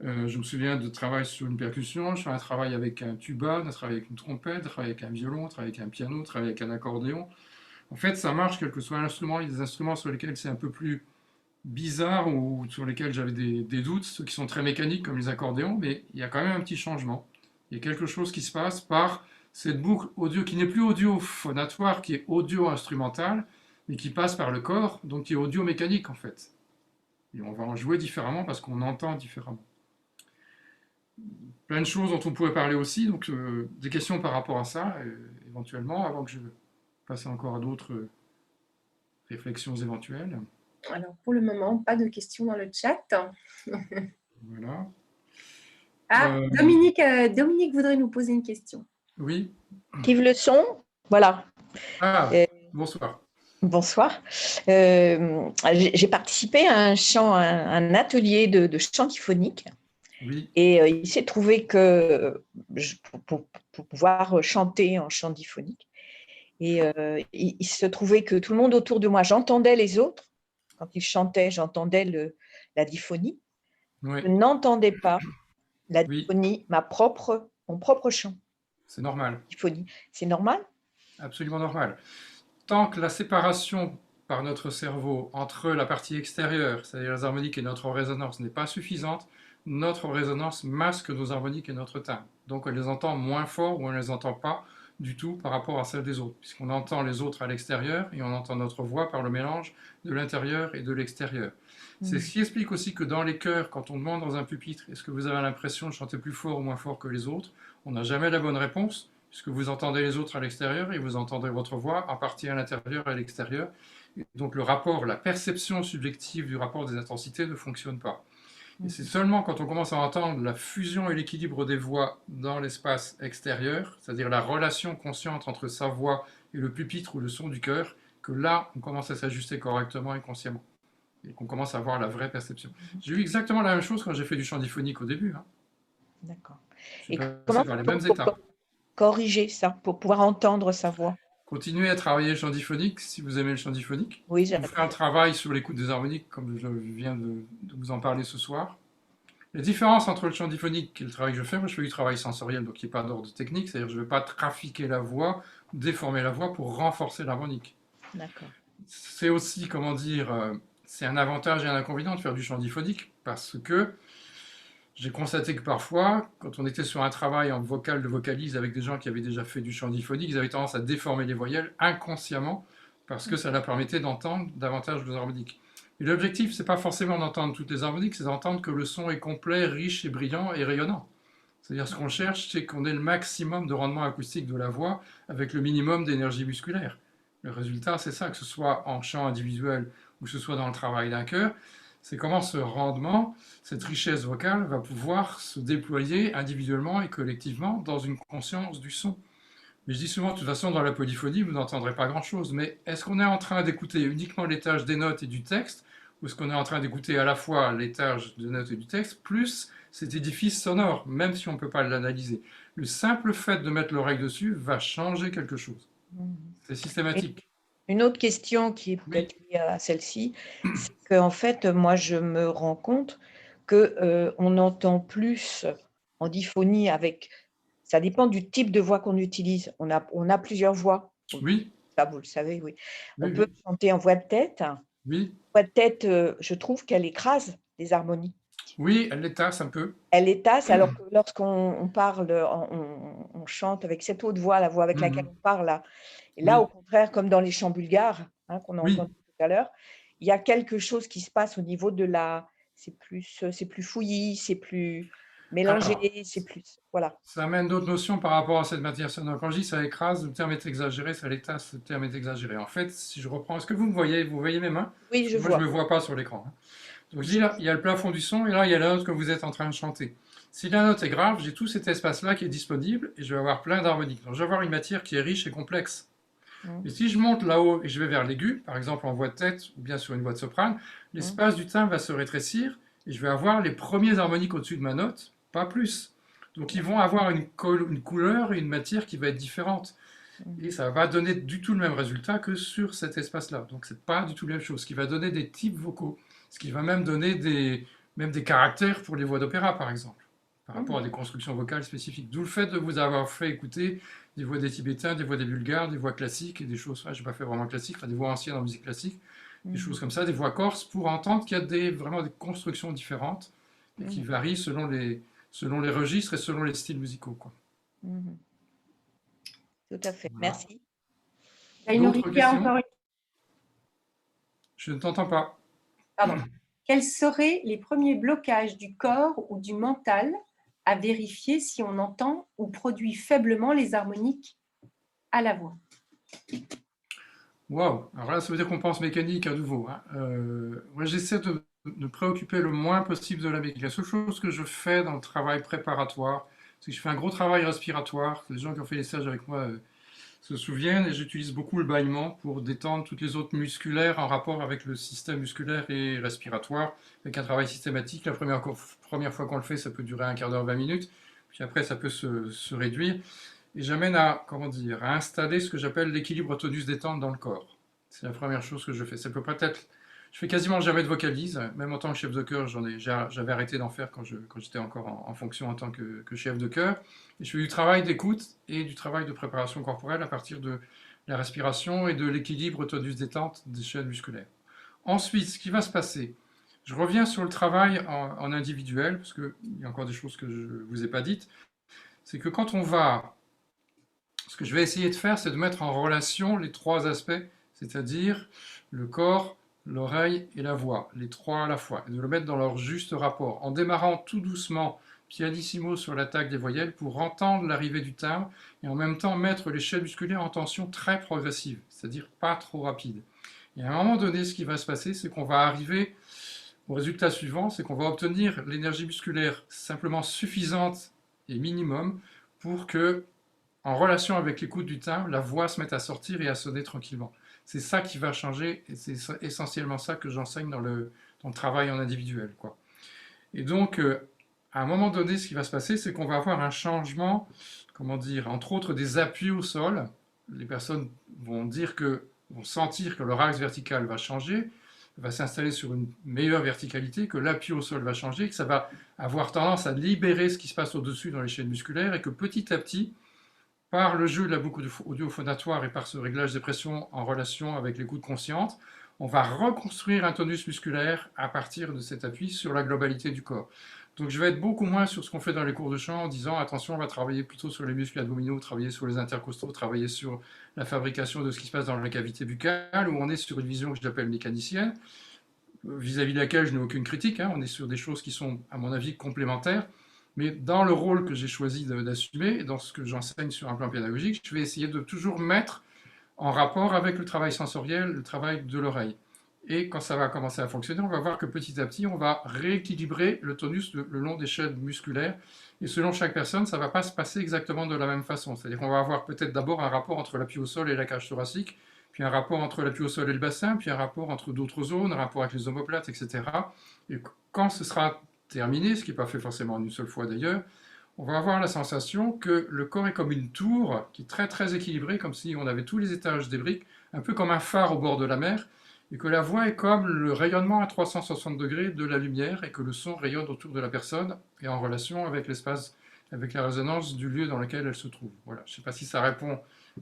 S2: Je me souviens de travail sur une percussion, je fais un travail avec un tuba, un travail avec une trompette, un travail avec un violon, un travail avec un piano, un travail avec un accordéon. En fait, ça marche quel que soit l'instrument. Il y a des instruments sur lesquels c'est un peu plus bizarre ou sur lesquels j'avais des doutes, ceux qui sont très mécaniques comme les accordéons, mais il y a quand même un petit changement. Il y a quelque chose qui se passe par cette boucle audio qui n'est plus audio phonatoire, qui est audio instrumental, mais qui passe par le corps, donc qui est audio mécanique en fait. Et on va en jouer différemment parce qu'on entend différemment. Plein de choses dont on pourrait parler aussi, donc des questions par rapport à ça, éventuellement, avant que je passe encore à d'autres réflexions éventuelles.
S1: Alors, pour le moment, pas de questions dans le chat.
S2: Voilà.
S1: Ah, Dominique voudrait nous poser une question.
S2: Oui.
S8: Active le son, voilà.
S2: Ah, bonsoir.
S8: Bonsoir. J'ai participé à un atelier de chant diphonique.
S2: Oui.
S8: Et il s'est trouvé que pour pouvoir chanter en chant diphonique, et il se trouvait que tout le monde autour de moi, j'entendais les autres. Quand ils chantaient, j'entendais la diphonie.
S2: Oui.
S8: Je n'entendais pas la diphonie, mon propre chant.
S2: C'est normal.
S8: Diphonie. C'est normal?
S2: Absolument normal. Tant que la séparation par notre cerveau entre la partie extérieure, c'est-à-dire les harmoniques et notre résonance, n'est pas suffisante, notre résonance masque nos harmoniques et notre timbre. Donc on les entend moins fort ou on ne les entend pas du tout par rapport à celles des autres, puisqu'on entend les autres à l'extérieur et on entend notre voix par le mélange de l'intérieur et de l'extérieur. C'est ce qui explique aussi que dans les chœurs, quand on demande dans un pupitre, est-ce que vous avez l'impression de chanter plus fort ou moins fort que les autres, on n'a jamais la bonne réponse, puisque vous entendez les autres à l'extérieur et vous entendez votre voix en partie à l'intérieur et à l'extérieur. Donc le rapport, la perception subjective du rapport des intensités ne fonctionne pas. Et c'est seulement quand on commence à entendre la fusion et l'équilibre des voix dans l'espace extérieur, c'est-à-dire la relation consciente entre sa voix et le pupitre ou le son du cœur, que là, on commence à s'ajuster correctement et consciemment. Et qu'on commence à avoir la vraie perception. J'ai eu exactement la même chose quand j'ai fait du chant diphonique au début. Hein.
S8: D'accord.
S2: Et comment par les mêmes étapes.
S8: Corriger ça, pour pouvoir entendre sa voix?
S2: Continuez à travailler le chant diphonique si vous aimez le chant diphonique.
S8: Oui,
S2: vous ferez un travail sur l'écoute des harmoniques, comme je viens de vous en parler ce soir. La différence entre le chant diphonique et le travail que je fais, moi je fais du travail sensoriel, donc il n'y a pas d'ordre technique, c'est-à-dire que je ne vais pas trafiquer la voix, déformer la voix pour renforcer l'harmonique.
S8: D'accord.
S2: C'est aussi, comment dire, c'est un avantage et un inconvénient de faire du chant diphonique, parce que j'ai constaté que parfois, quand on était sur un travail en vocal de vocalise avec des gens qui avaient déjà fait du chant diphonique, ils avaient tendance à déformer les voyelles inconsciemment parce que ça leur permettait d'entendre davantage les harmoniques. Et l'objectif, c'est pas forcément d'entendre toutes les harmoniques, c'est d'entendre que le son est complet, riche et brillant et rayonnant. C'est-à-dire ce qu'on cherche, c'est qu'on ait le maximum de rendement acoustique de la voix avec le minimum d'énergie musculaire. Le résultat, c'est ça, que ce soit en chant individuel ou que ce soit dans le travail d'un chœur, c'est comment ce rendement, cette richesse vocale va pouvoir se déployer individuellement et collectivement dans une conscience du son. Mais je dis souvent, de toute façon, dans la polyphonie, vous n'entendrez pas grand-chose. Mais est-ce qu'on est en train d'écouter uniquement les tâches des notes et du texte, ou est-ce qu'on est en train d'écouter à la fois les tâches des notes et du texte, plus cet édifice sonore, même si on ne peut pas l'analyser? Le simple fait de mettre l'oreille dessus va changer quelque chose. C'est systématique.
S8: Une autre question qui est peut-être liée à celle-ci, c'est qu'en fait, moi, je me rends compte qu'on entend plus en diphonie avec... Ça dépend du type de voix qu'on utilise. On a plusieurs voix.
S2: Oui.
S8: Ça, vous le savez, oui.
S2: Oui,
S8: On peut chanter en voix de tête.
S2: Oui.
S8: Voix de tête, je trouve qu'elle écrase les harmonies.
S2: Oui, elle les tasse un peu.
S8: Elle les tasse, alors que lorsqu'on parle, on chante avec cette haute voix, la voix avec laquelle on parle là. Et là,
S2: Oui.
S8: au contraire, comme dans les chants bulgares, hein, qu'on a entendu tout à l'heure, il y a quelque chose qui se passe au niveau de la... C'est plus fouillis, c'est plus mélangé, c'est plus... Voilà.
S2: Ça amène d'autres notions par rapport à cette matière sonore. Quand je dis ça écrase, le terme est exagéré, ça les tasse, le terme est exagéré. En fait, si je reprends, est-ce que vous me voyez? Vous voyez mes mains?
S8: Oui, je vois.
S2: Moi, je ne me vois pas sur l'écran. Donc, je dis là, il y a le plafond du son et là, il y a la note que vous êtes en train de chanter. Si la note est grave, j'ai tout cet espace-là qui est disponible et je vais avoir plein d'harmoniques. Donc, je vais avoir une matière qui est riche et complexe. Et si je monte là-haut et je vais vers l'aigu, par exemple en voix de tête ou bien sur une voix de soprane, l'espace du timbre va se rétrécir et je vais avoir les premiers harmoniques au-dessus de ma note, pas plus. Donc ils vont avoir une couleur et une matière qui va être différente. Et ça va donner du tout le même résultat que sur cet espace-là. Donc c'est pas du tout la même chose. Ce qui va donner des types vocaux, ce qui va même donner même des caractères pour les voix d'opéra, par exemple, par rapport à des constructions vocales spécifiques. D'où le fait de vous avoir fait écouter des voix des Tibétains, des voix des Bulgares, des voix classiques et des choses, je n'ai pas fait vraiment classique, des voix anciennes en musique classique, des choses comme ça, des voix corses, pour entendre qu'il y a vraiment des constructions différentes et qui varient selon les registres et selon les styles musicaux, quoi.
S8: Tout à fait.
S2: Voilà.
S8: Merci.
S2: D'autres questions? Je ne t'entends pas.
S1: Pardon. Quels seraient les premiers blocages du corps ou du mental à vérifier si on entend ou produit faiblement les harmoniques à la voix?
S2: Waouh! Alors là, ça veut dire qu'on pense mécanique à nouveau. Moi, j'essaie de me préoccuper le moins possible de la mécanique. La seule chose que je fais dans le travail préparatoire, c'est que je fais un gros travail respiratoire. Les gens qui ont fait les stages avec moi se souviennent, et j'utilise beaucoup le bâillement pour détendre toutes les autres musculaires en rapport avec le système musculaire et respiratoire, avec un travail systématique. La première fois qu'on le fait, ça peut durer un quart d'heure, 20 minutes, puis après ça peut se réduire, et j'amène à installer ce que j'appelle l'équilibre tonus-détente dans le corps. C'est la première chose que je fais. Ça peut peut-être... Je fais quasiment jamais de vocalise, même en tant que chef de chœur, j'avais arrêté d'en faire quand j'étais encore en fonction en tant que chef de chœur. Et je fais du travail d'écoute et du travail de préparation corporelle à partir de la respiration et de l'équilibre tonus-détente des chaînes musculaires. Ensuite, ce qui va se passer, je reviens sur le travail en individuel, parce qu'il y a encore des choses que je ne vous ai pas dites, c'est que quand on va... Ce que je vais essayer de faire, c'est de mettre en relation les trois aspects, c'est-à-dire le corps, l'oreille et la voix, les trois à la fois, et de le mettre dans leur juste rapport, en démarrant tout doucement, pianissimo sur l'attaque des voyelles, pour entendre l'arrivée du timbre, et en même temps mettre les chaînes musculaires en tension très progressive, c'est-à-dire pas trop rapide. Et à un moment donné, ce qui va se passer, c'est qu'on va arriver au résultat suivant, c'est qu'on va obtenir l'énergie musculaire simplement suffisante et minimum pour que, en relation avec l'écoute du timbre, la voix se mette à sortir et à sonner tranquillement. C'est ça qui va changer, et c'est essentiellement ça que j'enseigne dans le travail en individuel, quoi. Et donc, à un moment donné, ce qui va se passer, c'est qu'on va avoir un changement, entre autres des appuis au sol. Les personnes vont sentir que leur axe vertical va changer, va s'installer sur une meilleure verticalité, que l'appui au sol va changer, que ça va avoir tendance à libérer ce qui se passe au-dessus dans les chaînes musculaires, et que petit à petit, par le jeu de la boucle audio-phonatoire et par ce réglage des pressions en relation avec l'écoute consciente, on va reconstruire un tonus musculaire à partir de cet appui sur la globalité du corps. Donc je vais être beaucoup moins sur ce qu'on fait dans les cours de chant en disant attention, on va travailler plutôt sur les muscles abdominaux, travailler sur les intercostaux, travailler sur la fabrication de ce qui se passe dans la cavité buccale, où on est sur une vision que j'appelle mécanicienne, vis-à-vis de laquelle je n'ai aucune critique, on est sur des choses qui sont, à mon avis, complémentaires. Mais dans le rôle que j'ai choisi d'assumer, et dans ce que j'enseigne sur un plan pédagogique, je vais essayer de toujours mettre en rapport avec le travail sensoriel, le travail de l'oreille. Et quand ça va commencer à fonctionner, on va voir que petit à petit, on va rééquilibrer le tonus le long des chaînes musculaires. Et selon chaque personne, ça ne va pas se passer exactement de la même façon. C'est-à-dire qu'on va avoir peut-être d'abord un rapport entre l'appui au sol et la cage thoracique, puis un rapport entre l'appui au sol et le bassin, puis un rapport entre d'autres zones, un rapport avec les omoplates, etc. Et quand ce sera terminé, ce qui n'est pas fait forcément en une seule fois d'ailleurs, on va avoir la sensation que le corps est comme une tour qui est très très équilibrée, comme si on avait tous les étages des briques, un peu comme un phare au bord de la mer, et que la voix est comme le rayonnement à 360 degrés de la lumière, et que le son rayonne autour de la personne et en relation avec l'espace, avec la résonance du lieu dans lequel elle se trouve. Voilà. Je ne sais pas si ça répond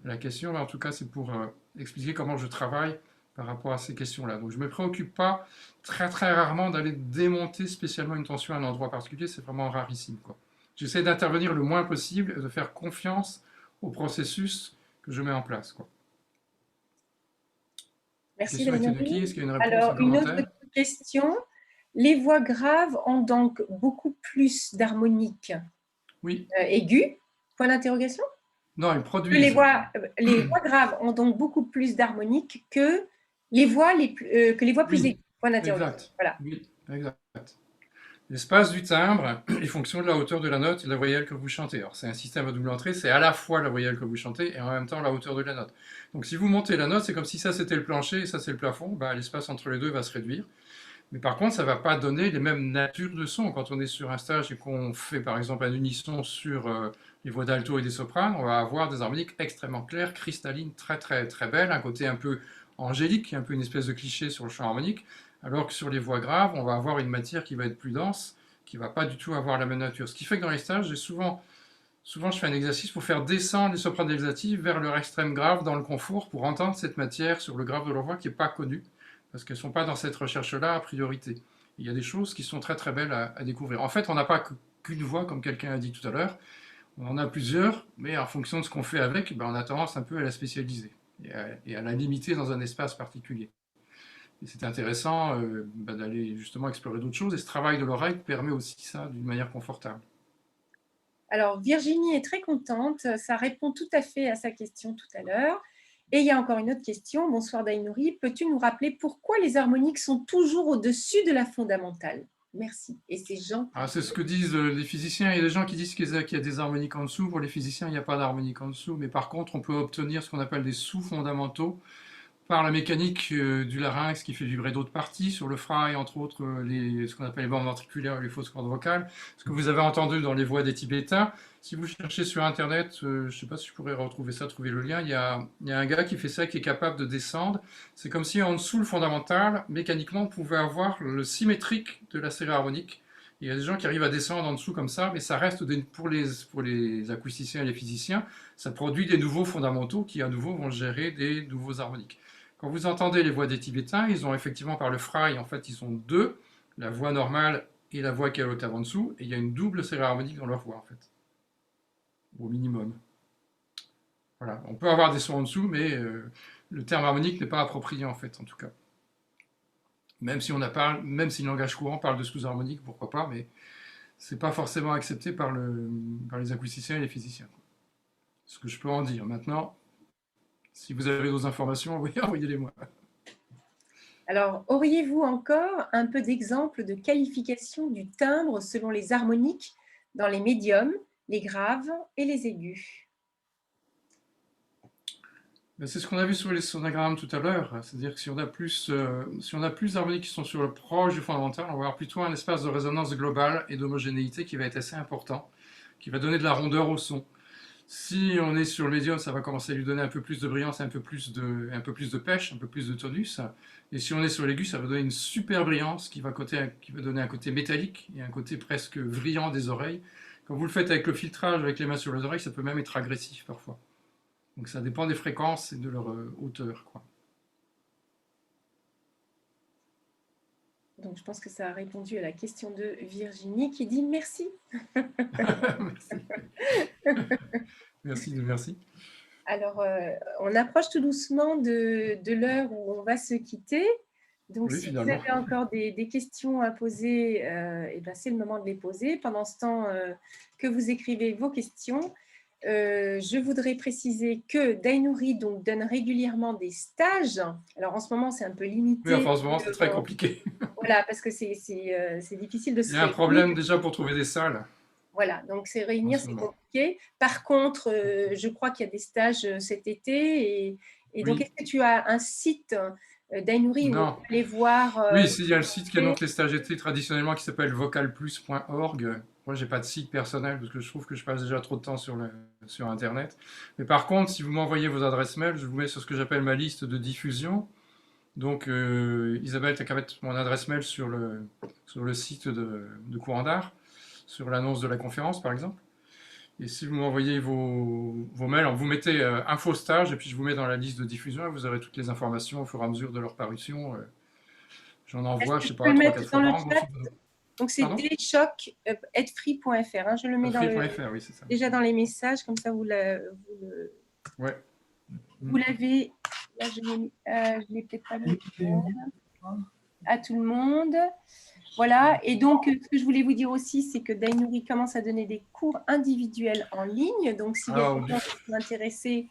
S2: à la question, mais en tout cas c'est pour expliquer comment je travaille par rapport à ces questions-là. Donc je ne me préoccupe pas très très rarement d'aller démonter spécialement une tension à un endroit particulier, c'est vraiment rarissime, quoi. J'essaie d'intervenir le moins possible et de faire confiance au processus que je mets en place, quoi.
S1: Merci
S2: La question était de
S1: Valérie.
S2: qui? Est-ce qu'il y a une réponse,
S1: Alors,
S2: un
S1: une
S2: commentaire?
S1: autre question. Les voix graves ont donc beaucoup plus d'harmoniques
S2: Oui.
S1: aiguës? Point d'interrogation?
S2: Non, ils
S1: Que
S2: produisent.
S1: les voix graves ont donc beaucoup plus d'harmoniques que les voix plus
S2: Oui,
S1: aiguës. Point d'interrogation.
S2: exact.
S1: Voilà.
S2: Oui, exact. L'espace du timbre est fonction de la hauteur de la note et de la voyelle que vous chantez. Alors, c'est un système à double entrée, c'est à la fois la voyelle que vous chantez et en même temps la hauteur de la note. Donc, si vous montez la note, c'est comme si ça c'était le plancher et ça c'est le plafond. Ben, l'espace entre les deux va se réduire. Mais par contre, ça ne va pas donner les mêmes natures de son. Quand on est sur un stage et qu'on fait par exemple un unisson sur les voix d'alto et des sopranes, on va avoir des harmoniques extrêmement claires, cristallines, très très très belles, un côté un peu angélique, un peu une espèce de cliché sur le chant harmonique, alors que sur les voix graves, on va avoir une matière qui va être plus dense, qui ne va pas du tout avoir la même nature. Ce qui fait que dans les stages, souvent je fais un exercice pour faire descendre les sopranes exaltives vers leur extrême grave dans le confort pour entendre cette matière sur le grave de leur voix qui n'est pas connue, parce qu'elles ne sont pas dans cette recherche-là a priorité. Il y a des choses qui sont très très belles à découvrir. En fait, on n'a pas qu'une voix, comme quelqu'un a dit tout à l'heure, on en a plusieurs, mais en fonction de ce qu'on fait avec, ben, on a tendance un peu à la spécialiser et à la limiter dans un espace particulier. Et c'est intéressant d'aller justement explorer d'autres choses, et ce travail de l'oreille permet aussi ça d'une manière confortable.
S1: Alors, Virginie est très contente. Ça répond tout à fait à sa question tout à l'heure. Et il y a encore une autre question. Bonsoir Dainouri. Peux-tu nous rappeler pourquoi les harmoniques sont toujours au-dessus de la fondamentale? Merci. Et c'est Jean.
S2: Ah, c'est ce que disent les physiciens. Il y a des gens qui disent qu'il y a des harmoniques en dessous. Pour les physiciens, il n'y a pas d'harmonique en dessous. Mais par contre, on peut obtenir ce qu'on appelle des sous-fondamentaux par la mécanique du larynx qui fait vibrer d'autres parties, sur le fry, entre autres, ce qu'on appelle les bandes ventriculaires, les fausses cordes vocales, ce que vous avez entendu dans les voix des Tibétains. Si vous cherchez sur Internet, je ne sais pas si je pourrais retrouver ça, trouver le lien, il y a un gars qui fait ça, qui est capable de descendre. C'est comme si en dessous le fondamental, mécaniquement, on pouvait avoir le symétrique de la série harmonique. Il y a des gens qui arrivent à descendre en dessous comme ça, mais ça reste, pour les acousticiens et les physiciens, ça produit des nouveaux fondamentaux qui à nouveau vont gérer des nouveaux harmoniques. Quand vous entendez les voix des Tibétains, ils ont effectivement par le fry, en fait, ils ont deux, la voix normale et la voix qui est à l'octave en dessous, et il y a une double série harmonique dans leur voix, en fait, au minimum. Voilà, on peut avoir des sons en dessous, mais le terme harmonique n'est pas approprié, en fait, en tout cas. Même si le langage courant parle de sous-harmonique, pourquoi pas, mais c'est pas forcément accepté par les acousticiens et les physiciens. Ce que je peux en dire. Maintenant, si vous avez d'autres informations, envoyez-les-moi.
S1: Alors, auriez-vous encore un peu d'exemples de qualification du timbre selon les harmoniques dans les médiums, les graves et les aigus?
S2: C'est ce qu'on a vu sur les sonogrammes tout à l'heure. C'est-à-dire que si on a plus d'harmoniques qui sont sur le proche du fondamental, on va avoir plutôt un espace de résonance globale et d'homogénéité qui va être assez important, qui va donner de la rondeur au son. Si on est sur le médium, ça va commencer à lui donner un peu plus de brillance, un peu plus de pêche, un peu plus de tonus. Et si on est sur l'aigu, ça va donner une super brillance qui va donner un côté métallique et un côté presque brillant des oreilles. Quand vous le faites avec le filtrage, avec les mains sur les oreilles, ça peut même être agressif parfois. Donc ça dépend des fréquences et de leur hauteur, quoi.
S1: Donc je pense que ça a répondu à la question de Virginie qui dit merci.
S2: Merci.
S1: Alors, on approche tout doucement de l'heure où on va se quitter. Donc,
S2: Oui,
S1: si vous
S2: finalement.
S1: avez encore des questions à poser, eh ben, c'est le moment de les poser. Pendant ce temps que vous écrivez vos questions, je voudrais préciser que Dainouri donc, donne régulièrement des stages. Alors, en ce moment, c'est un peu
S2: Oui,
S1: limité.
S2: enfin, en ce moment, c'est très compliqué.
S1: Voilà, parce que c'est difficile de
S2: Il
S1: se
S2: y a un
S1: réunir.
S2: problème déjà pour trouver des salles
S1: Voilà, donc c'est
S2: en
S1: réunir,
S2: ce
S1: c'est
S2: moment.
S1: compliqué. Par contre, je crois qu'il y a des stages cet été. Et donc,
S2: Oui,
S1: est-ce que tu as un site Dainouri où on
S2: non.
S1: peut aller voir
S2: Oui, s'il y a le site qui annonce les stages été traditionnellement qui s'appelle vocalplus.org. Moi, j'ai pas de site personnel parce que je trouve que je passe déjà trop de temps sur Internet. Mais par contre, si vous m'envoyez vos adresses mail, je vous mets sur ce que j'appelle ma liste de diffusion. Donc, Isabelle, tu as qu'à mettre mon adresse mail sur le site de Courant d'Art, sur l'annonce de la conférence, par exemple. Et si vous m'envoyez vos mails, vous mettez info stage et puis je vous mets dans la liste de diffusion et vous aurez toutes les informations au fur et à mesure de leur parution. J'en
S1: Est-ce
S2: envoie,
S1: que
S2: je sais
S1: je peux
S2: pas,
S1: le
S2: trois
S1: mettre
S2: quatre
S1: dans
S2: fois
S1: le
S2: par an, grosso
S1: chat?
S2: modo.
S1: Donc, c'est
S2: Pardon?
S1: téléchoc@edfree.fr. Je le mets
S2: Free.fr, oui, c'est ça.
S1: déjà dans les messages, comme ça
S2: Ouais.
S1: vous l'avez. Là, je ne l'ai peut-être pas mis à tout le monde. Voilà. Et donc, ce que je voulais vous dire aussi, c'est que Dainouri commence à donner des cours individuels en ligne. Donc, s'il y a des gens qui sont intéressés,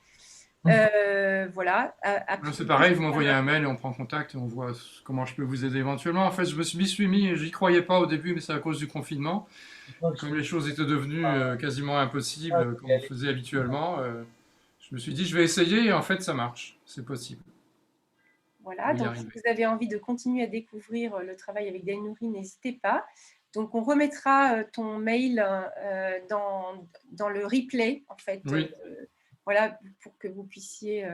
S1: voilà.
S2: C'est pareil, vous m'envoyez un mail et on prend contact et on voit comment je peux vous aider éventuellement. En fait, je m'y suis mis, j'y croyais pas au début, mais c'est à cause du confinement. Comme les choses étaient devenues quasiment impossibles, comme on faisait habituellement, je me suis dit, je vais essayer et en fait, ça marche. C'est possible.
S1: Voilà, donc si vous avez envie de continuer à découvrir le travail avec Dainouri, n'hésitez pas. Donc, on remettra ton mail dans le replay, en fait.
S2: Oui.
S1: Voilà, pour que vous puissiez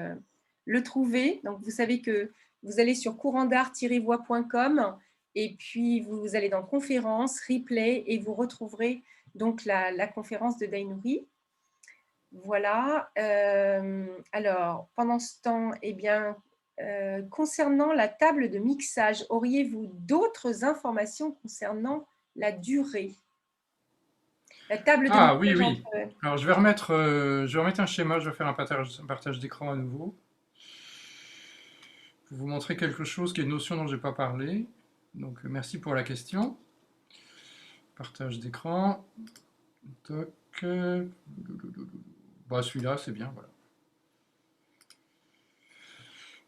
S1: le trouver. Donc, vous savez que vous allez sur courantdart-voix.com et puis vous allez dans conférences, replay et vous retrouverez donc la conférence de Dainouri. Voilà. Alors, pendant ce temps, eh bien, concernant la table de mixage, auriez-vous d'autres informations concernant la durée? La table de mixage.
S2: Oui, oui. Alors, je vais remettre un schéma, je vais faire un partage d'écran à nouveau. Pour vous montrer quelque chose qui est une notion dont je n'ai pas parlé. Donc, merci pour la question. Partage d'écran. Toc. Celui-là, c'est bien, voilà.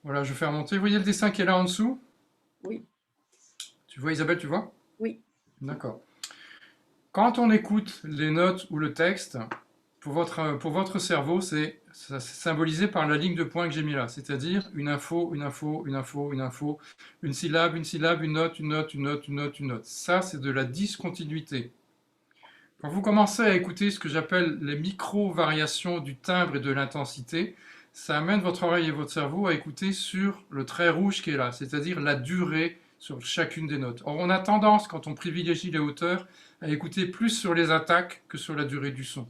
S2: Voilà, je vais faire monter. Vous voyez le dessin qui est là en dessous?
S1: Oui.
S2: Tu vois, Isabelle, tu vois?
S1: Oui.
S2: D'accord. Quand on écoute les notes ou le texte, pour votre cerveau, c'est symbolisé par la ligne de points que j'ai mis là, c'est-à-dire une info, une info, une info, une info, une syllabe, une note, une note, une note, une note, une note. Ça, c'est de la discontinuité. Quand vous commencez à écouter ce que j'appelle les micro-variations du timbre et de l'intensité, ça amène votre oreille et votre cerveau à écouter sur le trait rouge qui est là, c'est-à-dire la durée sur chacune des notes. Or, on a tendance, quand on privilégie les hauteurs, à écouter plus sur les attaques que sur la durée du son.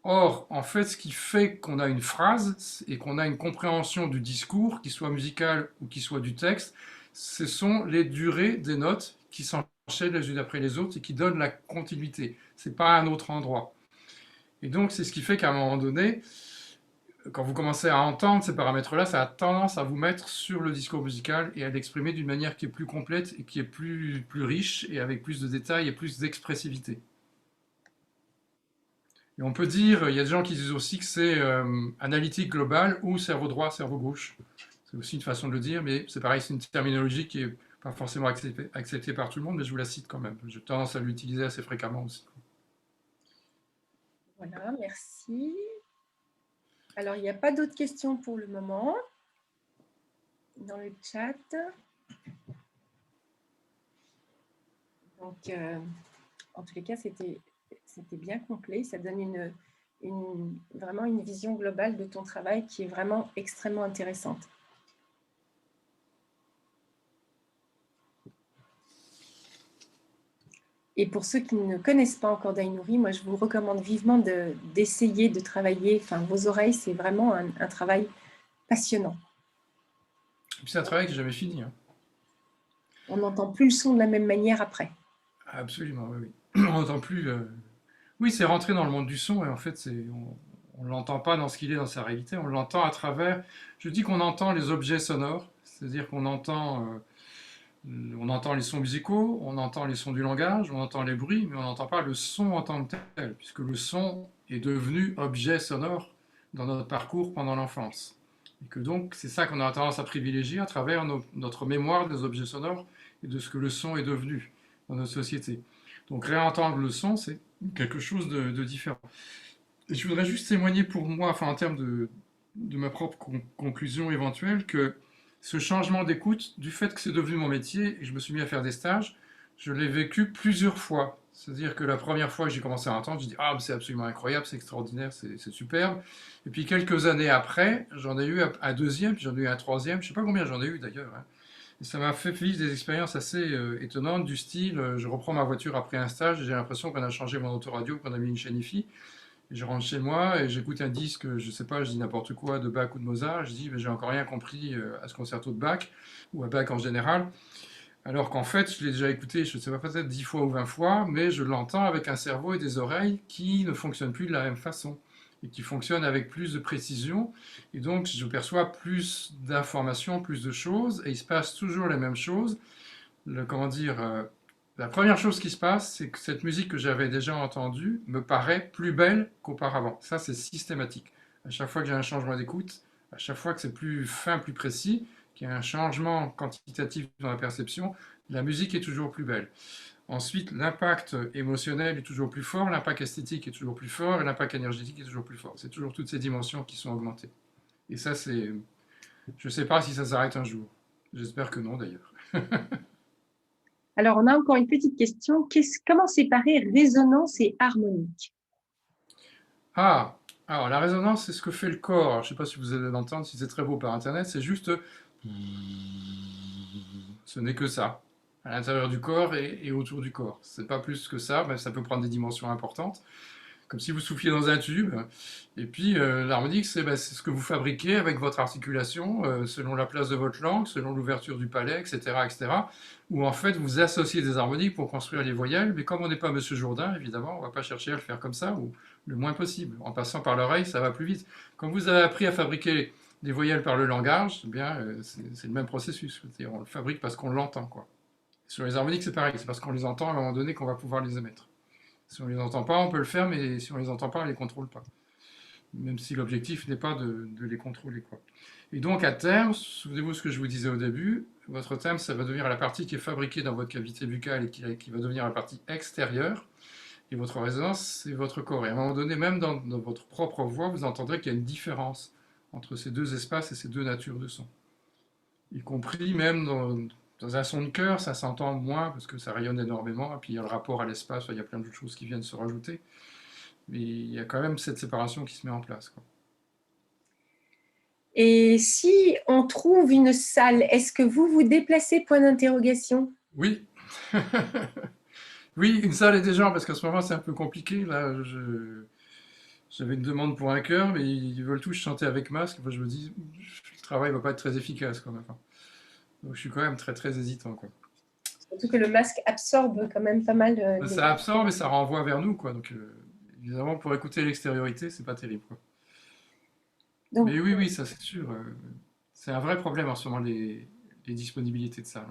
S2: Or, en fait, ce qui fait qu'on a une phrase et qu'on a une compréhension du discours, qu'il soit musical ou qu'il soit du texte, ce sont les durées des notes qui s'enchaînent les unes après les autres et qui donnent la continuité. Ce n'est pas à un autre endroit. Et donc, c'est ce qui fait qu'à un moment donné, quand vous commencez à entendre ces paramètres-là, ça a tendance à vous mettre sur le discours musical et à l'exprimer d'une manière qui est plus complète et qui est plus riche et avec plus de détails et plus d'expressivité. Et on peut dire, il y a des gens qui disent aussi que c'est analytique global ou cerveau droit, cerveau gauche. C'est aussi une façon de le dire, mais c'est pareil, c'est une terminologie qui n'est pas forcément acceptée par tout le monde, mais je vous la cite quand même. J'ai tendance à l'utiliser assez fréquemment aussi.
S1: Voilà, merci. Alors, il n'y a pas d'autres questions pour le moment dans le chat. Donc, en tous les cas, c'était bien complet. Ça donne vraiment une vision globale de ton travail qui est vraiment extrêmement intéressante. Et pour ceux qui ne connaissent pas encore Dainouri, moi, je vous recommande vivement d'essayer de travailler. Enfin, vos oreilles, c'est vraiment un travail passionnant.
S2: C'est un travail qui n'est jamais fini. Hein.
S1: On n'entend plus le son de la même manière après.
S2: Absolument, oui. On n'entend plus... Oui, c'est rentrer dans le monde du son et en fait, on ne l'entend pas dans ce qu'il est dans sa réalité, on l'entend à travers... Je dis qu'on entend les objets sonores, c'est-à-dire qu'on entend On entend les sons musicaux, on entend les sons du langage, on entend les bruits, mais on n'entend pas le son en tant que tel, puisque le son est devenu objet sonore dans notre parcours pendant l'enfance. Et que donc, c'est ça qu'on a tendance à privilégier à travers notre mémoire des objets sonores et de ce que le son est devenu dans notre société. Donc, réentendre le son, c'est quelque chose de différent. Et je voudrais juste témoigner pour moi, enfin, en termes de ma propre conclusion éventuelle, que ce changement d'écoute, du fait que c'est devenu mon métier et que je me suis mis à faire des stages, je l'ai vécu plusieurs fois. C'est-à-dire que la première fois que j'ai commencé à entendre, je dis ah, c'est absolument incroyable, c'est extraordinaire, c'est superbe. Et puis quelques années après, j'en ai eu un deuxième, puis j'en ai eu un troisième, je ne sais pas combien j'en ai eu d'ailleurs. Hein. Et ça m'a fait vivre des expériences assez étonnantes, du style je reprends ma voiture après un stage et j'ai l'impression qu'on a changé mon autoradio, qu'on a mis une chaîne hi-fi. Et je rentre chez moi et j'écoute un disque, je sais pas, je dis n'importe quoi, de Bach ou de Mozart. Je dis, mais j'ai encore rien compris à ce concerto de Bach ou à Bach en général. Alors qu'en fait, je l'ai déjà écouté, je ne sais pas, peut-être 10 fois ou 20 fois, mais je l'entends avec un cerveau et des oreilles qui ne fonctionnent plus de la même façon et qui fonctionnent avec plus de précision. Et donc, je perçois plus d'informations, plus de choses et il se passe toujours les mêmes choses. Comment dire, la première chose qui se passe, c'est que cette musique que j'avais déjà entendue me paraît plus belle qu'auparavant. Ça, c'est systématique. À chaque fois que j'ai un changement d'écoute, à chaque fois que c'est plus fin, plus précis, qu'il y a un changement quantitatif dans la perception, la musique est toujours plus belle. Ensuite, l'impact émotionnel est toujours plus fort, l'impact esthétique est toujours plus fort, et l'impact énergétique est toujours plus fort. C'est toujours toutes ces dimensions qui sont augmentées. Et ça, c'est... Je ne sais pas si ça s'arrête un jour. J'espère que non, d'ailleurs.
S1: Alors, on a encore une petite question. Comment séparer résonance et harmonique?
S2: Ah, alors la résonance, c'est ce que fait le corps. Alors, je ne sais pas si vous allez l'entendre, si c'est très beau par Internet, c'est juste... Ce n'est que ça, à l'intérieur du corps et autour du corps. C'est pas plus que ça, mais ça peut prendre des dimensions importantes. Comme si vous souffliez dans un tube. Et puis l'harmonique, c'est ce que vous fabriquez avec votre articulation, selon la place de votre langue, selon l'ouverture du palais, etc., etc. Où en fait vous associez des harmoniques pour construire les voyelles. Mais comme on n'est pas Monsieur Jourdain, évidemment, on ne va pas chercher à le faire comme ça, ou le moins possible. En passant par l'oreille, ça va plus vite. Quand vous avez appris à fabriquer des voyelles par le langage, eh bien c'est le même processus. C'est-à-dire, on le fabrique parce qu'on l'entend, quoi. Sur les harmoniques, c'est pareil. C'est parce qu'on les entend à un moment donné qu'on va pouvoir les émettre. Si on ne les entend pas, on peut le faire, mais si on ne les entend pas, on ne les contrôle pas. Même si l'objectif n'est pas de les contrôler, quoi. Et donc, à terme, souvenez-vous ce que je vous disais au début, votre terme, ça va devenir la partie qui est fabriquée dans votre cavité buccale et qui va devenir la partie extérieure. Et votre résonance, c'est votre corps. Et à un moment donné, même dans votre propre voix, vous entendrez qu'il y a une différence entre ces deux espaces et ces deux natures de son. Y compris même dans un son de chœur, ça s'entend moins parce que ça rayonne énormément, et puis il y a le rapport à l'espace, il y a plein de choses qui viennent se rajouter, mais il y a quand même cette séparation qui se met en place, quoi.
S1: Et si on trouve une salle, est-ce que vous vous déplacez, point d'interrogation?
S2: Oui. Oui, une salle et des gens, parce qu'à ce moment c'est un peu compliqué. Là, j'avais une demande pour un chœur, mais ils veulent tous chanter avec masque. Moi, je me dis, le travail va pas être très efficace, quand même. Donc je suis quand même très très hésitant, quoi.
S1: Surtout que le masque absorbe quand même pas mal.
S2: Ça absorbe et ça renvoie vers nous, quoi. Donc évidemment, pour écouter l'extériorité, c'est pas terrible, quoi.
S1: Donc,
S2: mais oui, ça c'est sûr. C'est un vrai problème en ce moment, les disponibilités de salles.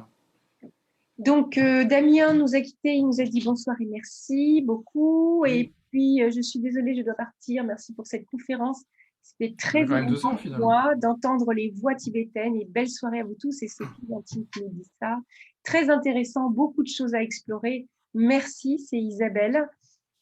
S1: Donc, Damien nous a quittés, il nous a dit bonsoir et merci beaucoup.
S2: Oui.
S1: Et puis, je suis désolée, je dois partir. Merci pour cette conférence. C'était très
S2: Ça fait quand même 2
S1: émouvant
S2: ans,
S1: pour
S2: finalement.
S1: moi d'entendre les voix tibétaines. Et belle soirée à vous tous. Et c'est Clémentine qui nous dit ça. Très intéressant, beaucoup de choses à explorer. Merci, c'est Isabelle.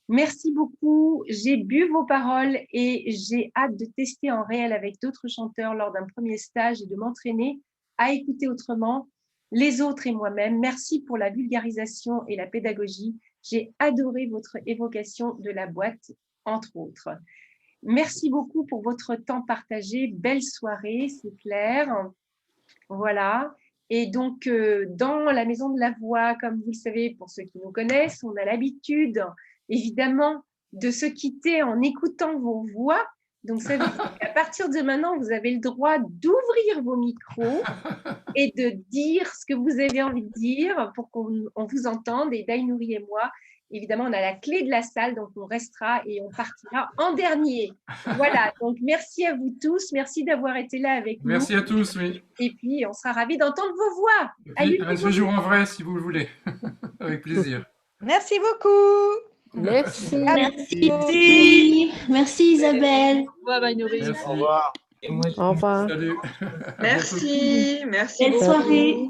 S1: Merci beaucoup. J'ai bu vos paroles et j'ai hâte de tester en réel avec d'autres chanteurs lors d'un premier stage et de m'entraîner à écouter autrement les autres et moi-même. Merci pour la vulgarisation et la pédagogie. J'ai adoré votre évocation de la boîte, entre autres. Merci beaucoup pour votre temps partagé. Belle soirée, c'est clair. Voilà. Et donc, dans la Maison de la Voix, comme vous le savez, pour ceux qui nous connaissent, on a l'habitude, évidemment, de se quitter en écoutant vos voix. Donc, ça veut dire qu'à partir de maintenant, vous avez le droit d'ouvrir vos micros et de dire ce que vous avez envie de dire pour qu'on vous entende. Et Daïnouri et moi, évidemment, on a la clé de la salle, donc on restera et on partira en dernier. Voilà, donc merci à vous tous. Merci d'avoir été là avec nous.
S2: Merci à tous, oui.
S1: Et puis, on sera ravis d'entendre vos voix.
S2: Et puis, un de ces jours en vrai, si vous le voulez. Avec plaisir.
S8: Merci beaucoup.
S9: Merci.
S10: Merci Isabelle.
S4: Au revoir, Maïnouri.
S2: Merci.
S3: Au revoir.
S9: Au revoir.
S2: Salut.
S11: Merci. Merci
S10: Belle
S11: beaucoup.
S10: soirée.